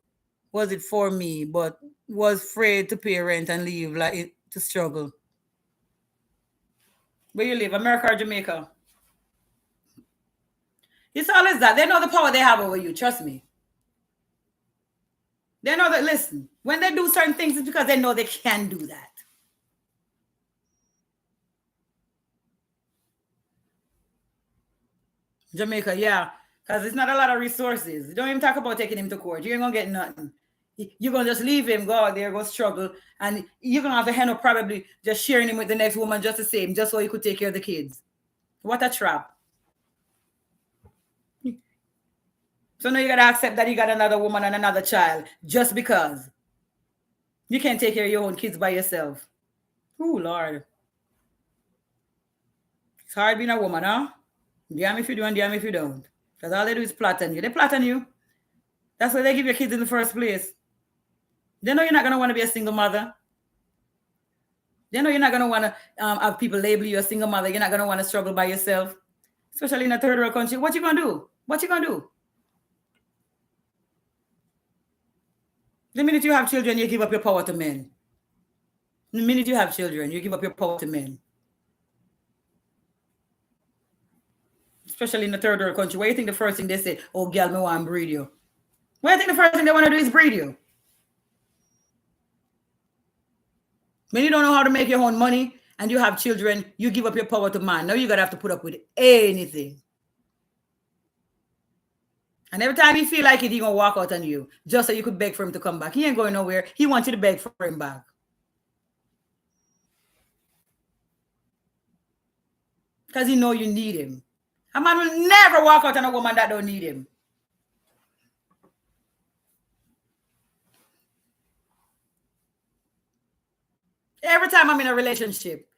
it for me, but was afraid to pay rent and leave, like it, to struggle. Where you live, America or Jamaica? It's always that. They know the power they have over you. Trust me. They know that, listen, when they do certain things, it's because they know they can do that. Jamaica, yeah. Because it's not a lot of resources. Don't even talk about taking him to court. You ain't going to get nothing. You're going to just leave him, go out there, go struggle. And you're going to have to end up probably just sharing him with the next woman just the same, just so you could take care of the kids. What a trap. So now you got to accept that you got another woman and another child just because you can't take care of your own kids by yourself. Oh, Lord. It's hard being a woman, huh? Damn if you do and damn if you don't. Because all they do is plot on you. They plot on you. That's why they give your kids in the first place. They know you're not going to want to be a single mother. They know you're not going to want to have people label you a single mother. You're not going to want to struggle by yourself. Especially in a third world country. What you going to do? What you going to do? The minute you have children, you give up your power to men. The minute you have children, you give up your power to men. Especially in the third world country. What do you think the first thing they say? Oh, girl, me want to breed you. What do you think the first thing they want to do is breed you? When you don't know how to make your own money and you have children, you give up your power to man. Now you're going to have to put up with anything. And every time you feel like it, he's going to walk out on you just so you could beg for him to come back. He ain't going nowhere. He wants you to beg for him back. Because he know you need him. A man will never walk out on a woman that don't need him. Every time I'm in a relationship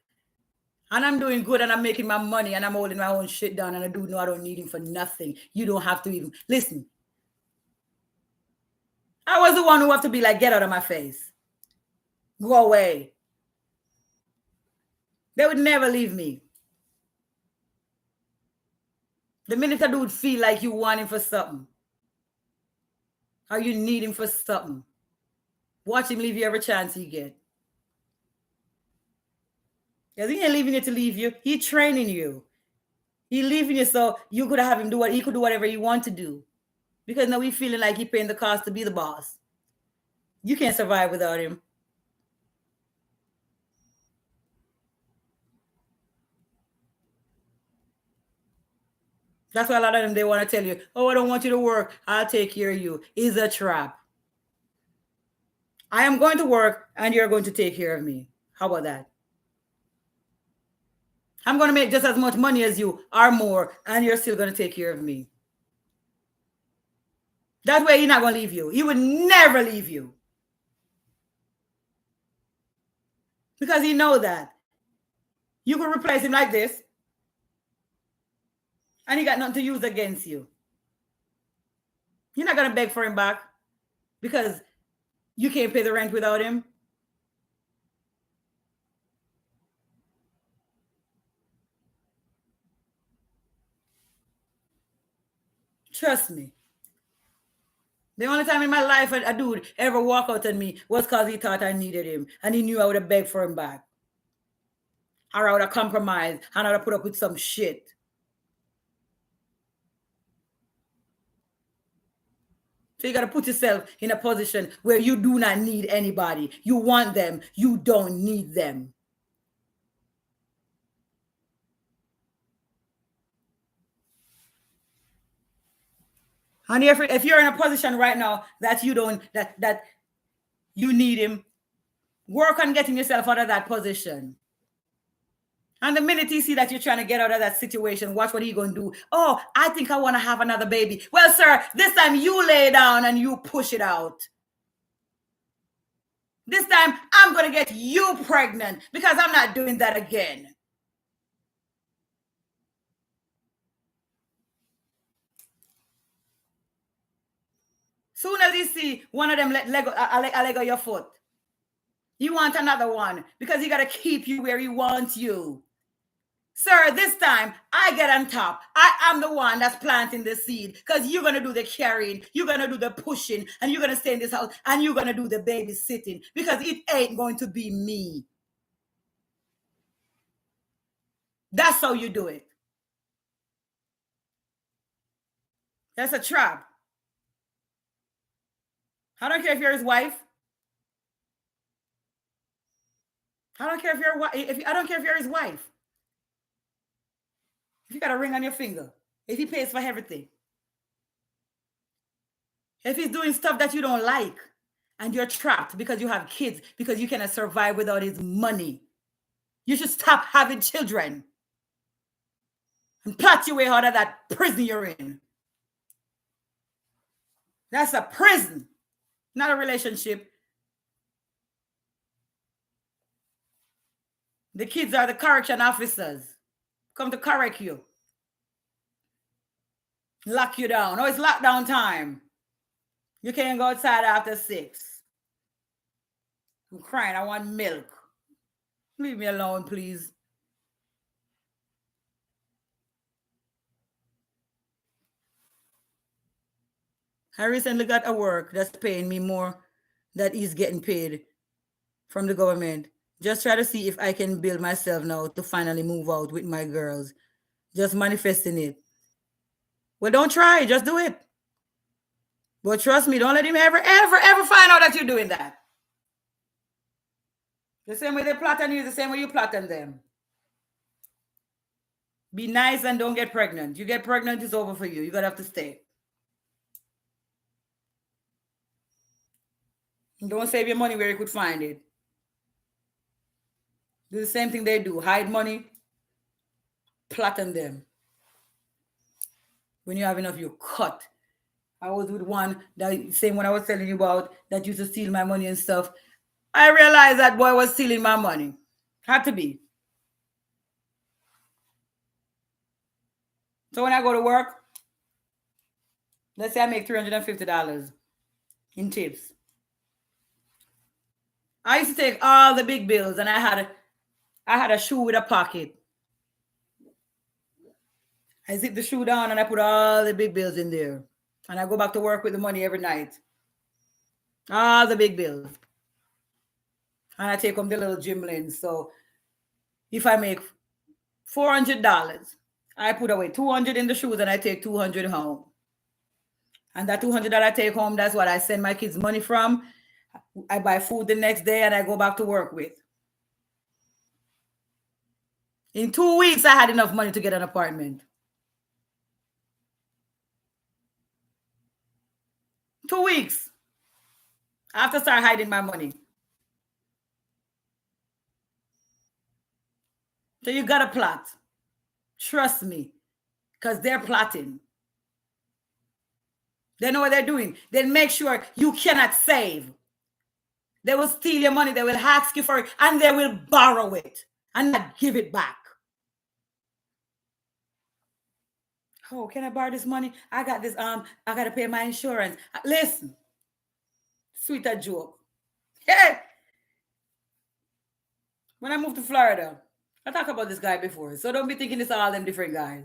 and I'm doing good and I'm making my money and I'm holding my own shit down and I do know I don't need him for nothing. You don't have to even listen. I was the one who have to be like, get out of my face. Go away. They would never leave me. The minute a dude feel like you want him for something, or you need him for something, watch him leave you every chance he get. Because he ain't leaving you to leave you. He training you. He leaving you so you could have him do what he could do whatever he want to do. Because now we feeling like he paying the cost to be the boss. You can't survive without him. That's why a lot of them, they want to tell you, oh, I don't want you to work. I'll take care of you. It's a trap. I am going to work and you're going to take care of me. How about that? I'm going to make just as much money as you or more, and you're still going to take care of me. That way, he's not going to leave you. He would never leave you. Because he know that. You could replace him like this, and he got nothing to use against you. You're not going to beg for him back because you can't pay the rent without him. Trust me. The only time in my life a dude ever walk out on me was because he thought I needed him and he knew I would have begged for him back. Or I would have compromised and I would have put up with some shit. So you got to put yourself in a position where you do not need anybody. You want them. You don't need them. And if you're in a position right now that you don't, that you need him, work on getting yourself out of that position. And the minute he see that you're trying to get out of that situation, watch what he going to do. Oh, I think I want to have another baby. Well, sir, this time you lay down and you push it out. This time I'm going to get you pregnant because I'm not doing that again. Soon as you see one of them let leg of your foot, you want another one because he got to keep you where he wants you. Sir, this time I get on top. I am the one that's planting the seed because you're going to do the carrying, you're going to do the pushing, and you're going to stay in this house and you're going to do the babysitting because it ain't going to be me. That's how you do it. That's a trap. I don't care if you're his wife. I don't care if you're I don't care if you're his wife. If you got a ring on your finger, if he pays for everything, if he's doing stuff that you don't like and you're trapped because you have kids, because you cannot survive without his money, you should stop having children and plot your way out of that prison you're in. That's a prison, not a relationship. The kids are the correction officers. Come to correct you. Lock you down. Oh, it's lockdown time. You can't go outside after 6. I'm crying. I want milk. Leave me alone, please. I recently got a work that's paying me more that is getting paid from the government. Just try to see if I can build myself now to finally move out with my girls. Just manifesting it. Well, don't try. Just do it. But trust me, don't let him ever find out that you're doing that. The same way they plot on you, the same way you plot on them. Be nice and don't get pregnant. You get pregnant, it's over for you. You're going to have to stay. Don't save your money where you could find it. Do the same thing they do. Hide money, plot on them. When you have enough, you cut. I was with one, that same one I was telling you about, that used to steal my money and stuff. I realized that boy was stealing my money. Had to be. So when I go to work, let's say I make $350 in tips. I used to take all the big bills, and I had a shoe with a pocket. I zip the shoe down and I put all the big bills in there. And I go back to work with the money every night. All the big bills. And I take home the little gymlins. So if I make $400, I put away 200 in the shoes and I take 200 home. And that 200 that I take home, that's what I send my kids money from. I buy food the next day and I go back to work with. In 2 weeks, I had enough money to get an apartment. 2 weeks. I have to start hiding my money. So you got to plot. Trust me, because they're plotting. They know what they're doing. They make sure you cannot save. They will steal your money. They will ask you for it, and they will borrow it and not give it back. Oh, can I borrow this money? I got this. I got to pay my insurance. Listen, sweet a joke. Hey, when I moved to Florida, I talked about this guy before, so don't be thinking it's all them different guys.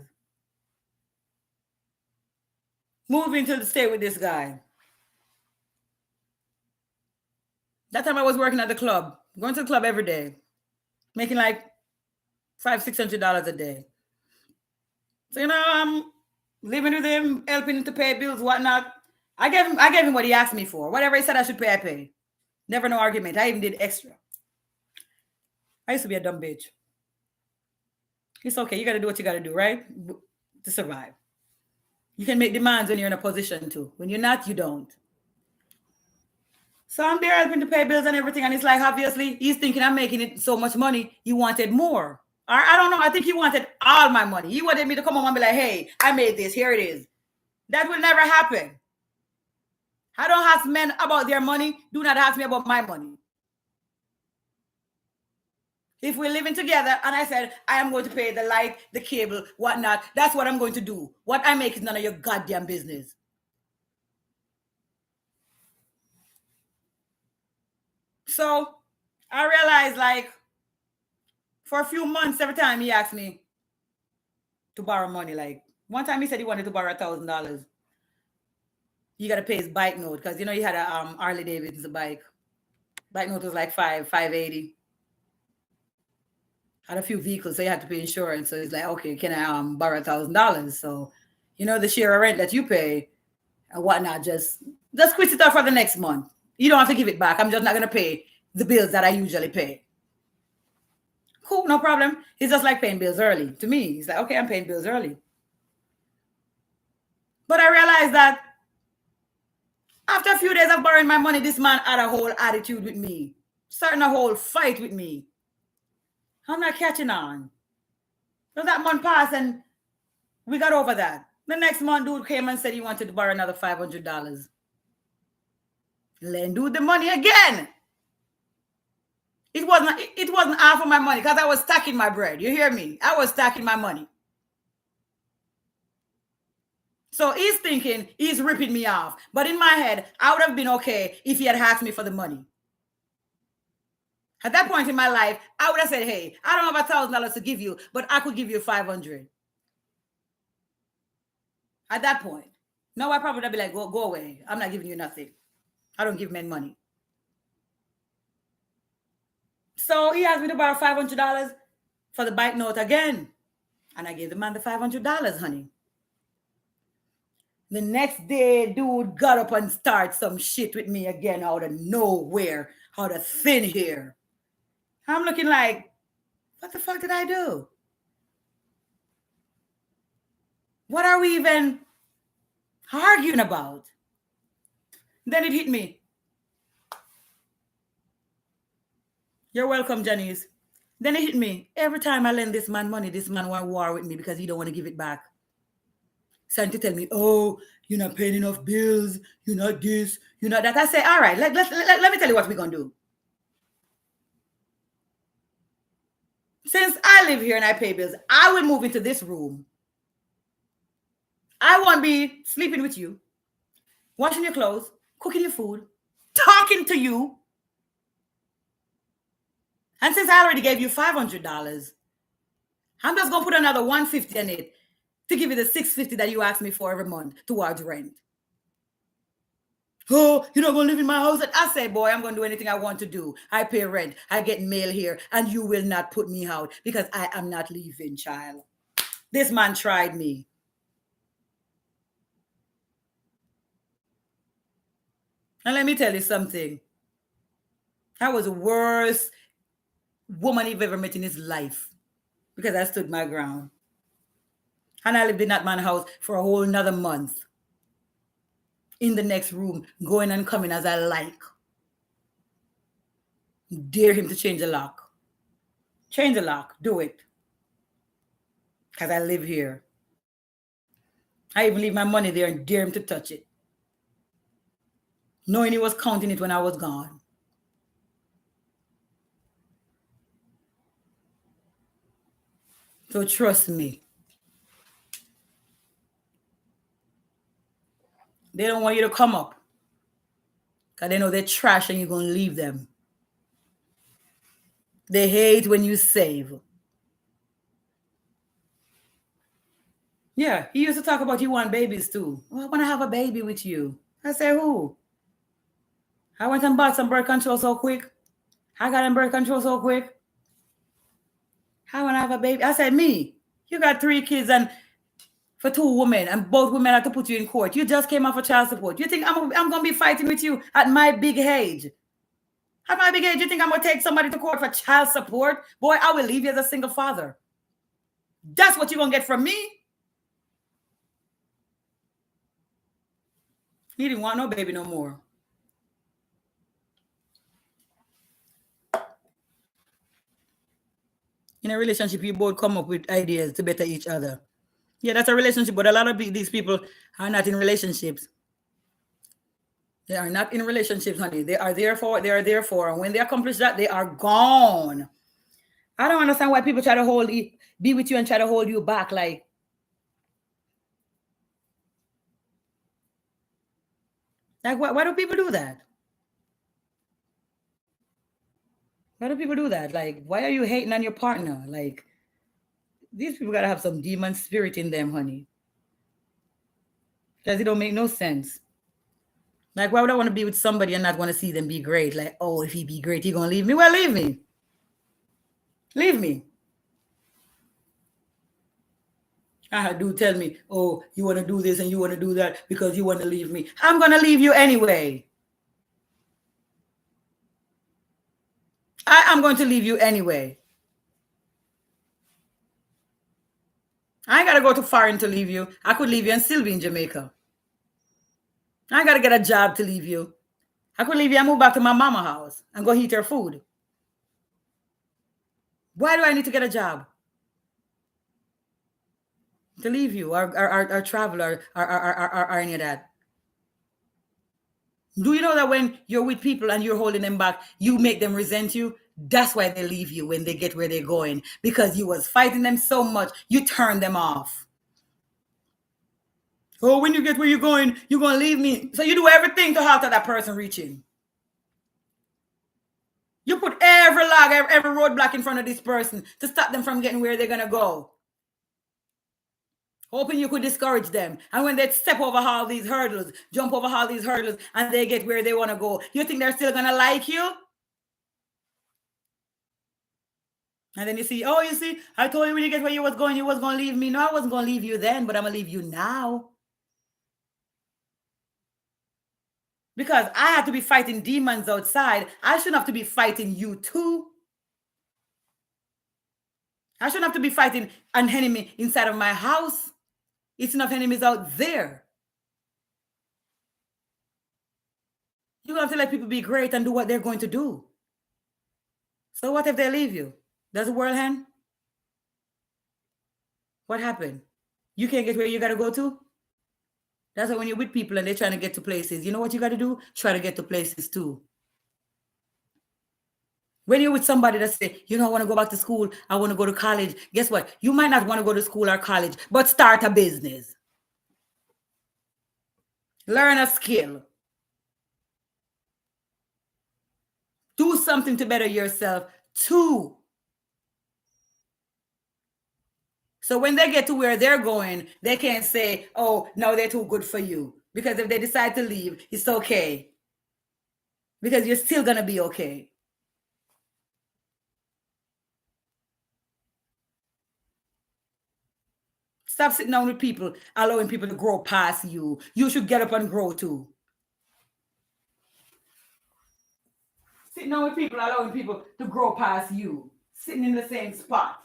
Moving to the state with this guy. That time I was working at the club, going to the club every day, making like $500-$600 a day. So I'm living with him, helping him to pay bills, whatnot. I gave him what he asked me for. Whatever he said I should pay, I pay. Never no argument. I even did extra. I used to be a dumb bitch. It's okay. You got to do what you got to do, right? To survive. You can make demands when you're in a position to. When you're not, you don't. So I'm there helping to pay bills and everything. And it's like, obviously, he's thinking I'm making it so much money. He wanted more. Or I don't know. I think he wanted all my money. He wanted me to come home and be like, hey, I made this. Here it is. That will never happen. I don't ask men about their money. Do not ask me about my money. If we're living together and I said, I am going to pay the light, the cable, whatnot, that's what I'm going to do. What I make is none of your goddamn business. So I realized, like, for a few months, every time he asked me to borrow money, like one time he said he wanted to borrow $1,000. You got to pay his bike note because, he had a Harley Davidson bike. Bike note was like $580. Had a few vehicles, so you had to pay insurance. So he's like, okay, can I borrow $1,000? So, the share of rent that you pay and whatnot, just quit it off for the next month. You don't have to give it back. I'm just not going to pay the bills that I usually pay. Cool, no problem. It's just like paying bills early. To me, he's like, okay, I'm paying bills early. But I realized that after a few days of borrowing my money, this man had a whole attitude with me, starting a whole fight with me. I'm not catching on. So that month passed and we got over that. The next month, dude came and said he wanted to borrow another $500. Lend dude the money again. It wasn't half of my money because I was stacking my bread. You hear me? I was stacking my money. So he's thinking he's ripping me off. But in my head, I would have been okay if he had asked me for the money. At that point in my life, I would have said, hey, I don't have $1,000 to give you, but I could give you $500. At that point. No, I probably would be like, go away. I'm not giving you nothing. I don't give men money. So he asked me to borrow $500 for the bike note again. And I gave the man the $500, honey. The next day, dude got up and started some shit with me again out of nowhere, out of thin air. I'm looking like, what the fuck did I do? What are we even arguing about? Then it hit me. You're welcome, Janice. Then it hit me. Every time I lend this man money, this man want war with me because he don't want to give it back. Starting to tell me, oh, you're not paying enough bills. You're not this. You're not that. I say, all right, let me tell you what we're going to do. Since I live here and I pay bills, I will move into this room. I won't be sleeping with you, washing your clothes, cooking your food, talking to you. And since I already gave you $500, I'm just gonna put another $150 in it to give you the $650 that you asked me for every month towards rent. Oh, you're not gonna live in my house? And I say, boy, I'm gonna do anything I want to do. I pay rent, I get mail here, and you will not put me out because I am not leaving, child. This man tried me. And let me tell you something. I was the worst woman he've ever met in his life because I stood my ground. And I lived in that man's house for a whole another month. In the next room, going and coming as I like. Dare him to change the lock. Change the lock. Do it. Because I live here. I even leave my money there and dare him to touch it. Knowing he was counting it when I was gone. So trust me. They don't want you to come up. Because they know they're trash and you're going to leave them. They hate when you save. Yeah, he used to talk about you want babies too. Well, I want to have a baby with you. I said, who? I went and bought some birth control so quick. I got in birth control so quick. I want to have a baby. I said, me, you got 3 kids and for 2 women and both women had to put you in court. You just came off of child support. You think I'm going to be fighting with you at my big age? At my big age, you think I'm going to take somebody to court for child support? Boy, I will leave you as a single father. That's what you're going to get from me. He didn't want no baby no more. In a relationship, you both come up with ideas to better each other. Yeah, that's a relationship, but a lot of these people are not in relationships. They are not in relationships, honey. They are there for what they are there for. And when they accomplish that, they are gone. I don't understand why people try to be with you and try to hold you back. Like why do people do that? Why do people do that? Like, why are you hating on your partner? Like, these people gotta have some demon spirit in them, honey. Because it don't make no sense. Like, why would I want to be with somebody and not want to see them be great? Like, oh, if he be great, he gonna leave me? Well, leave me. Leave me. Do tell me, oh, you want to do this and you want to do that because you want to leave me. I'm gonna leave you anyway. I am going to leave you anyway. I ain't gotta go too foreign to leave you. I could leave you and still be in Jamaica. I gotta get a job to leave you. I could leave you and move back to my mama house and go eat her food. Why do I need to get a job? To leave you or travel or any of that. Do you know that when you're with people and you're holding them back, you make them resent you? That's why they leave you when they get where they're going. Because you was fighting them so much, you turn them off. Oh, when you get where you're going to leave me. So you do everything to halt that person reaching. You put every log, every roadblock in front of this person to stop them from getting where they're going to go. Hoping you could discourage them. And when they step over all these hurdles, jump over all these hurdles, and they get where they want to go, you think they're still going to like you? And then you see, I told you when you get where you was going to leave me. No, I wasn't going to leave you then, but I'm going to leave you now. Because I had to be fighting demons outside. I shouldn't have to be fighting you too. I shouldn't have to be fighting an enemy inside of my house. It's enough enemies out there. You have to let people be great and do what they're going to do. So what if they leave you? Does the world end? What happened? You can't get where you got to go to? That's why when you're with people and they're trying to get to places, you know what you got to do? Try to get to places too. When you're with somebody that say, you know, I want to go back to school, I want to go to college. Guess what? You might not want to go to school or college, but start a business. Learn a skill. Do something to better yourself too. So when they get to where they're going, they can't say, oh, no, they're too good for you. Because if they decide to leave, it's okay. Because you're still going to be okay. Stop sitting down with people, allowing people to grow past you. You should get up and grow too. Sitting down with people, allowing people to grow past you. Sitting in the same spot.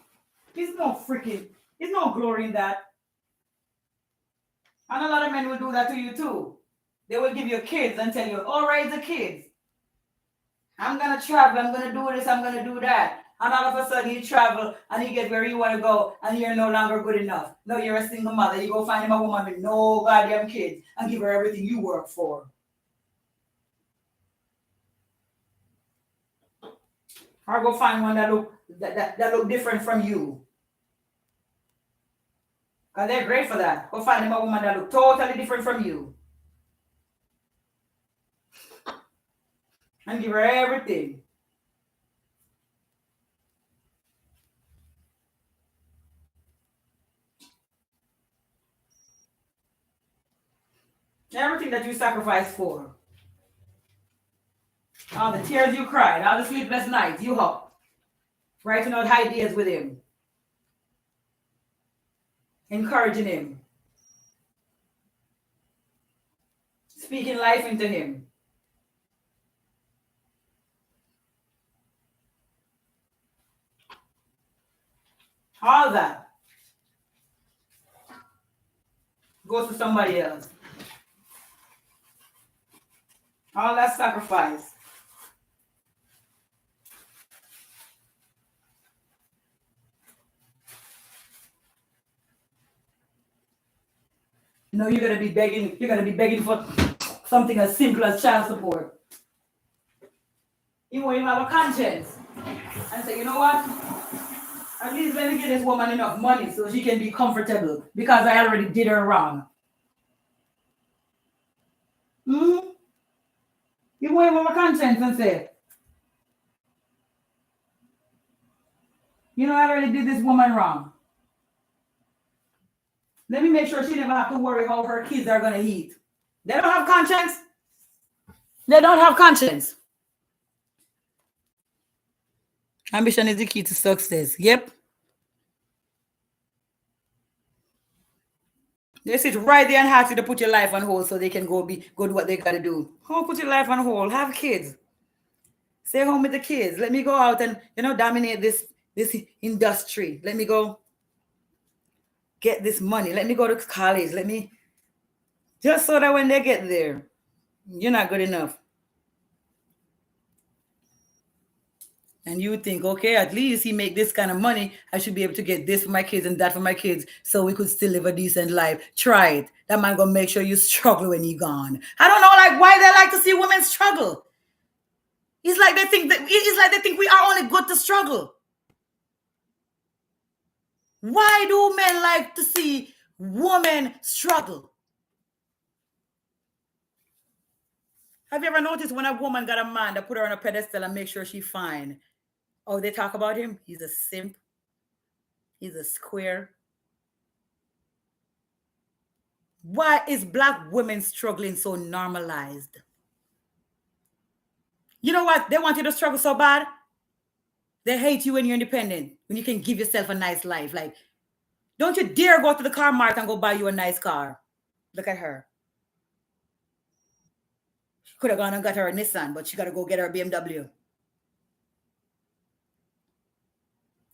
There's no glory in that. And a lot of men will do that to you too. They will give you kids and tell you, all right, the kids. I'm going to travel. I'm going to do this. I'm going to do that. And all of a sudden you travel and you get where you want to go and you're no longer good enough. No, you're a single mother. You go find him a woman with no goddamn kids and give her everything you work for. Or go find one that look different from you. Because they're great for that. Go find him a woman that look totally different from you. And give her everything. Everything that you sacrificed for. All the tears you cried, all the sleepless nights you up. Writing out ideas with him. Encouraging him. Speaking life into him. All that goes to somebody else. All that sacrifice. You know, you're gonna be begging for something as simple as child support. You won't even have a conscience. And say, you know what? At least let me give this woman enough money so she can be comfortable because I already did her wrong. You won't even have a conscience and say, you know, I already did this woman wrong. Let me make sure she never have to worry how her kids are going to eat. They don't have conscience. They don't have conscience. Ambition is the key to success. Yep. They sit right there and ask you to put your life on hold so they can go do what they got to do. Oh, put your life on hold. Have kids. Stay home with the kids. Let me go out and, dominate this industry. Let me go get this money. Let me go to college. Just so that when they get there, you're not good enough. And you think, okay, at least he make this kind of money. I should be able to get this for my kids and that for my kids so we could still live a decent life. Try it. That man gonna make sure you struggle when he gone. I don't know why they like to see women struggle. It's like they think we are only good to struggle. Why do men like to see women struggle? Have you ever noticed when a woman got a man that put her on a pedestal and make sure she's fine? Oh, they talk about him? He's a simp. He's a square. Why is Black women struggling so normalized? You know what? They want you to struggle so bad. They hate you when you're independent, when you can give yourself a nice life. Like, don't you dare go to the car mart and go buy you a nice car. Look at her. She could have gone and got her a Nissan, but she got to go get her a BMW.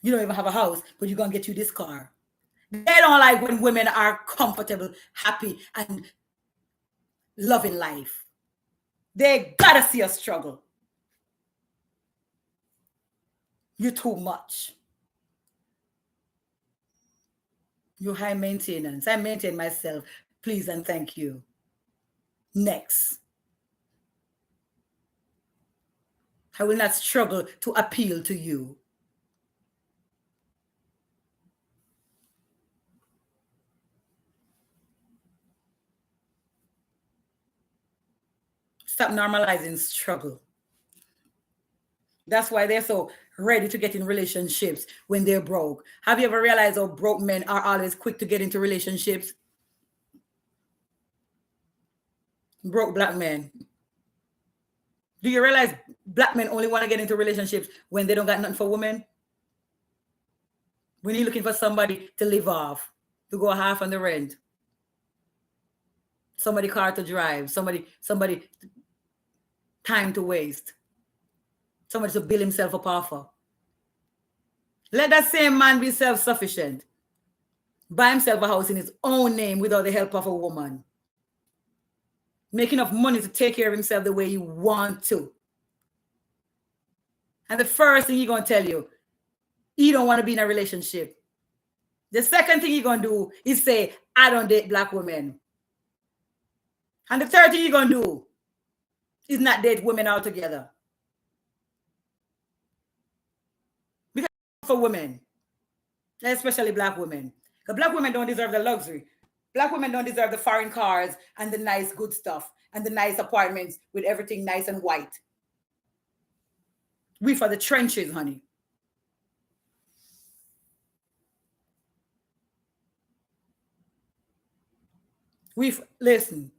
You don't even have a house, but you're going to get you this car. They don't like when women are comfortable, happy, and loving life. They got to see us struggle. You're too much. You're high maintenance. I maintain myself. Please and thank you. Next. I will not struggle to appeal to you. Stop normalizing struggle. That's why they're so ready to get in relationships when they're broke. Have you ever realized how broke men are always quick to get into relationships? Broke black men. Do you realize black men only want to get into relationships when they don't got nothing for women? When you're looking for somebody to live off, to go half on the rent, somebody car to drive, somebody time to waste, somebody to build himself up off of. Let that same man be self-sufficient. Buy himself a house in his own name without the help of a woman. Make enough money to take care of himself the way you want to. And the first thing he's going to tell you, he don't want to be in a relationship. The second thing he's going to do is say, I don't date black women. And the third thing he's going to do is not date women altogether. Because for women, especially black women, because black women don't deserve the luxury. Black women don't deserve the foreign cars and the nice good stuff and the nice apartments with everything nice and white. We for the trenches, honey. Listen.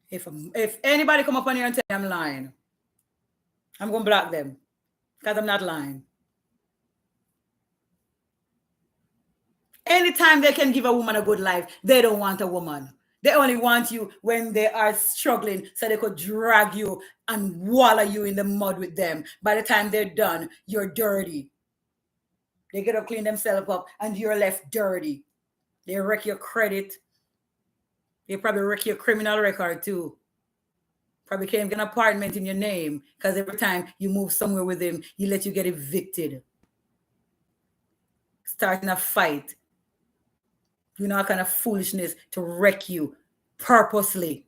If anybody come up on here and tell me I'm lying, I'm going to block them because I'm not lying. Anytime they can give a woman a good life, they don't want a woman. They only want you when they are struggling so they could drag you and wallow you in the mud with them. By the time they're done, you're dirty. They get to clean themselves up and you're left dirty. They wreck your credit. They probably wreck your criminal record too. Probably can't get an apartment in your name because every time you move somewhere with him, he let you get evicted. Starting a fight. You know, kind of foolishness to wreck you purposely.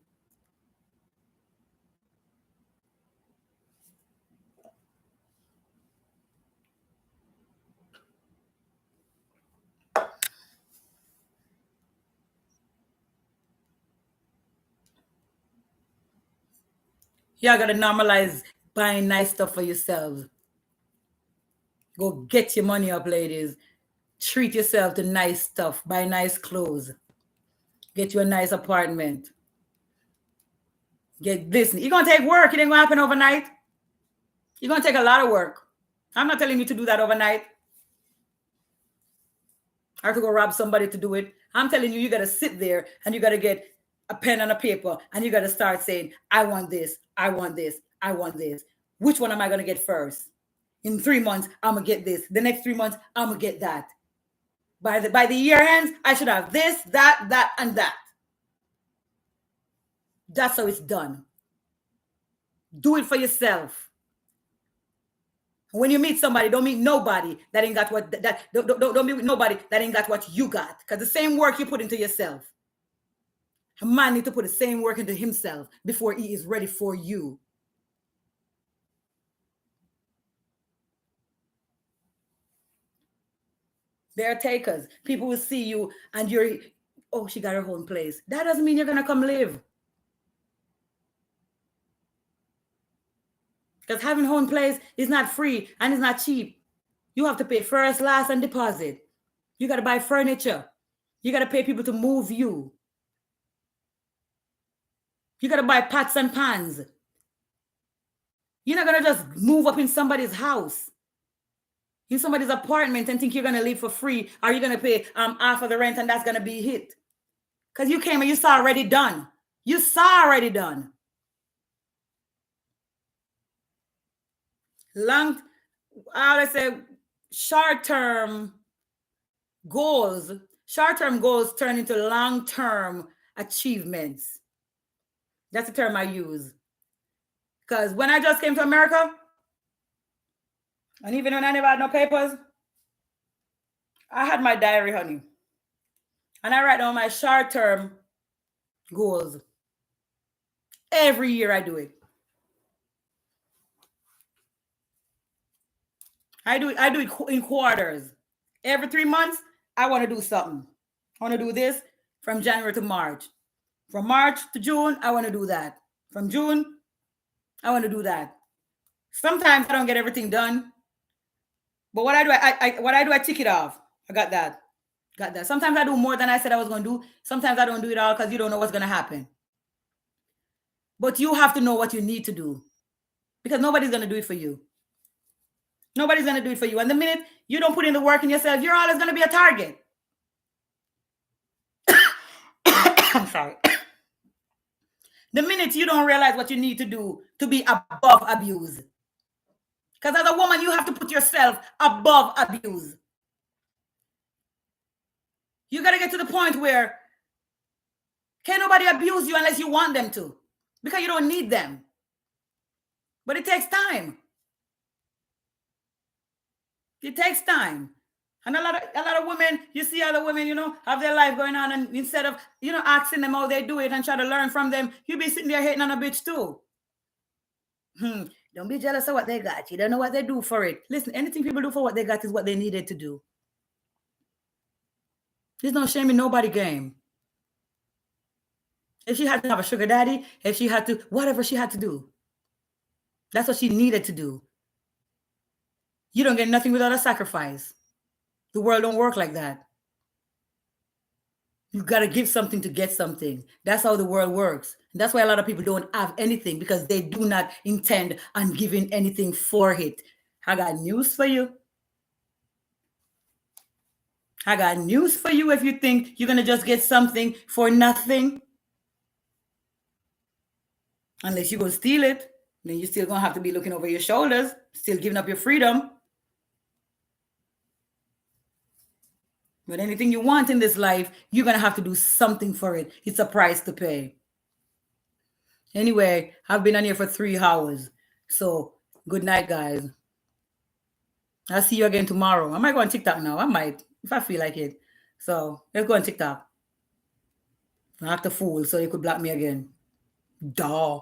Y'all gotta normalize buying nice stuff for yourselves. Go get your money up, ladies. Treat yourself to nice stuff. Buy nice clothes. Get you a nice apartment. Get this. You're gonna take work. It ain't gonna happen overnight. You're gonna take a lot of work. I'm not telling you to do that overnight. Or to go rob somebody to do it. I'm telling you, you gotta sit there and you gotta get a pen and a paper and you gotta start saying, I want this, I want this, I want this. Which one am I gonna get first? In 3 months, I'm gonna get this. The next 3 months, I'm gonna get that. By the year ends, I should have this, that, and that. That's how it's done. Do it for yourself. When you meet somebody, don't meet nobody that ain't got what don't meet nobody that ain't got what you got. Because the same work you put into yourself, a man need to put the same work into himself before he is ready for you. They're takers. People will see you and you're, oh, she got her own place. That doesn't mean you're gonna come live. Because having home place is not free and it's not cheap. You have to pay first, last, and deposit. You got to buy furniture. You got to pay people to move you. You got to buy pots and pans. You're not going to just move up in somebody's house, in somebody's apartment and think you're going to live for free, or you're going to pay half of the rent and that's going to be hit. Because you came and you saw already done. You saw already done. Let's say short-term goals turn into long-term achievements. That's the term I use. Because when I just came to America, and even when I never had no papers, I had my diary, honey. And I write down my short-term goals. Every year I do it. I do it in quarters. Every 3 months, I want to do something. I want to do this from January to March. From March to June, I want to do that. From June, I want to do that. Sometimes I don't get everything done. But what I do, I tick it off. I got that. Got that. Sometimes I do more than I said I was going to do. Sometimes I don't do it all because you don't know what's going to happen. But you have to know what you need to do because nobody's going to do it for you. Nobody's going to do it for you. And the minute you don't put in the work in yourself, you're always going to be a target. I'm sorry. The minute you don't realize what you need to do to be above abuse. Because as a woman, you have to put yourself above abuse. You got to get to the point where can't nobody abuse you unless you want them to. Because you don't need them. But it takes time. It takes time. And a lot of women, you see other women, have their life going on, and instead of, asking them how they do it and try to learn from them, you be sitting there hating on a bitch too. Don't be jealous of what they got. You don't know what they do for it. Listen, anything people do for what they got is what they needed to do. There's no shame in nobody game. If she had to have a sugar daddy, if she had to, whatever she had to do, that's what she needed to do. You don't get nothing without a sacrifice. The world don't work like that. You got to give something to get something. That's how the world works. That's why a lot of people don't have anything, because they do not intend on giving anything for it. I got news for you. I got news for you if you think you're going to just get something for nothing. Unless you're going to steal it, then you're still going to have to be looking over your shoulders, still giving up your freedom. But anything you want in this life, you're going to have to do something for it. It's a price to pay. Anyway, I've been on here for 3 hours. So, good night, guys. I'll see you again tomorrow. I might go on TikTok now. I might, if I feel like it. So, let's go on TikTok. I act a fool so you could block me again. Duh.